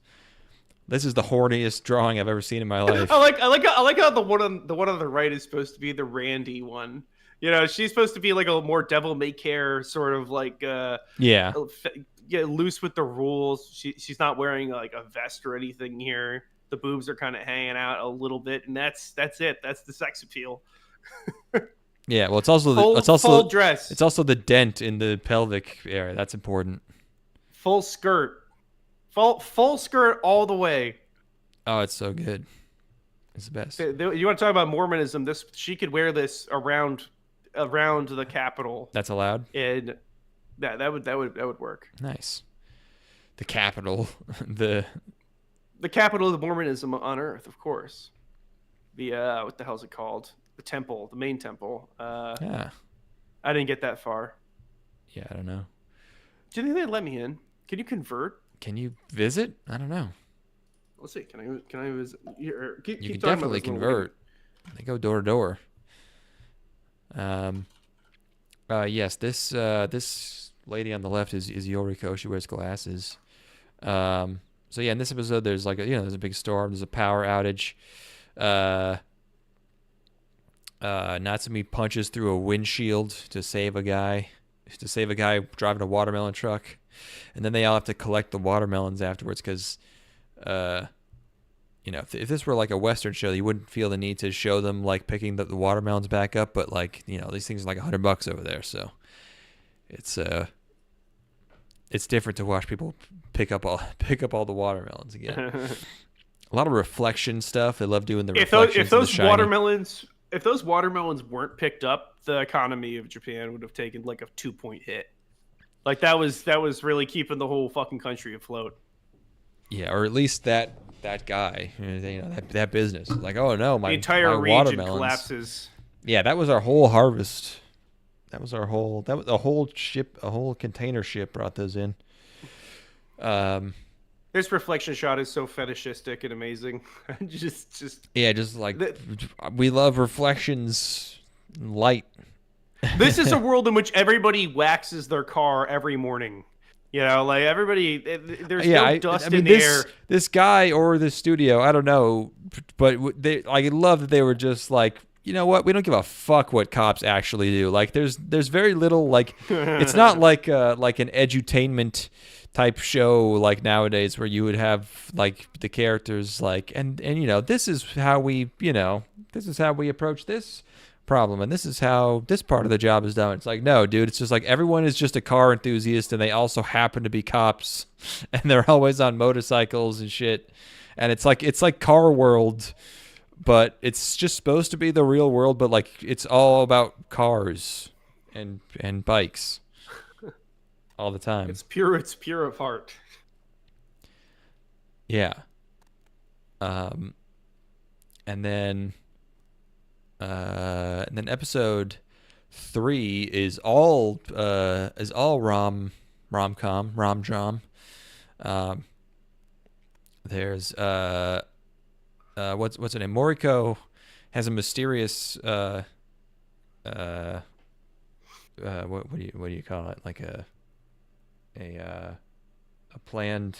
This is the horniest drawing I've ever seen in my life. I like how the one on the right is supposed to be the Randy one. You know, she's supposed to be like a more devil may care sort of like loose with the rules. She's not wearing like a vest or anything here. The boobs are kind of hanging out a little bit, and that's it. That's the sex appeal. Yeah, well, it's also full dress. It's also the dent in the pelvic area. That's important. Full skirt. Full skirt all the way. Oh, it's so good. It's the best. You want to talk about Mormonism? She could wear this around the Capitol. That's allowed. And that would work. Nice. The Capitol, the capital of Mormonism on Earth, of course. The what the hell is it called? The temple, the main temple. Yeah. I didn't get that far. Yeah, I don't know. Do you think they'd let me in? Can you convert? Can you visit? I don't know. Let's see. Can I visit? You can definitely convert. They go door to door. Yes, this lady on the left is Yoriko. She wears glasses. So yeah, in this episode, there's like there's a big storm. There's a power outage. Natsumi punches through a windshield to save a guy driving a watermelon truck. And then they all have to collect the watermelons afterwards because, if this were like a Western show, you wouldn't feel the need to show them like picking the watermelons back up. But like, these things are like $100 over there. So it's different to watch people pick up all the watermelons again. A lot of reflection stuff. They love doing the reflections. If those watermelons weren't picked up, the economy of Japan would have taken like a 2-point hit. Like that was really keeping the whole fucking country afloat. Yeah, or at least that guy, that business. Like, oh no, the entire region collapses. Yeah, that was our whole harvest. That was a whole container ship brought those in. This reflection shot is so fetishistic and amazing. just we love reflections, light. This is a world in which everybody waxes their car every morning. You know, like everybody, there's no dust in the air. This guy or this studio, I don't know, but I love that they were just like, you know what? We don't give a fuck what cops actually do. Like, there's very little, like, it's not like an edutainment type show like nowadays where you would have like the characters like, and you know, this is how we approach this problem, and this is how this part of the job is done. It's like, no, dude, it's just like everyone is just a car enthusiast and they also happen to be cops and they're always on motorcycles and shit. And it's like Car World, but it's just supposed to be the real world, but like it's all about cars and bikes all the time. It's pure of heart. Yeah. And then episode 3 is all rom-com. There's what's her name? Moriko has a mysterious what do you call it? Like a planned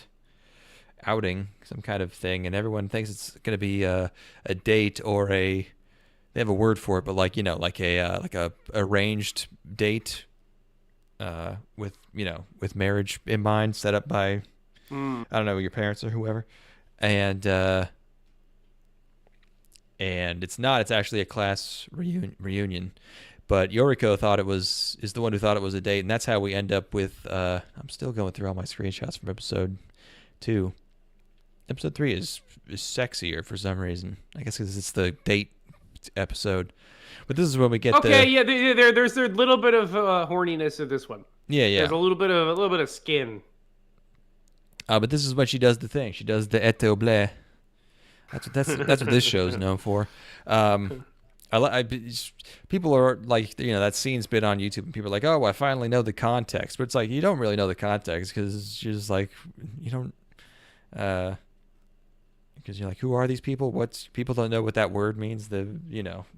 outing, some kind of thing, and everyone thinks it's going to be a date or they have a word for it, but like, you know, like a arranged date with, you know, with marriage in mind, set up by I don't know, your parents or whoever, and it's not. It's actually a class reunion. But Yoriko is the one who thought it was a date, and that's how we end up with. I'm still going through all my screenshots from episode 2. Episode 3 is sexier for some reason. I guess because it's the date episode. But this is when we get there's a little bit of horniness of this one. Yeah. There's a little bit of skin. But this is when she does the thing. She does the Eto bleh. That's what this show is known for. People are like, you know, that scene's been on YouTube and people are like, oh, I finally know the context. But it's like, you don't really know the context because you're just like, you don't, because you're like, who are these people? People don't know what that word means, the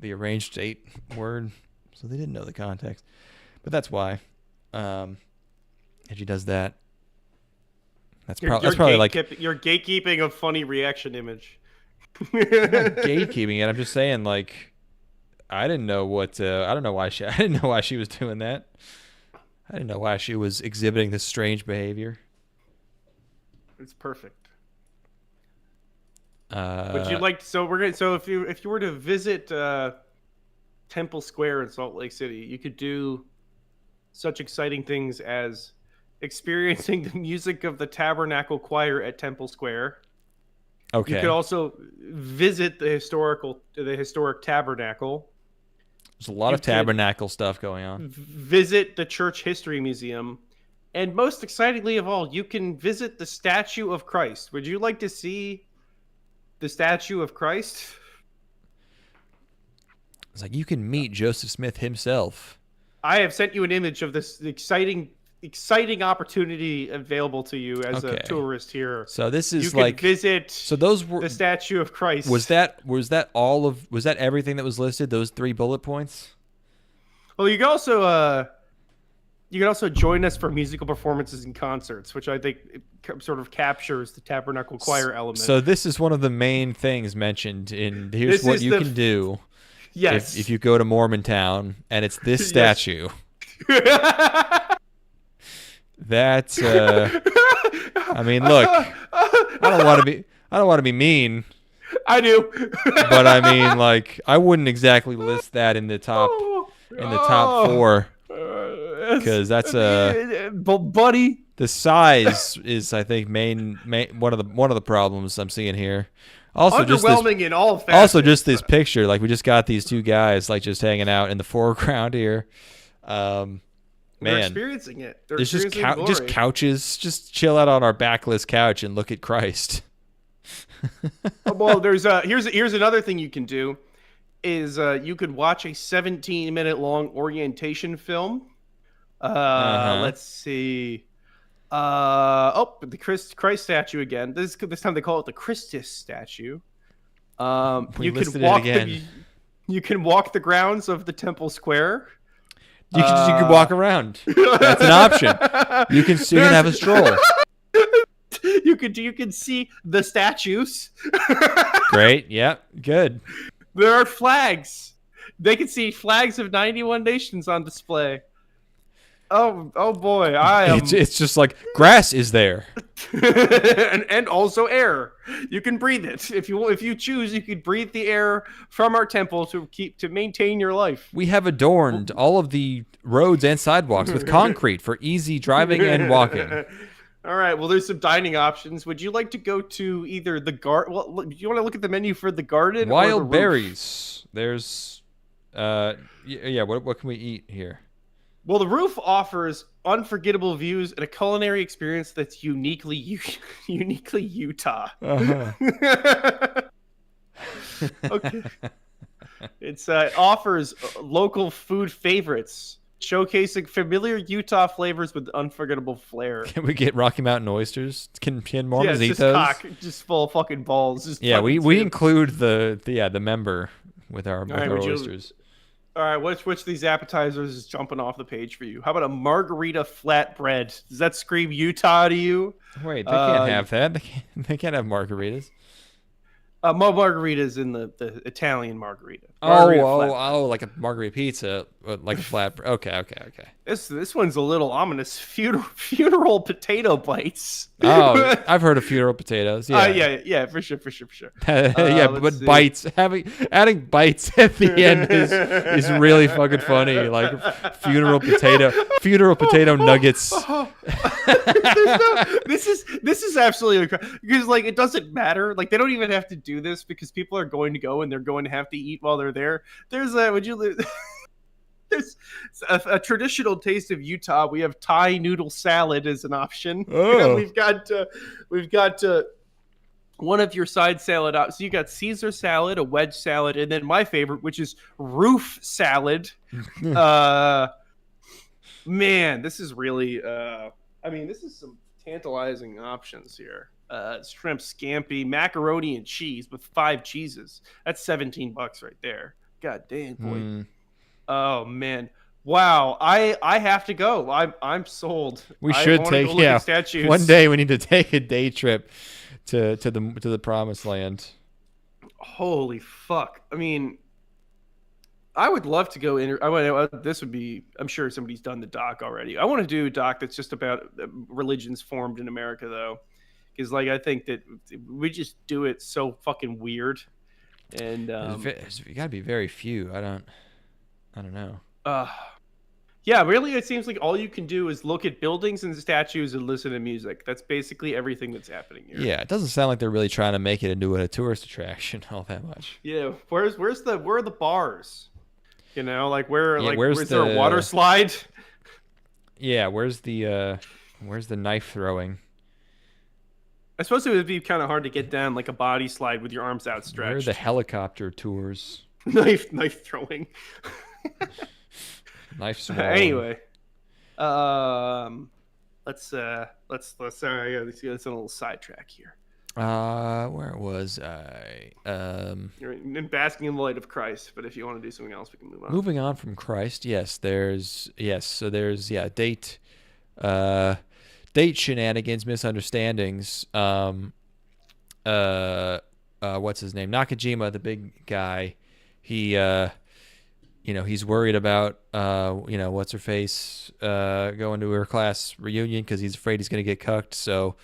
arranged date word. So they didn't know the context. But that's why. And she does that. That's probably like you're gatekeeping a funny reaction image. I'm not gatekeeping it. I'm just saying, like, I didn't know why she was doing that. I didn't know why she was exhibiting this strange behavior. It's perfect. Would you like? So if you were to visit Temple Square in Salt Lake City, you could do such exciting things as experiencing the music of the Tabernacle Choir at Temple Square. Okay. You could also visit the historic tabernacle. There's a lot of tabernacle stuff going on. Visit the Church History Museum. And most excitingly of all, you can visit the statue of Christ. Would you like to see the statue of Christ? It's like you can meet Joseph Smith himself. I have sent you an image of this exciting opportunity available to you as a tourist here. So this is you can visit. So those were the statue of Christ. Was that everything that was listed? Those 3 bullet points. Well, you can also join us for musical performances and concerts, which I think sort of captures the Tabernacle Choir element. So this is one of the main things mentioned in here's what you can do. Yes. If you go to Mormontown and it's this statue. That's I mean, look, I don't want to be mean. I do. But I mean, like, I wouldn't exactly list that in the top 4 because that's buddy. The size is, I think, main one of the problems I'm seeing here. Also, underwhelming in all facets. Also, just this picture, like we just got these 2 guys like just hanging out in the foreground here. They're experiencing it. There's just couches. Just chill out on our backless couch and look at Christ. Well, there's here's another thing you can do is you could watch a 17-minute long orientation film. Let's see. The Christ statue again. This time they call it the Christus statue. You can walk the grounds of the Temple Square. You can walk around. That's an option. You can have a stroll. You can see the statues. Great. Yep. Good. There are flags. They can see flags of 91 nations on display. Oh boy, It's just like grass is there, and also air. You can breathe it if you choose. You could breathe the air from our temple to maintain your life. We have adorned all of the roads and sidewalks with concrete for easy driving and walking. All right. Well, there's some dining options. Would you like to go to either the garden? Well, do you want to look at the menu for the garden? Wild or the berries. There's, yeah. What can we eat here? Well, the roof offers unforgettable views and a culinary experience that's uniquely Utah. Uh-huh. Okay. It offers local food favorites, showcasing familiar Utah flavors with unforgettable flair. Can we get Rocky Mountain oysters? Can Mormons eat just those? Cock, just full of fucking balls. We include the member with our oysters. All right, which of these appetizers is jumping off the page for you? How about a margarita flatbread? Does that scream Utah to you? Wait, they can't have that. They can't have margaritas. Margaritas in the Italian margarita. Like a margarita pizza, like a flat. Okay. This one's a little ominous. Funeral potato bites. Oh, I've heard of funeral potatoes. Yeah, yeah, for sure. Yeah, but see. Bites, adding bites at the end is really fucking funny. Like funeral potato nuggets. This is absolutely because like it doesn't matter. Like they don't even have to do this because people are going to go and they're going to have to eat while they're there. There's a traditional taste of Utah. We have Thai noodle salad as an option. Oh. We've got one of your side salad options. So you got Caesar salad, a wedge salad, and then my favorite, which is roof salad. Man, this is really this is some tantalizing options here. Shrimp scampi, macaroni and cheese with 5 cheeses. That's $17 right there. God damn, boy. Oh man. Wow. I have to go. I'm sold. We should take statues. One day we need to take a day trip to the promised land. Holy fuck. I mean, I would love to go in. I'm sure somebody's done the doc already. I want to do a doc that's just about religions formed in America, though, because like I think that we just do it so fucking weird, and you got to be very few. I don't know. Yeah, really, it seems like all you can do is look at buildings and statues and listen to music. That's basically everything that's happening here. Yeah, it doesn't sound like they're really trying to make it into a tourist attraction all that much. Yeah, where are the bars? You know, like where's there a water slide? Yeah, where's the knife throwing? I suppose it would be kind of hard to get down like a body slide with your arms outstretched. Where are the helicopter tours? knife throwing. Knife swallowing. Anyway, let's sorry, let's get a little sidetrack here. Where was I? You're basking in the light of Christ, but if you want to do something else, we can move on. Moving on from Christ, yes. So there's date shenanigans, misunderstandings. What's his name? Nakajima, the big guy. He he's worried about what's her face going to her class reunion because he's afraid he's gonna get cucked. So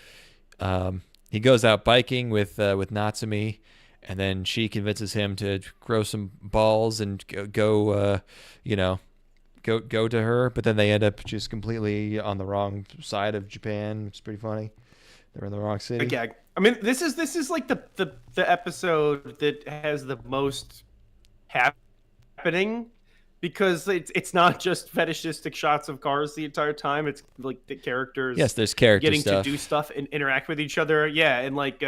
he goes out biking with Natsumi, and then she convinces him to grow some balls and go to her. But then they end up just completely on the wrong side of Japan, which is pretty funny. They're in the wrong city. A gag. I mean, this is like the episode that has the most happening, because it's not just fetishistic shots of cars the entire time. It's like the characters. Yes, there's character getting stuff. to do stuff and interact with each other. Yeah, and like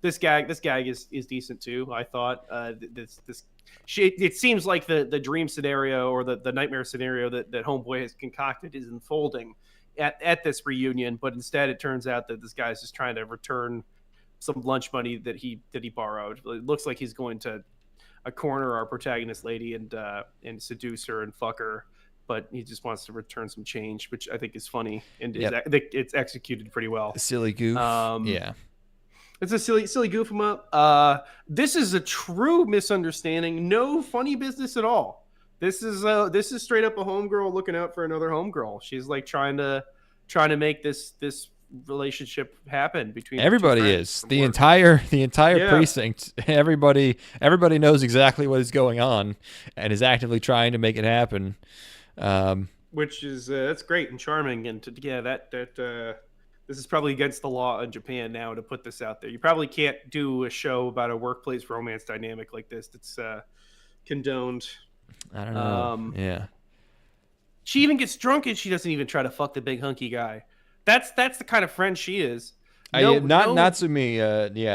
this gag is decent too. I thought it seems like the dream scenario or the nightmare scenario that Homeboy has concocted is unfolding at this reunion, but instead it turns out that this guy's just trying to return some lunch money that he borrowed. It looks like he's going to corner our protagonist lady and seduce her and fuck her, but he just wants to return some change, which I think is funny, and it's executed pretty well. Silly goof. Yeah. It's a silly goof 'em up. This is a true misunderstanding. No funny business at all. This is straight up a homegirl looking out for another homegirl. She's like trying to make this relationship happen between everybody. Is the entire precinct. Everybody knows exactly what is going on and is actively trying to make it happen. Which is that's great and charming, and this is probably against the law in Japan now to put this out there. You probably can't do a show about a workplace romance dynamic like this that's condoned. I don't know. Yeah. She even gets drunk and she doesn't even try to fuck the big hunky guy. That's the kind of friend she is. Natsumi.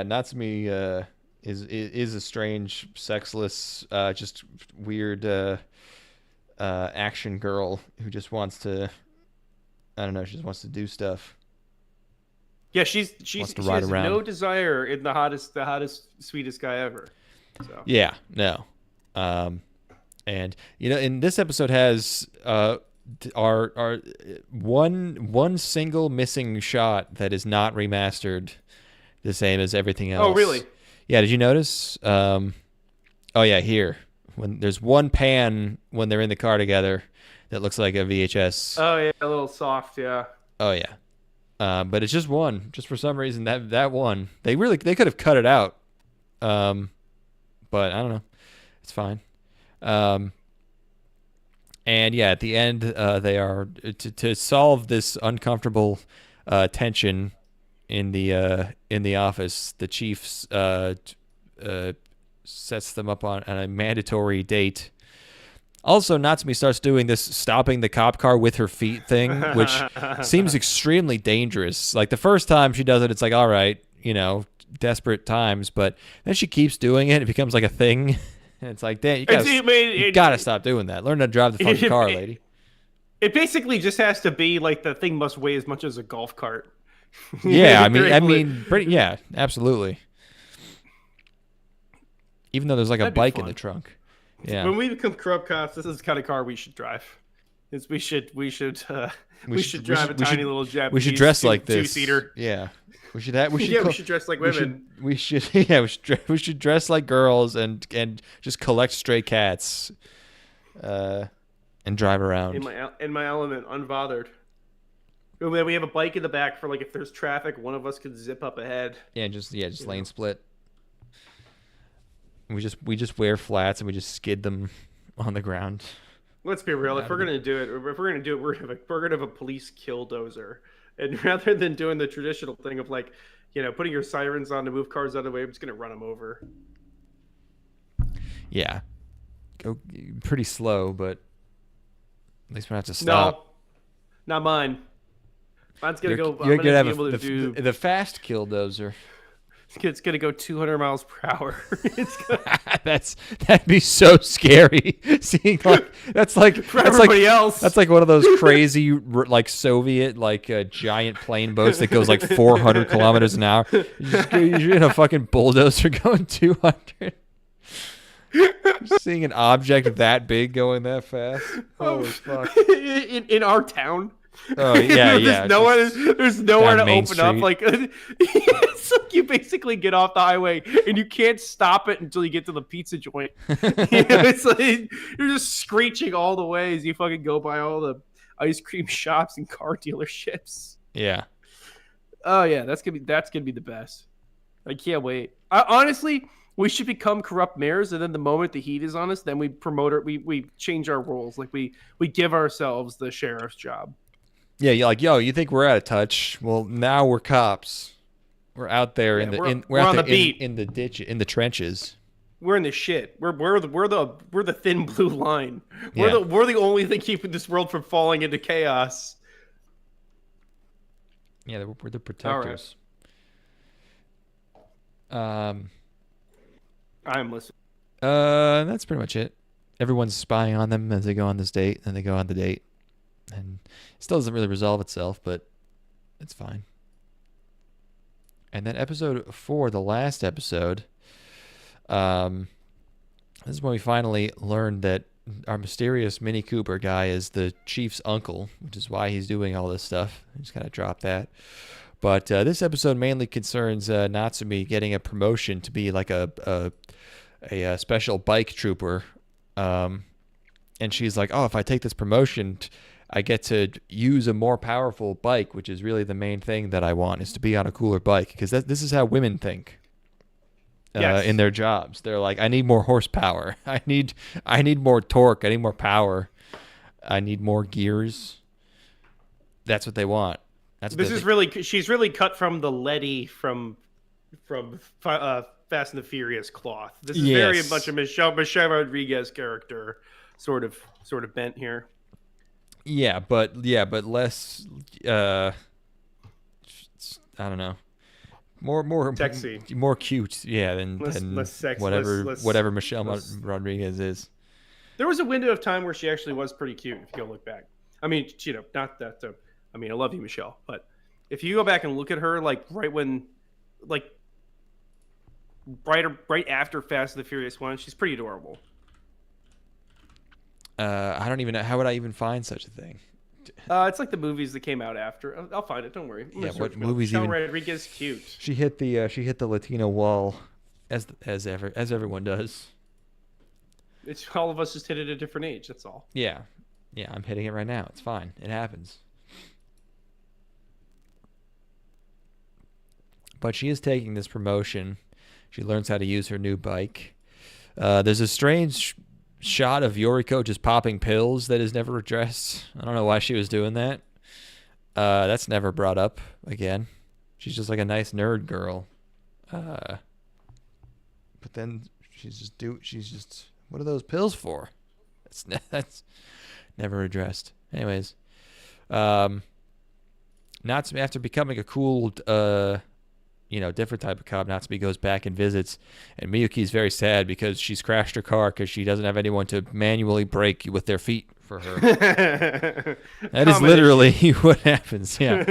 Natsumi is a strange, sexless, just weird action girl who just wants to. I don't know. She just wants to do stuff. Yeah, she has no desire in the hottest, sweetest guy ever. So. Yeah, no. And in this episode has our one single missing shot that is not remastered, the same as everything else. Oh, really? Yeah. Did you notice? Oh yeah, here when there's one pan when they're in the car together that looks like a VHS. Oh yeah, a little soft. Yeah. Oh yeah. But it's just one. Just for some reason that one they could have cut it out. But I don't know. It's fine. And yeah, at the end, they are to solve this uncomfortable tension in the office. The chief sets them up on a mandatory date. Also, Natsumi starts doing this stopping the cop car with her feet thing, which seems extremely dangerous. Like the first time she does it, it's like, all right, desperate times. But then she keeps doing it. It becomes like a thing. And it's like, damn, you gotta stop doing that. Learn to drive the fucking car, lady. It basically just has to be like the thing must weigh as much as a golf cart. Yeah, I mean, yeah, absolutely. Even though there's like a bike in the trunk. Yeah. When we become corrupt cops, this is the kind of car we should drive. We should drive a tiny little Japanese. We should dress like this. Two-seater. Yeah. We should dress like women. We should dress like girls and just collect stray cats, and drive around in my element, unbothered. We have a bike in the back for like if there's traffic, one of us could zip up ahead. Yeah, just lane split. We just wear flats and we just skid them on the ground. Let's be real. If we're gonna do it, we're gonna have a police killdozer. And rather than doing the traditional thing of like, putting your sirens on to move cars out of the way, I'm just going to run them over. Yeah. Go pretty slow, but at least we don't have to stop. No, not mine. Mine's going to go. You're going to have the fast killdozer. It's going to go 200 miles per hour. That'd be so scary. Seeing that's like else. That's like one of those crazy like Soviet giant plane boats that goes like 400 kilometers an hour. You're in a fucking bulldozer going 200. Seeing an object that big going that fast. Holy fuck! In our town. Oh yeah, yeah. There's nowhere to open Street. Up. Like it's like you basically get off the highway and you can't stop it until you get to the pizza joint. It's like you're just screeching all the way as you fucking go by all the ice cream shops and car dealerships. Yeah. Oh yeah, that's gonna be the best. I can't wait. Honestly, we should become corrupt mayors, and then the moment the heat is on us, then we promote it. We change our roles. Like we give ourselves the sheriff's job. Yeah, you're like, yo, you think we're out of touch? Well, now we're cops. We're out there we're on the beat, in the ditch, in the trenches. We're in the shit. We're the thin blue line. We're the only thing keeping this world from falling into chaos. Yeah, we're the protectors. I'm listening. That's pretty much it. Everyone's spying on them as they go on this date, and they go on the date. And it still doesn't really resolve itself, but it's fine. And then episode 4, the last episode, this is when we finally learned that our mysterious Mini Cooper guy is the chief's uncle, which is why he's doing all this stuff. I just gotta drop that. But this episode mainly concerns Natsumi getting a promotion to be like a special bike trooper. And she's like, oh, if I take this promotion, I get to use a more powerful bike, which is really the main thing that I want, is to be on a cooler bike. Because this is how women think in their jobs. They're like, I need more horsepower. I need more torque. I need more power. I need more gears. That's what they want. She's really cut from the Letty from Fast and the Furious cloth. This is very much a Michelle Rodriguez character, sort of bent here. Yeah, but less. I don't know. More sexy, more cute. Yeah, than less sexy, whatever Michelle Rodriguez is. There was a window of time where she actually was pretty cute. If you go look back, I mean, not that. I mean, I love you, Michelle, but if you go back and look at her, like right after Fast and the Furious 1, she's pretty adorable. I don't even know. How would I even find such a thing? It's like the movies that came out after. I'll find it. Don't worry. Yeah, what movies? Michelle Rodriguez cute. She hit the Latino wall, as everyone does. It's all of us just hit it at a different age. That's all. Yeah, I'm hitting it right now. It's fine. It happens. But she is taking this promotion. She learns how to use her new bike. There's a strange shot of Yoriko just popping pills that is never addressed. I don't know why she was doing that. That's never brought up again. She's just like a nice nerd girl. But then she's just what are those pills for? That's never addressed. Anyways, Natsumi, after becoming a cool different type of cop, Natsumi goes back and visits, and Miyuki's very sad because she's crashed her car because she doesn't have anyone to manually brake with their feet for her. That is literally what happens. Yeah.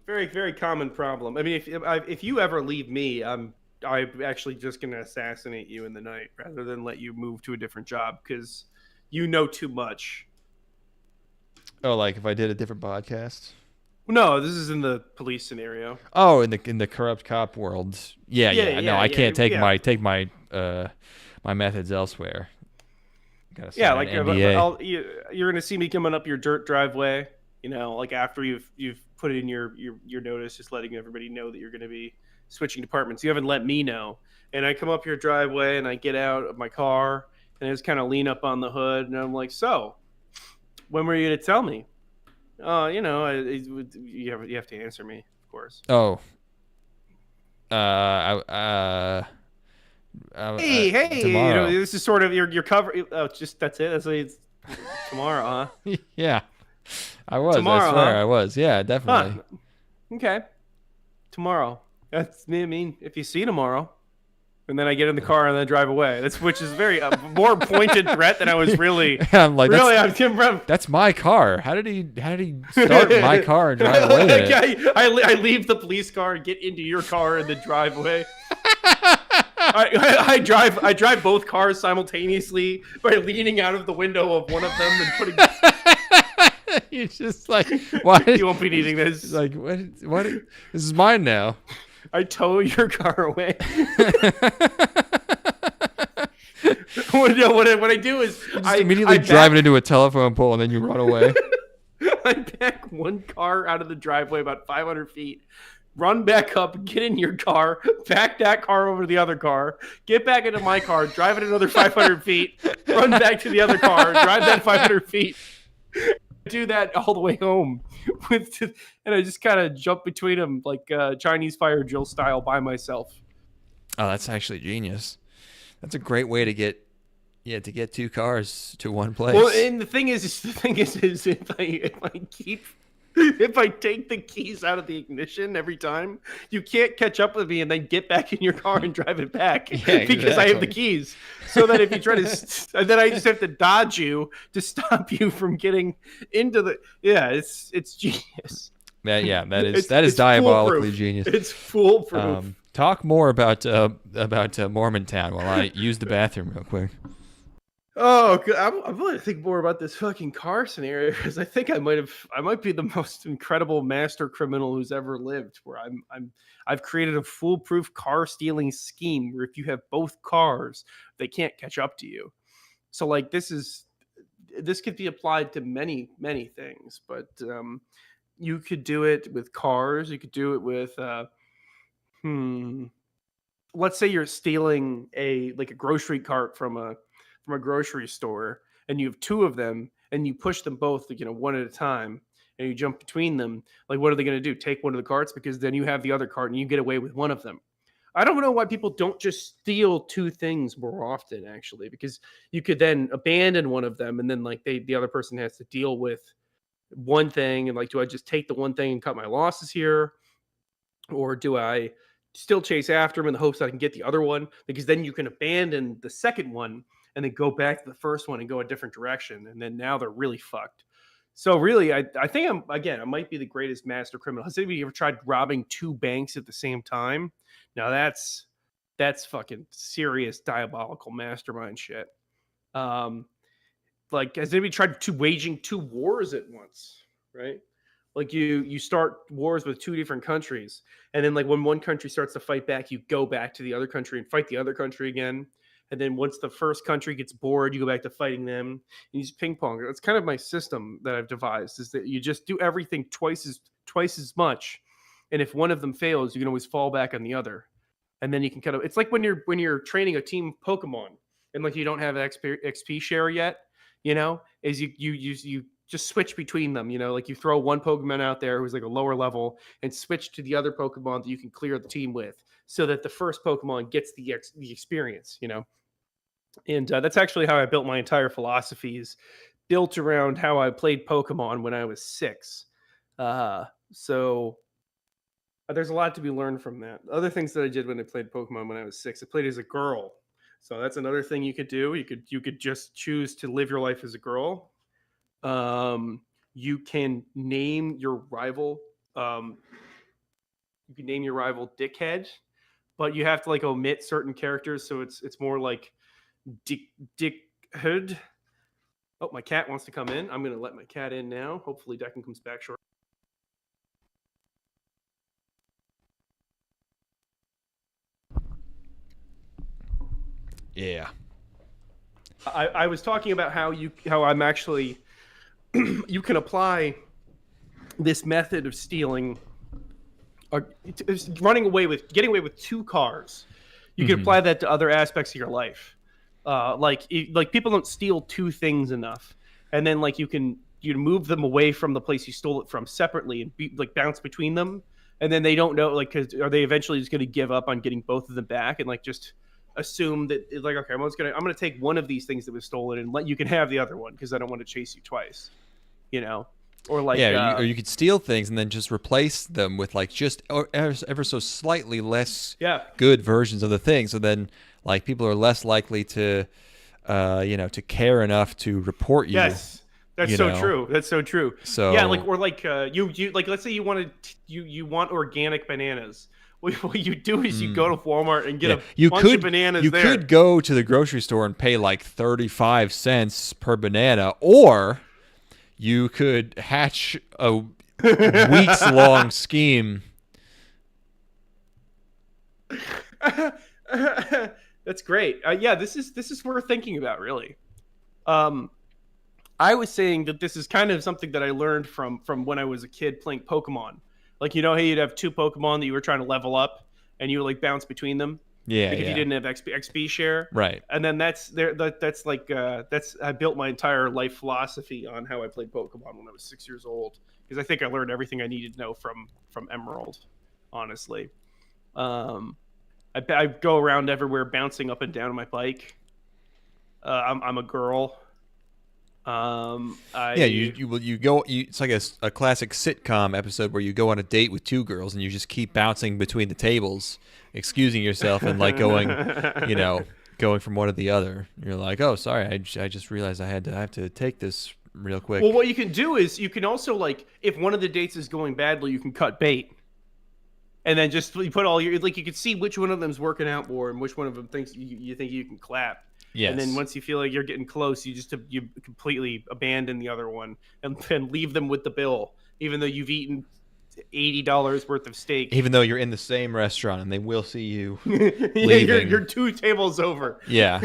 Very, very common problem. I mean, if you ever leave me, I'm actually just gonna assassinate you in the night rather than let you move to a different job because you know too much. Oh, like if I did a different podcast. No, this is in the police scenario. Oh, in the corrupt cop world. Yeah. No, I can't take my my methods elsewhere. Yeah, like you're gonna see me coming up your dirt driveway. Like after you've put in your notice, just letting everybody know that you're gonna be switching departments. You haven't let me know, and I come up your driveway and I get out of my car and I just kind of lean up on the hood and I'm like, so, when were you gonna tell me? You have to answer me, of course. Oh. Hey! Tomorrow. This is sort of your cover. Oh, just that's it. It's tomorrow, huh? Yeah, I was. Tomorrow, I swear, I was. Yeah, definitely. Huh. Okay, tomorrow. That's me. I mean, if you see tomorrow, and then I get in the car and then drive away. Which is very more pointed threat than I was really. I'm like, that's my car. How did he start my car and drive away? I leave the police car and get into your car in the driveway. I drive both cars simultaneously by leaning out of the window of one of them and putting. You're just like, why? You won't be needing this. Like, what? This is mine now. I tow your car away. What I do is I immediately drive it into a telephone pole and then you run away. I back one car out of the driveway about 500 feet, run back up, get in your car, back that car over to the other car, get back into my car, drive it another 500 feet, run back to the other car, drive that 500 feet. Do that all the way home, and I just kind of jump between them like Chinese fire drill style by myself. Oh, that's actually genius. That's a great way to get two cars to one place. Well, and the thing is if I take the keys out of the ignition every time, you can't catch up with me and then get back in your car and drive it back because I have the keys. So that if you try to, then I just have to dodge you to stop you from getting into the. Yeah, it's genius. That is diabolically genius. It's foolproof. Talk more about Mormontown while I use the bathroom real quick. Oh, I'm going to think more about this fucking car scenario because I think I might be the most incredible master criminal who's ever lived. Where I've created a foolproof car stealing scheme where if you have both cars, they can't catch up to you. So like this could be applied to many things, but you could do it with cars. You could do it with let's say you're stealing a grocery cart from a grocery store, and you have two of them, and you push them both, one at a time, and you jump between them. Like, what are they going to do? Take one of the carts, because then you have the other cart and you get away with one of them. I don't know why people don't just steal two things more often, actually, because you could then abandon one of them, and then like the other person has to deal with one thing, and like, do I just take the one thing and cut my losses here, or do I still chase after him in the hopes that I can get the other one? Because then you can abandon the second one and then go back to the first one and go a different direction, and then now they're really fucked. So really, I think I might be the greatest master criminal. Has anybody ever tried robbing two banks at the same time? Now that's fucking serious diabolical mastermind shit. Like, has anybody tried waging two wars at once? Right? Like you start wars with two different countries, and then like when one country starts to fight back, you go back to the other country and fight the other country again. And then once the first country gets bored, you go back to fighting them. And you just ping pong. That's kind of my system that I've devised, is that you just do everything twice as much. And if one of them fails, you can always fall back on the other. And then you can kind of, it's like when you're training a team Pokemon and like you don't have XP share yet, is you just switch between them, like you throw one Pokemon out there who's like a lower level and switch to the other Pokemon that you can clear the team with, so that the first Pokemon gets the experience, And that's actually how I built my entire philosophy, is built around how I played Pokemon when I was 6. So there's a lot to be learned from that. Other things that I did when I played Pokemon when I was 6, I played as a girl. So that's another thing you could do. You could just choose to live your life as a girl. You can name your rival. You can name your rival Dickhead, but you have to like omit certain characters, so it's more like Dickhead. Oh, my cat wants to come in. I'm gonna let my cat in now. Hopefully, Declan comes back shortly. Yeah. I was talking about how I'm actually you can apply this method of stealing, or getting away with two cars. You can apply that to other aspects of your life. Like people don't steal two things enough, and then like you move them away from the place you stole it from separately and bounce between them, and then they don't know, like, cause are they eventually just going to give up on getting both of them back and like just assume that it's like, okay, I'm gonna take one of these things that was stolen and let you can have the other one because I don't want to chase you twice, or like or you could steal things and then just replace them with like just ever so slightly less good versions of the thing, so then like people are less likely to to care enough to report you. Yes, that's so true. That's so true. So yeah, like, or like you like, let's say you want organic bananas. What you do is you go to Walmart and get a bunch of bananas. You could go to the grocery store and pay like 35 cents per banana, or you could hatch a weeks-long scheme. That's great. Yeah, this is worth thinking about, really. I was saying that this is kind of something that I learned from when I was a kid playing Pokemon. Like, how you'd have two Pokemon that you were trying to level up, and you would like bounce between them. Yeah, because you didn't have XP share. Right. And then that's I built my entire life philosophy on how I played Pokemon when I was 6 years old, because I think I learned everything I needed to know from Emerald, honestly. I go around everywhere bouncing up and down on my bike. I'm a girl. You go. It's like a classic sitcom episode where you go on a date with two girls and you just keep bouncing between the tables, excusing yourself and like going, going from one to the other. You're like, oh, sorry, I just realized I have to take this real quick. Well, what you can do is you can also, like, if one of the dates is going badly, you can cut bait. and then just you put all your like you can see which one of them's working out more and which one of them thinks you think you can clap. Yes. And then once you feel like you're getting close, you completely abandon the other one and leave them with the bill, even though you've eaten $80 worth of steak. Even though you're in the same restaurant and they will see you leaving. You're 2 tables over. Yeah.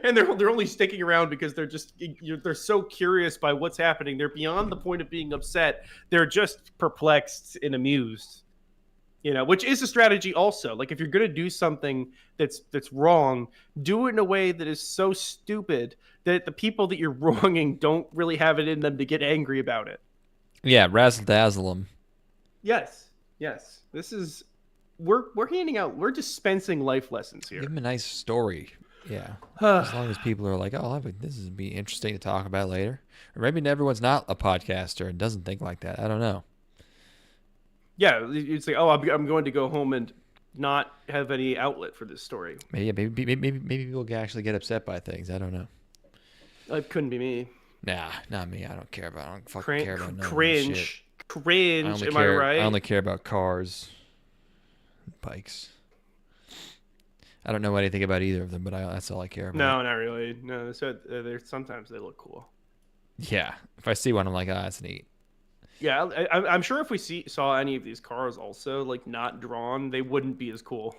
And they're only sticking around because they're so curious by what's happening. They're beyond the point of being upset. They're just perplexed and amused. Which is a strategy also. Like if you're going to do something that's wrong, do it in a way that is so stupid that the people that you're wronging don't really have it in them to get angry about it. Yeah, razzle dazzle them. This is we're handing out, we're dispensing life lessons here. Give them a nice story. Yeah. As long as people are like, oh, this would be interesting to talk about later. Or maybe everyone's not a podcaster and doesn't think like that. I don't know. Yeah, it's like, oh, I'm going to go home and not have any outlet for this story. Maybe people can actually get upset by things. I don't know. It couldn't be me. Nah, not me. I don't care about. I don't fucking care about cringe. Am I right? I only care about cars, bikes. I don't know anything about either of them, but that's all I care about. No, not really. No, sometimes they look cool. Yeah, if I see one, I'm like, that's neat. Yeah, I'm sure if we saw any of these cars also like not drawn, they wouldn't be as cool.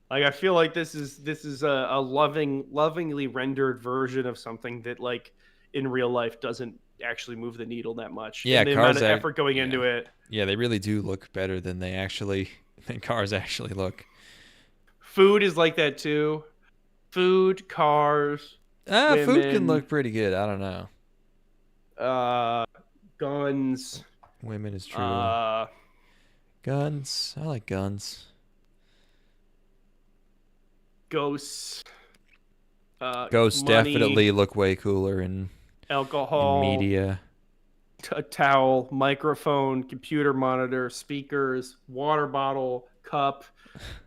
Like I feel like this is a lovingly rendered version of something that like in real life doesn't actually move the needle that much. Yeah, and the amount of effort going into it. Yeah, they really do look better than cars actually look. Food is like that too. Food, cars. Women, food can look pretty good. I don't know. Guns. Women is true. Guns. I like guns. Ghosts. Ghosts money, definitely look way cooler in alcohol, in media. A towel, microphone, computer monitor, speakers, water bottle, cup,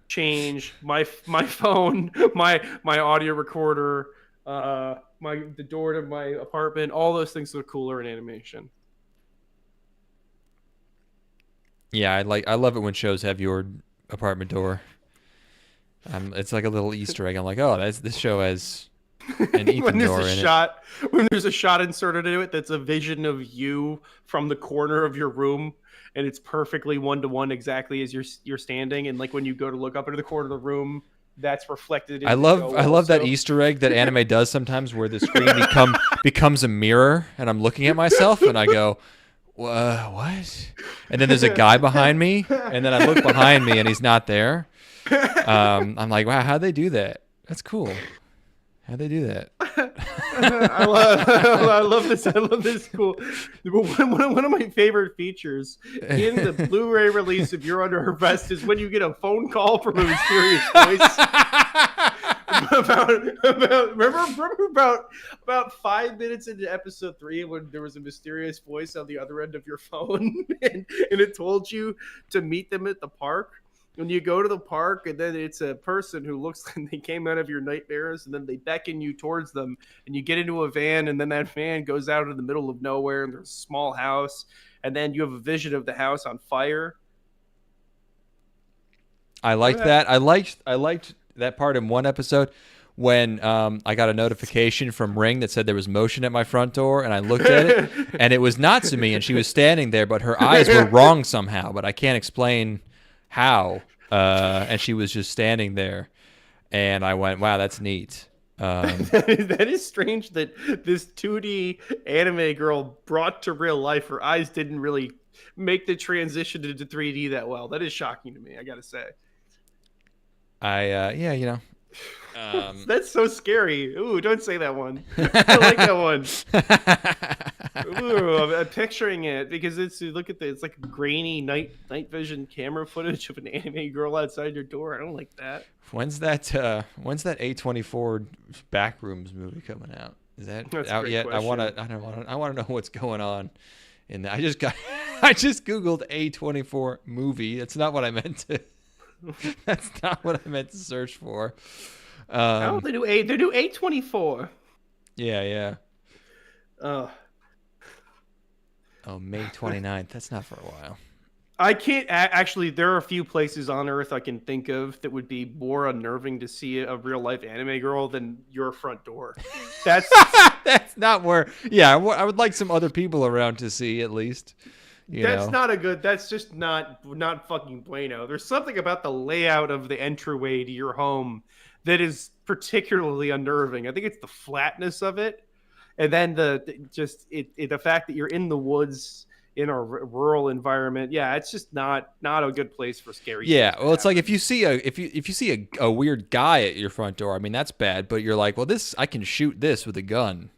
change, my phone, my audio recorder, the door to my apartment. All those things look cooler in animation. Yeah, I love it when shows have your apartment door. It's like a little Easter egg. I'm like, oh, this show has an Ethan door in it. When there's a shot inserted into it that's a vision of you from the corner of your room, and it's perfectly 1-to-1 exactly as you're standing, and like when you go to look up into the corner of the room, that's reflected in I love that Easter egg that anime does sometimes, where the screen becomes a mirror, and I'm looking at myself, and I go, what? And then there's a guy behind me, and then I look behind me, and he's not there. I'm like, wow, how'd they do that? That's cool. How'd they do that? I love this. I love this. Cool. One of my favorite features in the Blu-ray release of You're Under Arrest is when you get a phone call from a mysterious voice. Remember about 5 minutes into episode 3 when there was a mysterious voice on the other end of your phone and it told you to meet them at the park. When you go to the park and then it's a person who looks like they came out of your nightmares and then they beckon you towards them and you get into a van and then that van goes out in the middle of nowhere and there's a small house and then you have a vision of the house on fire. I liked that. I liked that part in one episode when I got a notification from Ring that said there was motion at my front door, and I looked at it and it was Natsumi and she was standing there, but her eyes were wrong somehow, but I can't explain how, and she was just standing there, and I went, wow, that's neat. That is strange that this 2D anime girl brought to real life, her eyes didn't really make the transition into 3D that well. That is shocking to me, I gotta say. That's so scary. Ooh, don't say that one. I like that one. Ooh, I'm picturing it because it's like grainy night vision camera footage of an anime girl outside your door. I don't like that. When's that A24 Backrooms movie coming out? Is that out yet? Question. I want to know what's going on in that. I just Googled A24 movie. That's not what I meant to. That's not what I meant to search for. They do A24. Yeah. Oh, May 29th. That's not for a while. I can't actually. There are a few places on Earth I can think of that would be more unnerving to see a real life anime girl than your front door. That's that's not where. Yeah, I would like some other people around to see at least. That's not a good. That's just not fucking bueno. There's something about the layout of the entryway to your home that is particularly unnerving. I think it's the flatness of it, and then the fact that you're in the woods in a rural environment. Yeah, it's just not a good place for scary. Yeah, well, it's like if you see a weird guy at your front door. I mean, that's bad. But you're like, well, I can shoot this with a gun.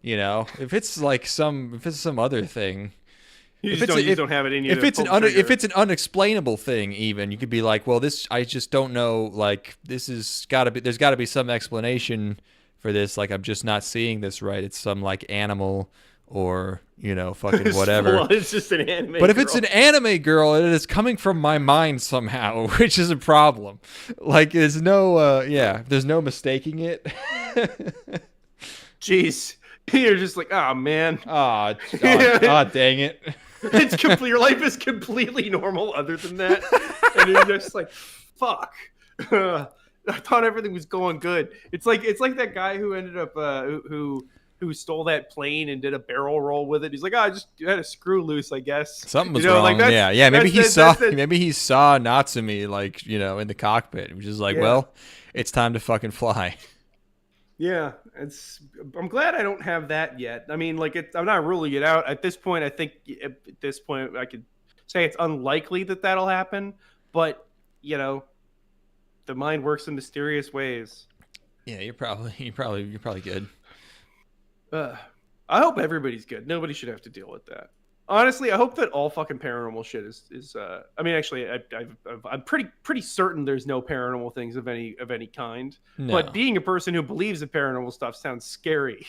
If it's some other thing. You just don't have it in you. If it's an unexplainable thing, even you could be like, well, I just don't know. Like, there's got to be some explanation for this. Like, I'm just not seeing this right. It's some like animal or fucking whatever. Well, it's just an anime. But if it's an anime girl, it is coming from my mind somehow, which is a problem. Like, there's no mistaking it. Jeez, you're just like, oh man, oh dang it. It's complete. Your life is completely normal, other than that, and you're just like, "Fuck." I thought everything was going good. It's like that guy who ended up who stole that plane and did a barrel roll with it. He's like, I just had a screw loose, I guess. Something was wrong. Like yeah. Maybe he saw Natsumi like in the cockpit, which is like, well, it's time to fucking fly. Yeah, I'm glad I don't have that yet. I mean, like, I'm not ruling it out at this point. I think at this point I could say it's unlikely that that'll happen, but the mind works in mysterious ways. Yeah, you're probably good. I hope everybody's good. Nobody should have to deal with that. Honestly, I hope that all fucking paranormal shit is. I mean, actually, I'm pretty certain there's no paranormal things of any kind. No. But being a person who believes in paranormal stuff sounds scary.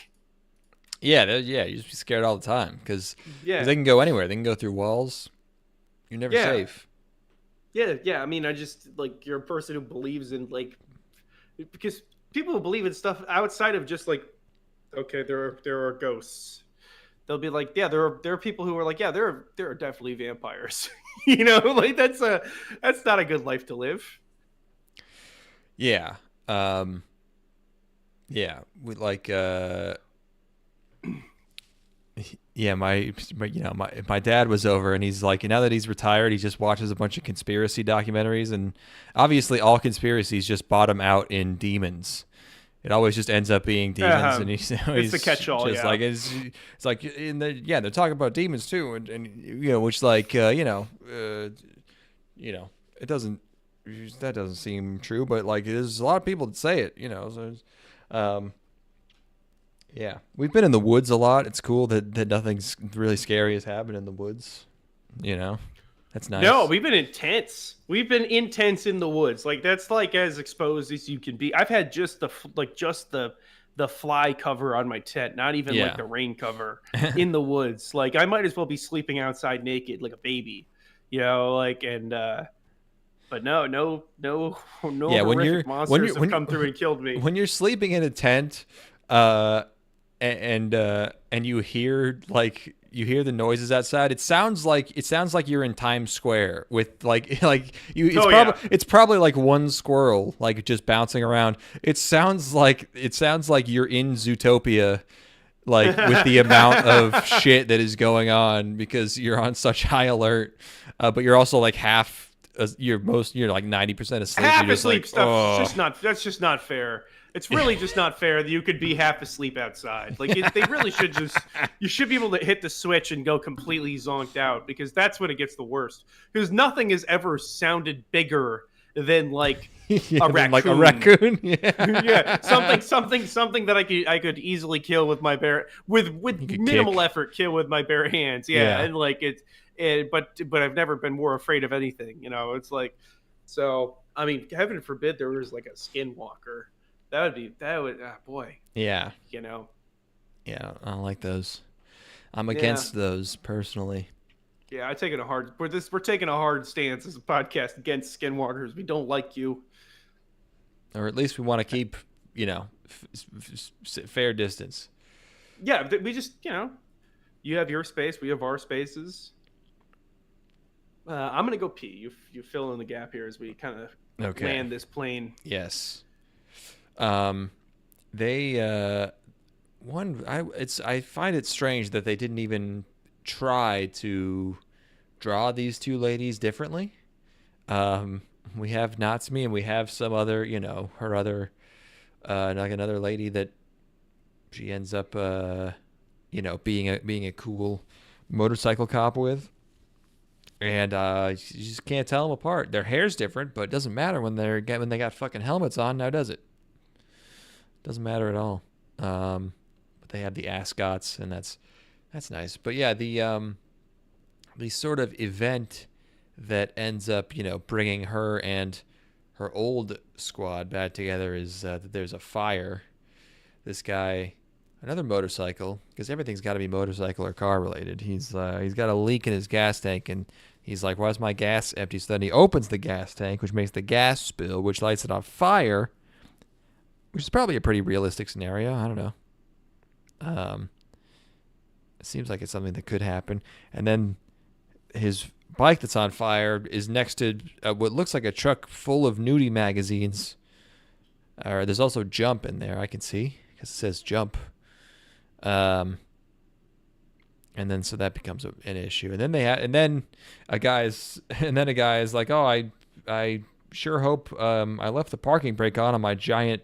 Yeah, you just be scared all the time because they can go anywhere. They can go through walls. You're never safe. Yeah. I mean, I just like you're a person who believes in because people who believe in stuff outside of just like, okay, there are ghosts. They'll be like, yeah, there are people who are like, yeah, there are definitely vampires. Like that's not a good life to live. Yeah. Yeah. With like yeah, my dad was over and he's like, now that he's retired, he just watches a bunch of conspiracy documentaries, and obviously all conspiracies just bottom out in demons. It always just ends up being demons, and he's it's the catch-all. Just like it's like they're talking about demons too, and which like it doesn't seem true, but like there's a lot of people that say it, So, yeah, we've been in the woods a lot. It's cool that nothing's really scary has happened in the woods. That's nice. No, we've been intense. We've been intense in the woods. Like that's like as exposed as you can be. I've had just the fly cover on my tent, not even like the rain cover in the woods. Like I might as well be sleeping outside naked like a baby, but no horrific monsters have come through and killed me. When you're sleeping in a tent, and you hear the noises outside, it sounds like you're in Times Square with it's probably like one squirrel like just bouncing around. It sounds like you're in Zootopia, like with the amount of shit that is going on because you're on such high alert, but you're also like you're like 90% asleep. Half asleep like, stuff. That's just not fair. It's really just not fair that you could be half asleep outside. Like they really should you should be able to hit the switch and go completely zonked out, because that's when it gets the worst. Because nothing has ever sounded bigger than like a raccoon. Like a raccoon. Yeah. Something that I could easily kill with my bare with minimal effort kill with my bare hands. Yeah. And like but I've never been more afraid of anything. It's like, so I mean, heaven forbid there was like a skinwalker. That would boy. Yeah. Yeah, I don't like those. I'm against those personally. Yeah, we're taking a hard stance as a podcast against skinwalkers. We don't like you. Or at least we want to keep, fair distance. Yeah, we just, you have your space, we have our spaces. I'm gonna go pee. You fill in the gap here as we kind of land this plane. Yes. They I find it strange that they didn't even try to draw these two ladies differently. We have Natsumi and we have some other, her other, like another lady that she ends up, being a cool motorcycle cop with. And you just can't tell them apart. Their hair's different, but it doesn't matter when they got fucking helmets on. Now does it? Doesn't matter at all. But they have the ascots, and that's nice. But yeah, the sort of event that ends up, bringing her and her old squad back together is that there's a fire. This guy, another motorcycle, because everything's got to be motorcycle or car related. He's got a leak in his gas tank, and he's like, "Why is my gas empty?" So then he opens the gas tank, which makes the gas spill, which lights it on fire, which is probably a pretty realistic scenario. I don't know. It seems like it's something that could happen. And then his bike that's on fire is next to what looks like a truck full of nudie magazines. There's also Jump in there, I can see, because it says Jump. And then so that becomes an issue. And then a guy is like, "Oh, I sure hope I left the parking brake on my giant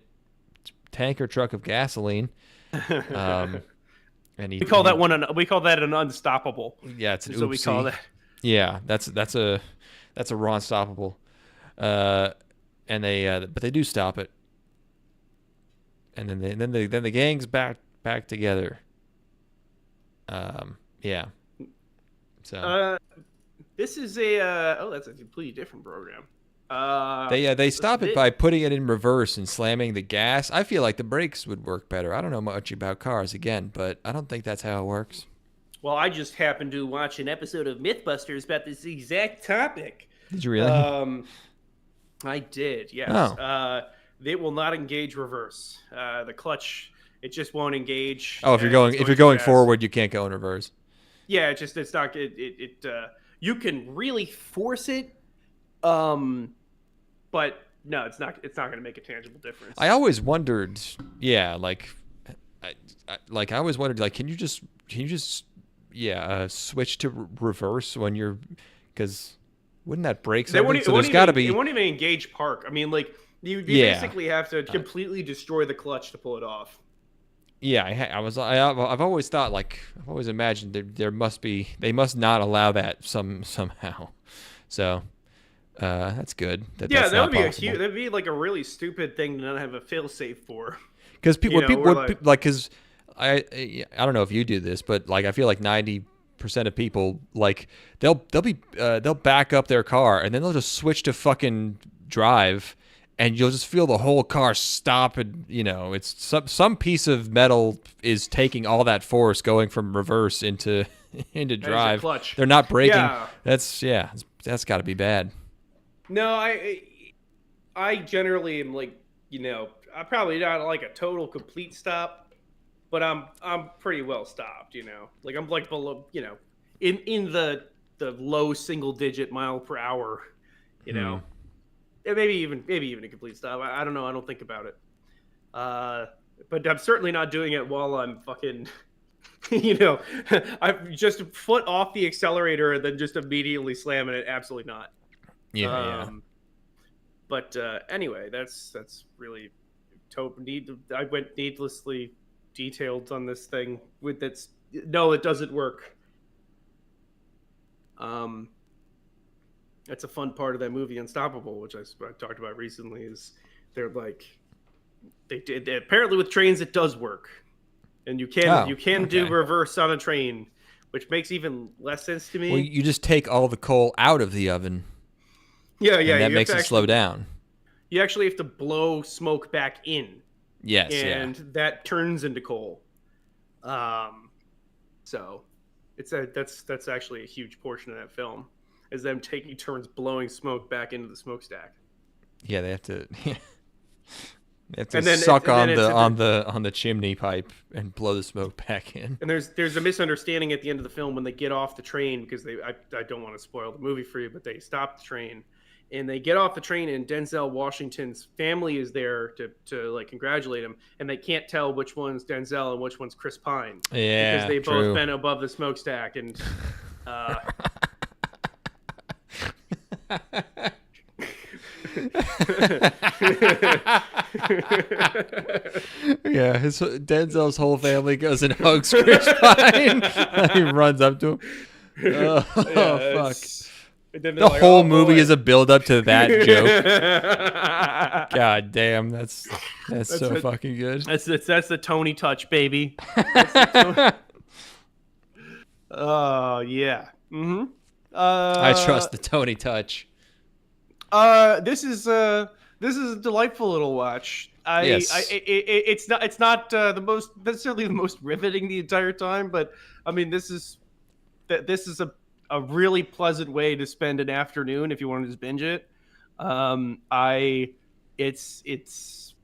tanker truck of gasoline." And we call that an unstoppable. Yeah, it's an oopsie. We call that. Yeah, that's a raw unstoppable. And but they do stop it. And then the gang's back together. Yeah. So this is that's a completely different program. They stop it by putting it in reverse and slamming the gas. I feel like the brakes would work better. I don't know much about cars again, but I don't think that's how it works. Well, I just happened to watch an episode of Mythbusters about this exact topic. Did you really? I did, yes. Oh. They will not engage reverse. The clutch, it just won't engage. Oh, if you're going forward, you can't go in reverse. Yeah, it's not. You can really force it, but no, it's not going to make a tangible difference. I always wondered, I always wondered, can you just switch to reverse when you're, because wouldn't that break something? So there's got to be. It won't even engage park. I mean, you basically have to completely destroy the clutch to pull it off. Yeah, I've always thought, I've always imagined they must not allow that somehow. So that's good. That would be possible. That'd be like a really stupid thing to not have a fail-safe for. Because because I don't know if you do this, but I feel like 90% of people they'll back up their car and then they'll just switch to fucking drive. And you'll just feel the whole car stop, and it's some piece of metal is taking all that force going from reverse into drive. Clutch. They're not braking. Yeah. That's got to be bad. No, I generally am I'm probably not a total complete stop, but I'm pretty well stopped. I'm below in the low single digit mile per hour. Maybe even a complete stop. I don't know. I don't think about it. But I'm certainly not doing it while I'm fucking, I'm just a foot off the accelerator and then just immediately slamming it. Absolutely not. Yeah. But anyway, that's really I went needlessly detailed on this thing no, it doesn't work. That's a fun part of that movie, Unstoppable, which I talked about recently. Is they're apparently with trains it does work, and you can do reverse on a train, which makes even less sense to me. Well, you just take all the coal out of the oven. Yeah. And that makes it slow down. You actually have to blow smoke back in. Yes. And that turns into coal. So that's actually a huge portion of that film. Is them taking turns blowing smoke back into the smokestack. Yeah, they have to. They have to suck on the chimney pipe and blow the smoke back in. And there's a misunderstanding at the end of the film when they get off the train, because I don't want to spoil the movie for you, but they stop the train and they get off the train, and Denzel Washington's family is there to like congratulate him, and they can't tell which one's Denzel and which one's Chris Pine. Yeah, because they've both been above the smokestack, and yeah, Denzel's whole family goes and hugs Chris Pine. He runs up to him. Fuck. The whole movie is a build up to that joke. God damn, that's so fucking good. That's the Tony touch, baby. Oh yeah. Mm-hmm. I trust the Tony touch. This is a delightful little watch. It's not the most necessarily the most riveting the entire time, but I mean this is a really pleasant way to spend an afternoon if you want to just binge it. It's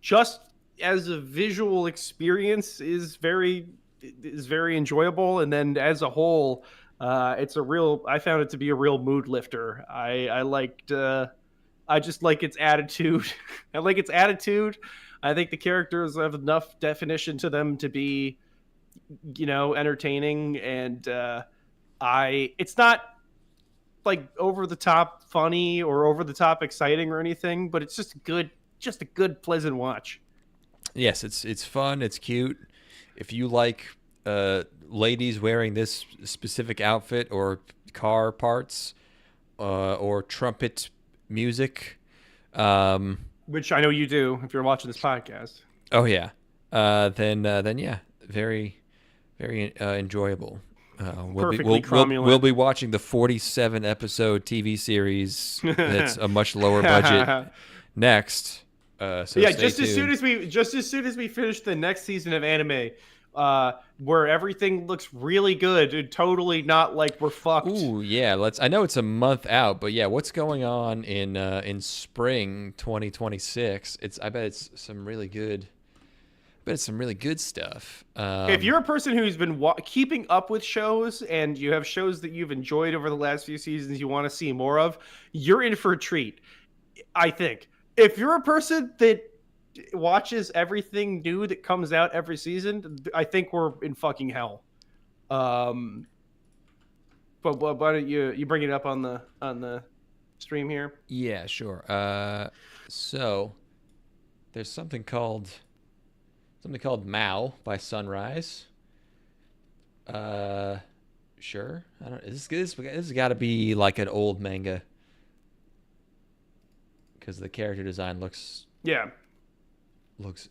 just as a visual experience is very enjoyable, and then as a whole, I found it to be a real mood lifter. I just like its attitude. I like its attitude. I think the characters have enough definition to them to be, entertaining, and it's not like over the top funny or over the top exciting or anything, but it's just a good pleasant watch. Yes, it's fun, it's cute. If you like ladies wearing this specific outfit or car parts or trumpet music, which I know you do if you're watching this podcast. Oh yeah. Then yeah, very very enjoyable. We'll be watching the 47 episode TV serise that's a much lower budget next. So yeah, just as soon as we finish the next season of anime, where everything looks really good and totally not like we're fucked. Ooh, yeah. I know it's a month out, but yeah, what's going on in spring 2026? I bet it's some really good. Some really good stuff. If you're a person who's been keeping up with shows and you have shows that you've enjoyed over the last few seasons you want to see more of, you're in for a treat, I think. If you're a person that watches everything new that comes out every season, I think we're in fucking hell. But why don't you bring it up on the stream here? Yeah, sure. So there's something called Mao by Sunrise. Sure. I don't. This has got to be like an old manga because the character design looks. Yeah. Looks.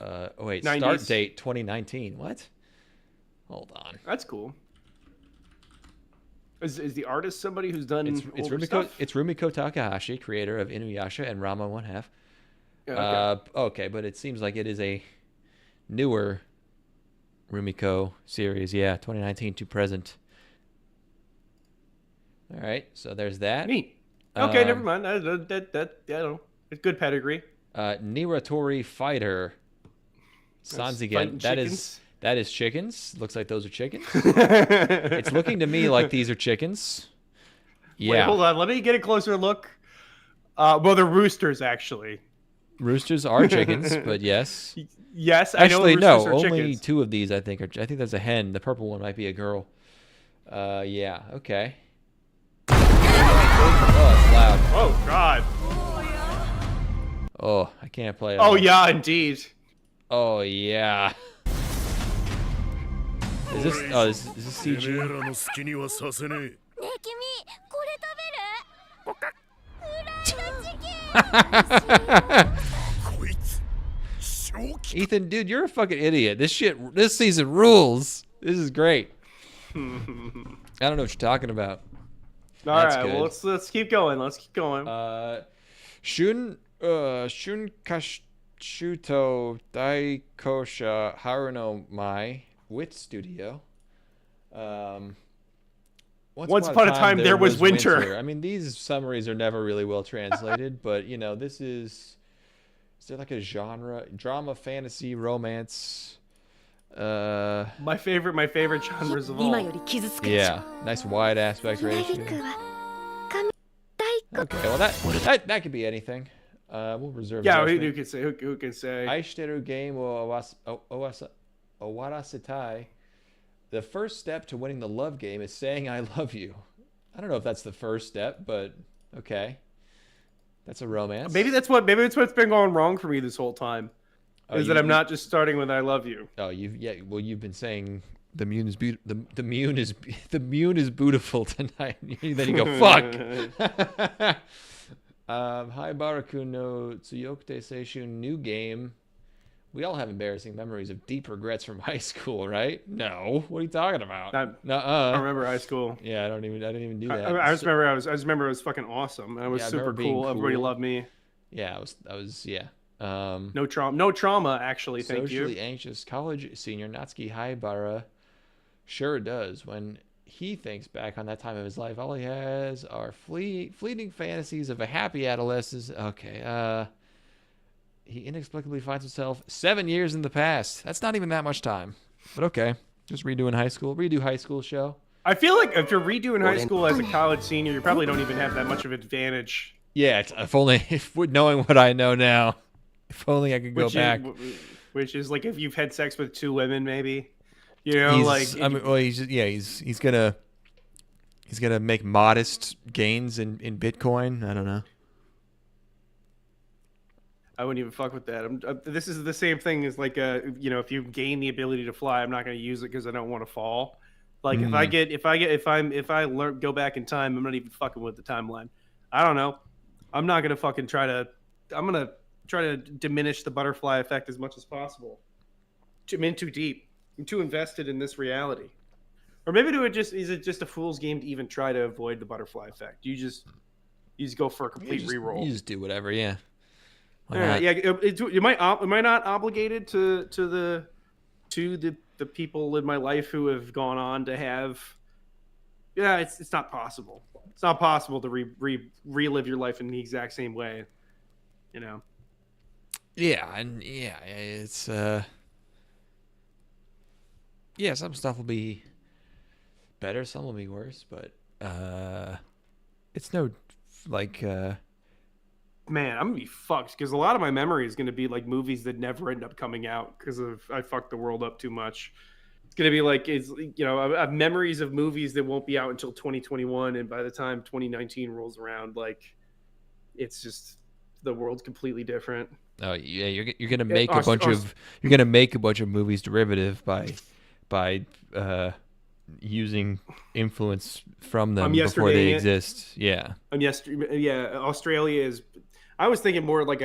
Oh wait. 90s. Start date 2019. What? Hold on. That's cool. Is the artist somebody who's done it's Rumiko stuff? It's Rumiko Takahashi, creator of Inuyasha and Ranma 1/2. Okay, but it seems like it is a newer Rumiko series. Yeah, 2019 to present. All right, so there's that. Neat. Okay, never mind. I don't know. It's good pedigree. Niratori Fighter. Sanzigen. That is chickens. Looks like those are chickens. It's looking to me like these are chickens. Yeah. Wait, hold on. Let me get a closer look. Well, they're roosters, actually. Roosters are chickens, but yes. Yes, actually, I know no. Only chickens. Two of these, I think. I think that's a hen. The purple one might be a girl. Yeah. Okay. Oh, it's loud. Oh God. Oh, I can't play it. Oh yeah, indeed. Oh yeah. Is this? Oh, is this CG? Ethan, dude, you're a fucking idiot. This season rules. This is great. I don't know what you're talking about. All right, well, let's keep going. Let's keep going. Shun Kashuto Daikosha Haruno Mai Wit Studio. Once upon a time, there was winter. I mean, these summaries are never really well translated, but this is Is there like a genre? Drama, fantasy, romance. My favorite genres of all. Yeah, nice wide aspect ratio. Okay, well that could be anything. We'll reserve. Yeah, who can say? Who can say? Aishiteru game Owarasetai. The first step to winning the love game is saying I love you. I don't know if that's the first step, but okay. That's a romance. Maybe that's what's been going wrong for me this whole time. That I'm not just starting with I love you. Oh, you've been saying the moon is beautiful. The moon is beautiful tonight. Then you go fuck. Hi Baraku no Tsuyokute Seishun new game. We all have embarrassing memories of deep regrets from high school, right? No. What are you talking about? I remember high school. Yeah, I didn't even do that. I just remember it was fucking awesome. I was super cool. Everybody loved me. Yeah, I was yeah. No trauma actually, thank you. Socially anxious college senior Natsuki Haibara sure does. When he thinks back on that time of his life, all he has are fleeting fantasies of a happy adolescence. Okay, he inexplicably finds himself 7 years in the past. That's not even that much time. But okay, just redo high school show. I feel like if you're redoing high school as a college senior, you probably don't even have that much of an advantage. Yeah, if knowing what I know now, if only I could go back. Which is like if you've had sex with 2 women, maybe. You know, he's gonna make modest gains in Bitcoin. I don't know. I wouldn't even fuck with that. This is the same thing as like if you gain the ability to fly, I'm not going to use it because I don't want to fall. Like if I go back in time, I'm not even fucking with the timeline. I don't know. I'm not going to fucking I'm going to try to diminish the butterfly effect as much as possible. I'm in too deep. I'm too invested in this reality. Or maybe is it just a fool's game to even try to avoid the butterfly effect? You just go for a complete reroll. You just do whatever, yeah. Yeah, am I not obligated to the people in my life who have gone on to have? Yeah, it's not possible. It's not possible to relive your life in the exact same way, you know. Yeah, and yeah, it's some stuff will be better, some will be worse, but it's no like. Man, I'm gonna be fucked because a lot of my memory is gonna be like movies that never end up coming out because I fucked the world up too much. It's gonna be like I have memories of movies that won't be out until 2021, and by the time 2019 rolls around, like it's just the world's completely different. Oh yeah, you're gonna make a bunch of movies derivative by using influence from them before they exist. Yeah. Australia is. I was thinking more like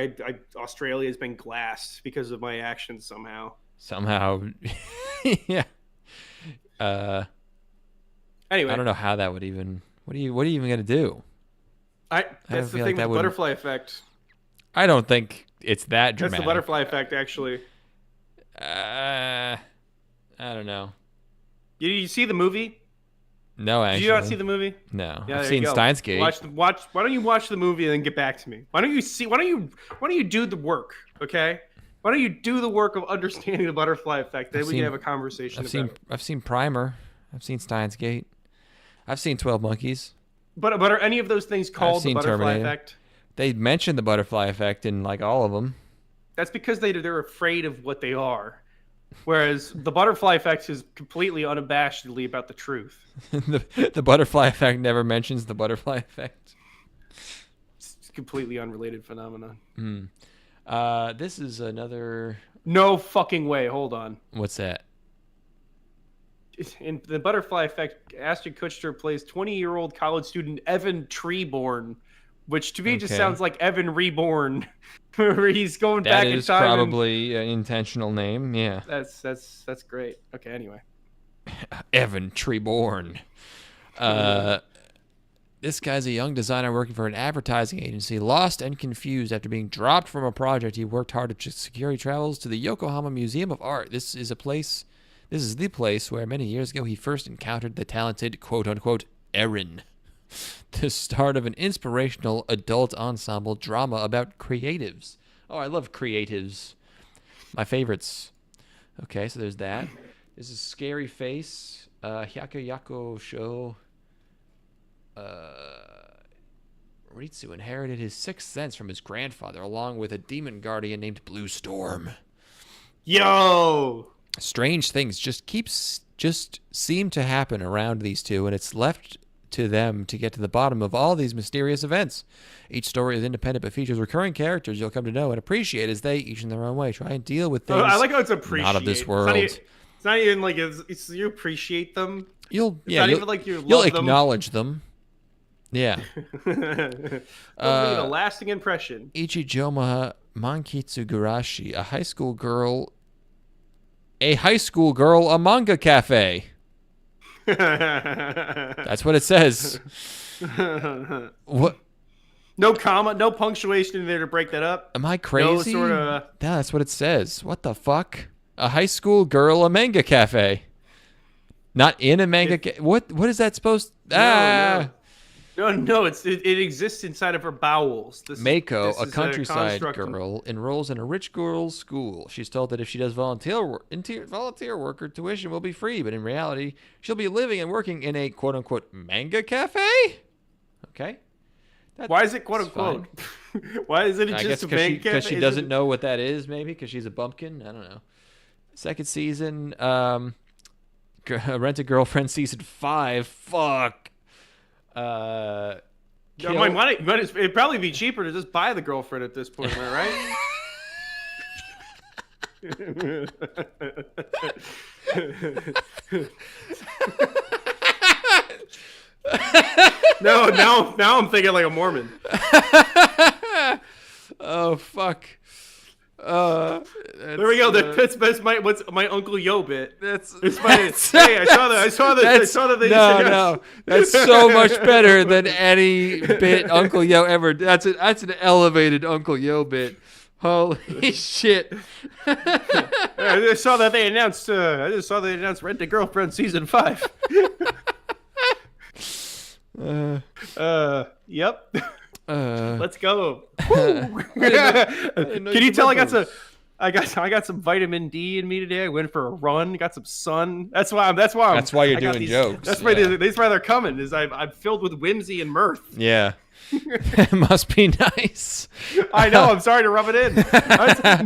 Australia has been glassed because of my actions somehow. Yeah. Anyway, I don't know how that would even. What are you even gonna do? That's the thing with the butterfly effect. I don't think it's that dramatic. That's the butterfly effect, actually. I don't know. Did you see the movie? No, actually. Did you not see the movie? No. Yeah, I've seen Steins Gate. Why don't you watch the movie and then get back to me? Why don't you do the work, okay? Why don't you do the work of understanding the butterfly effect? Then we can have a conversation I've seen Primer. I've seen Steins Gate. I've seen 12 Monkeys. But are any of those things called the butterfly effect? They mention the butterfly effect in like all of them. That's because they're afraid of what they are. Whereas the butterfly effect is completely unabashedly about the truth. the butterfly effect never mentions the butterfly effect. It's a completely unrelated phenomenon. This is another... No fucking way. Hold on. What's that? In the butterfly effect, Ashton Kutcher plays 20-year-old college student Evan Treeborn, which to me just sounds like Evan Reborn. Where he's going back in time. That is probably an intentional name, yeah. That's great. Okay, anyway. Evan Treeborn. This guy's a young designer working for an advertising agency, lost and confused after being dropped from a project he worked hard to secure. He travels to the Yokohama Museum of Art. This is the place where many years ago he first encountered the talented quote-unquote Erin. The start of an inspirational adult ensemble drama about creatives. Oh, I love creatives. My favorites. Okay, so there's that. This is Scary Face. Hyaka Yako Show. Ritsu inherited his sixth sense from his grandfather, along with a demon guardian named Blue Storm. Yo! Strange things just seem to happen around these two, and it's left to them to get to the bottom of all these mysterious events. Each story is independent but features recurring characters you'll come to know and appreciate as they, each in their own way, try and deal with things I like how it's appreciate. Not of this world. It's not even like it's you appreciate them. You'll even like you love you'll acknowledge them. Yeah. Leave a lasting impression. Ichijoma Mankitsugurashi, a high school girl, a manga cafe. That's what it says. What? No comma, no punctuation in there to break that up. Am I crazy? No Yeah, that's what it says. What the fuck? A high school girl, a manga cafe. Not in a manga. What is that supposed? No, it exists inside of her bowels. Mako, a countryside girl, enrolls in a rich girl's school. She's told that if she does volunteer work, her tuition will be free. But in reality, she'll be living and working in a quote-unquote manga cafe. Okay. Why is it quote-unquote? Why is it just a manga cafe? Because she doesn't know what that is, maybe? Because she's a bumpkin? I don't know. Second season, Rent-A-Girlfriend season 5. Fuck. It'd probably be cheaper to just buy the girlfriend at this point, am I right? No, now I'm thinking like a Mormon. Oh fuck. There we go. That's my Uncle Yo bit. Hey, I saw that. No, that's so much better than any bit Uncle Yo ever. That's an elevated Uncle Yo bit. Holy shit! I just saw that they announced. Rent-A-Girlfriend season 5. Yep. Let's go. Can you tell I got some vitamin D in me today? I went for a run, got some sun. That's why you're doing jokes. That's why they're coming. I'm filled with whimsy and mirth. Yeah. It must be nice. I know. I'm sorry to rub it in.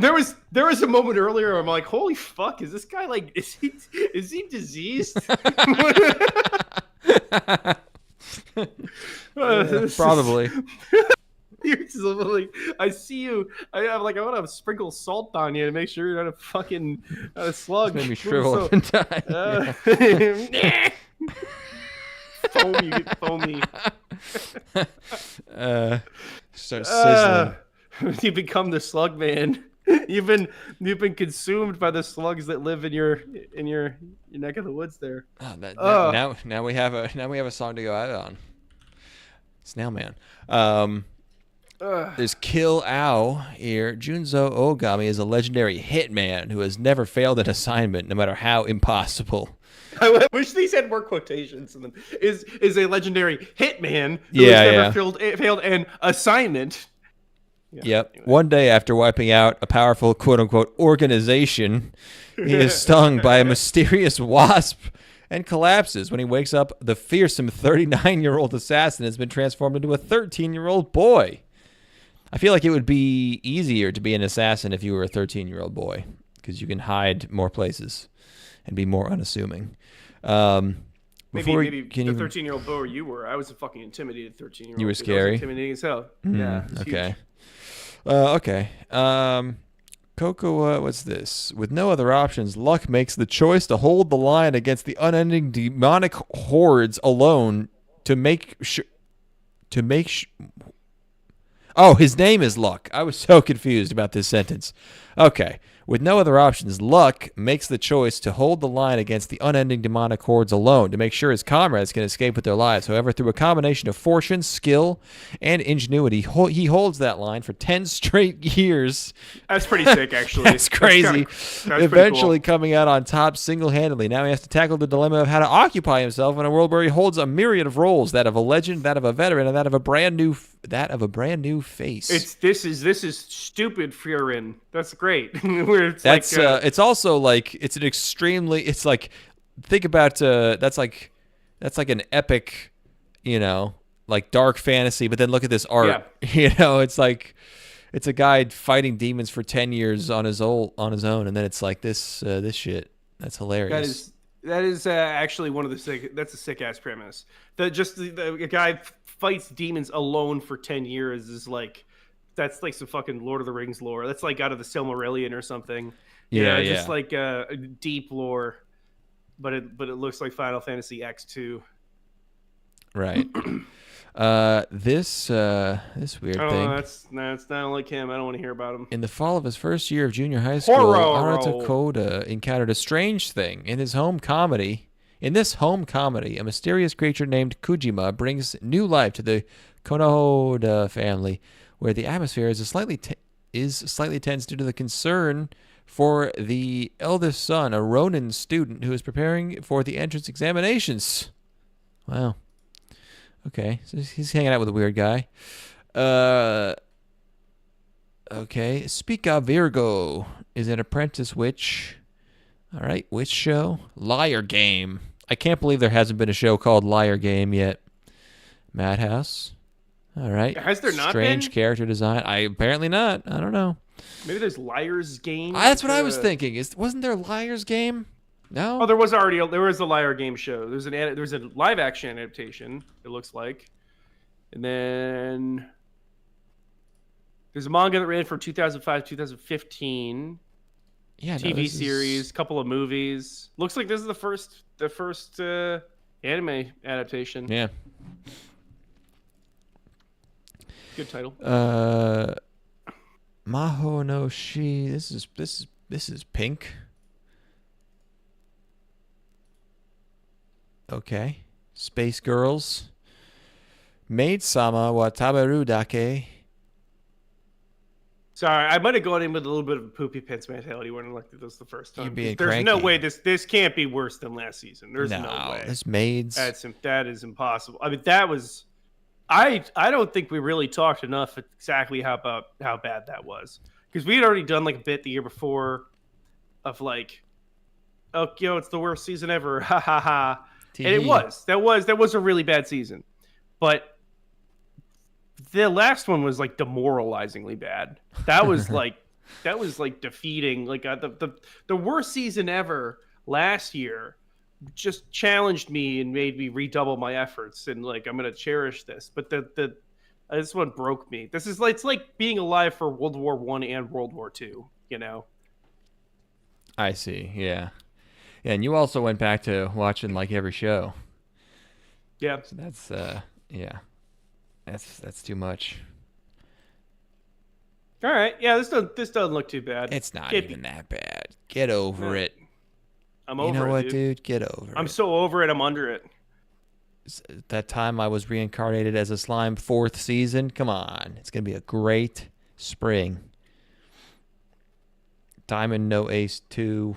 There was a moment earlier. I'm like, holy fuck! Is this guy like? Is he diseased? Probably. I see you. I want to sprinkle salt on you to make sure you're not a slug. Just made me shrivel up and die. Foamy. Start sizzling. You become the slug man. You've been consumed by the slugs that live in your neck of the woods there. Now we have a song to go out on. Snail Man. There's Kill Ao here. Junzo Ogami is a legendary hitman who has never failed an assignment, no matter how impossible. I wish these had more quotations in them. Is a legendary hitman who has never failed an assignment. Yeah, yep. Anyway. One day after wiping out a powerful quote-unquote organization, he is stung by a mysterious wasp and collapses. When he wakes up, the fearsome 39-year-old assassin has been transformed into a 13-year-old boy. I feel like it would be easier to be an assassin if you were a 13-year-old boy, because you can hide more places and be more unassuming. Maybe the 13-year-old boy you were. I was a fucking intimidated 13-year-old. You were scary? Intimidating as hell. Yeah. Okay. Okay. Coco, what's this? With no other options, Luck makes the choice to hold the line against the unending demonic hordes alone Oh, his name is Luck. I was so confused about this sentence. Okay. With no other options, Luck makes the choice to hold the line against the unending demonic hordes alone to make sure his comrades can escape with their lives. However, through a combination of fortune, skill, and ingenuity, he holds that line for 10 straight years. That's pretty sick, actually. That's crazy. That's eventually coming out on top single-handedly. Now he has to tackle the dilemma of how to occupy himself in a world where he holds a myriad of roles, that of a legend, that of a veteran, and that of a brand new that of a brand new face. This is stupid Furin. That's great. Where it's it's also like it's an extremely. It's like think about that's like an epic, like dark fantasy. But then look at this art. Yeah. It's like it's a guy fighting demons for 10 years on his own, and then it's like this shit. That's hilarious. That is actually one of the sick. That's a sick ass premise. The guy fights demons alone for 10 years is like, that's like some fucking Lord of the Rings lore. That's like out of the Silmarillion or something. Yeah. Just like a deep lore, but it looks like Final Fantasy X2. Right. This weird thing. That's not like him. I don't want to hear about him. In the fall of his first year of junior high school, Arata Koda encountered a strange thing. In this home comedy, a mysterious creature named Kujima brings new life to the Konohada family, where the atmosphere is slightly tense due to the concern for the eldest son, a Ronin student who is preparing for the entrance examinations. Wow. Okay, so he's hanging out with a weird guy. Okay, Speaka Virgo is an apprentice witch. All right, witch show. Liar Game. I can't believe there hasn't been a show called Liar Game yet. Madhouse. All right. Has there not Strange been? Character design. Apparently not. I don't know. Maybe there's Liar's Game. That's what I was thinking. Wasn't there Liar's Game? No. Oh, there was a Liar Game show. There's a live action adaptation. It looks like, and then there's a manga that ran from 2005 to 2015. Yeah. TV series, couple of movies. Looks like this is the first anime adaptation. Yeah. Good title. Maho no Shi. This is pink. Okay. Space Girls. Maid-sama wa taberu dake. Sorry, I might have gone in with a little bit of a poopy pants mentality when I looked at this the first time. You're being There's cranky. no way this can't be worse than last season. There's no way. There's maids. That is impossible. I mean, that was. I don't think we really talked enough exactly how bad that was, because we had already done like a bit the year before of like, oh, it's the worst season ever, ha ha ha. And it was. That was a really bad season. But the last one was like demoralizingly bad. That was like defeating. Like the worst season ever last year just challenged me and made me redouble my efforts, and like I'm gonna cherish this. But this one broke me. It's like being alive for World War I and World War II, I see, yeah. Yeah, and you also went back to watching like every show. Yeah. So that's that's too much. All right. Yeah, this doesn't look too bad. It's not even that bad. Get over it. I'm over it. You know what, dude? Get over it. I'm so over it. I'm under it. That time I was reincarnated as a slime 4th season. Come on. It's going to be a great spring. Diamond No Ace 2.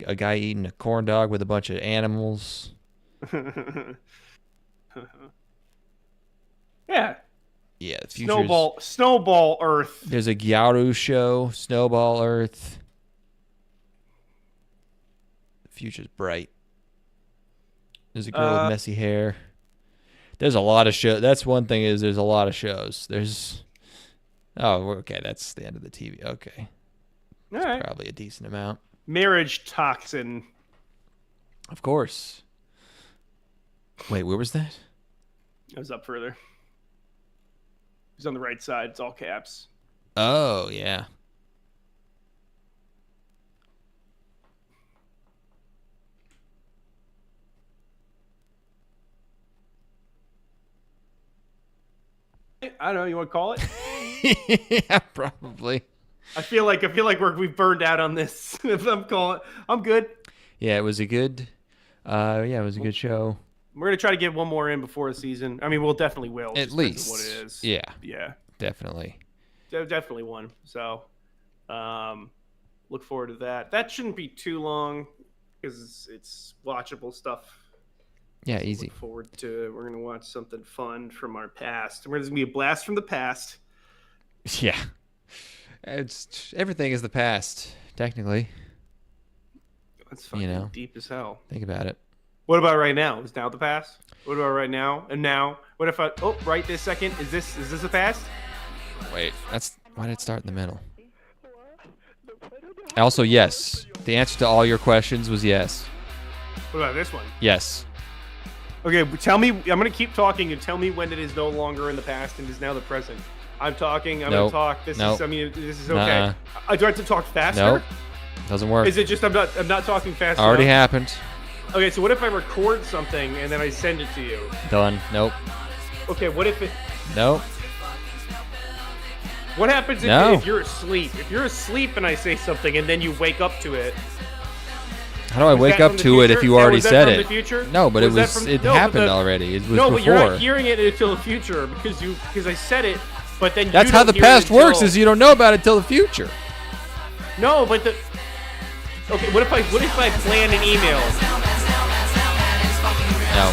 A guy eating a corn dog with a bunch of animals. Yeah. Yeah. Snowball Earth. There's a Gyaru show. Snowball Earth. The future's bright. There's a girl with messy hair. There's a lot of shows. That's one thing is there's a lot of shows. Okay. That's the end of the TV. Okay. That's all right. Probably a decent amount. Marriage Toxin. Of course. Wait, where was that? It was up further. It was on the right side. It's all caps. Oh, yeah. I don't know. You want to call it? Yeah, probably. I feel like we've burned out on this. I'm good. Yeah, it was a good. It was a good show. We're gonna try to get one more in before the season. I mean, we'll definitely will. At least what it is. Yeah. Definitely. Definitely one. So, look forward to that. That shouldn't be too long because it's watchable stuff. Yeah, easy. Look forward to. We're gonna watch something fun from our past. We're gonna be a blast from the past. Yeah, everything is the past, technically. That's fucking deep as hell. Think about it. What about right now? Is now the past? What about right now? And now? What if right this second? Is this the past? Wait, why did it start in the middle? Also, yes. The answer to all your questions was yes. What about this one? Yes. Okay, tell me. I'm gonna keep talking and tell me when it is no longer in the past and is now the present. I'm talking. I'm gonna talk. This is okay. I do I have to talk faster? Nope. Doesn't work. Is it just I'm not talking fast Already enough? happened. Okay, so what if I record something and then I send it to you? Done. Nope. Okay, what if it? Nope. What happens if you're asleep? If you're asleep and I say something and then you wake up to it? How do I wake up to it if you already said it? The future? No, but it happened already. It was before. But you're not hearing it until the future because I said it, but then that's how the past works. Is you don't know about it until the future. No, but okay. What if I plan an email? No.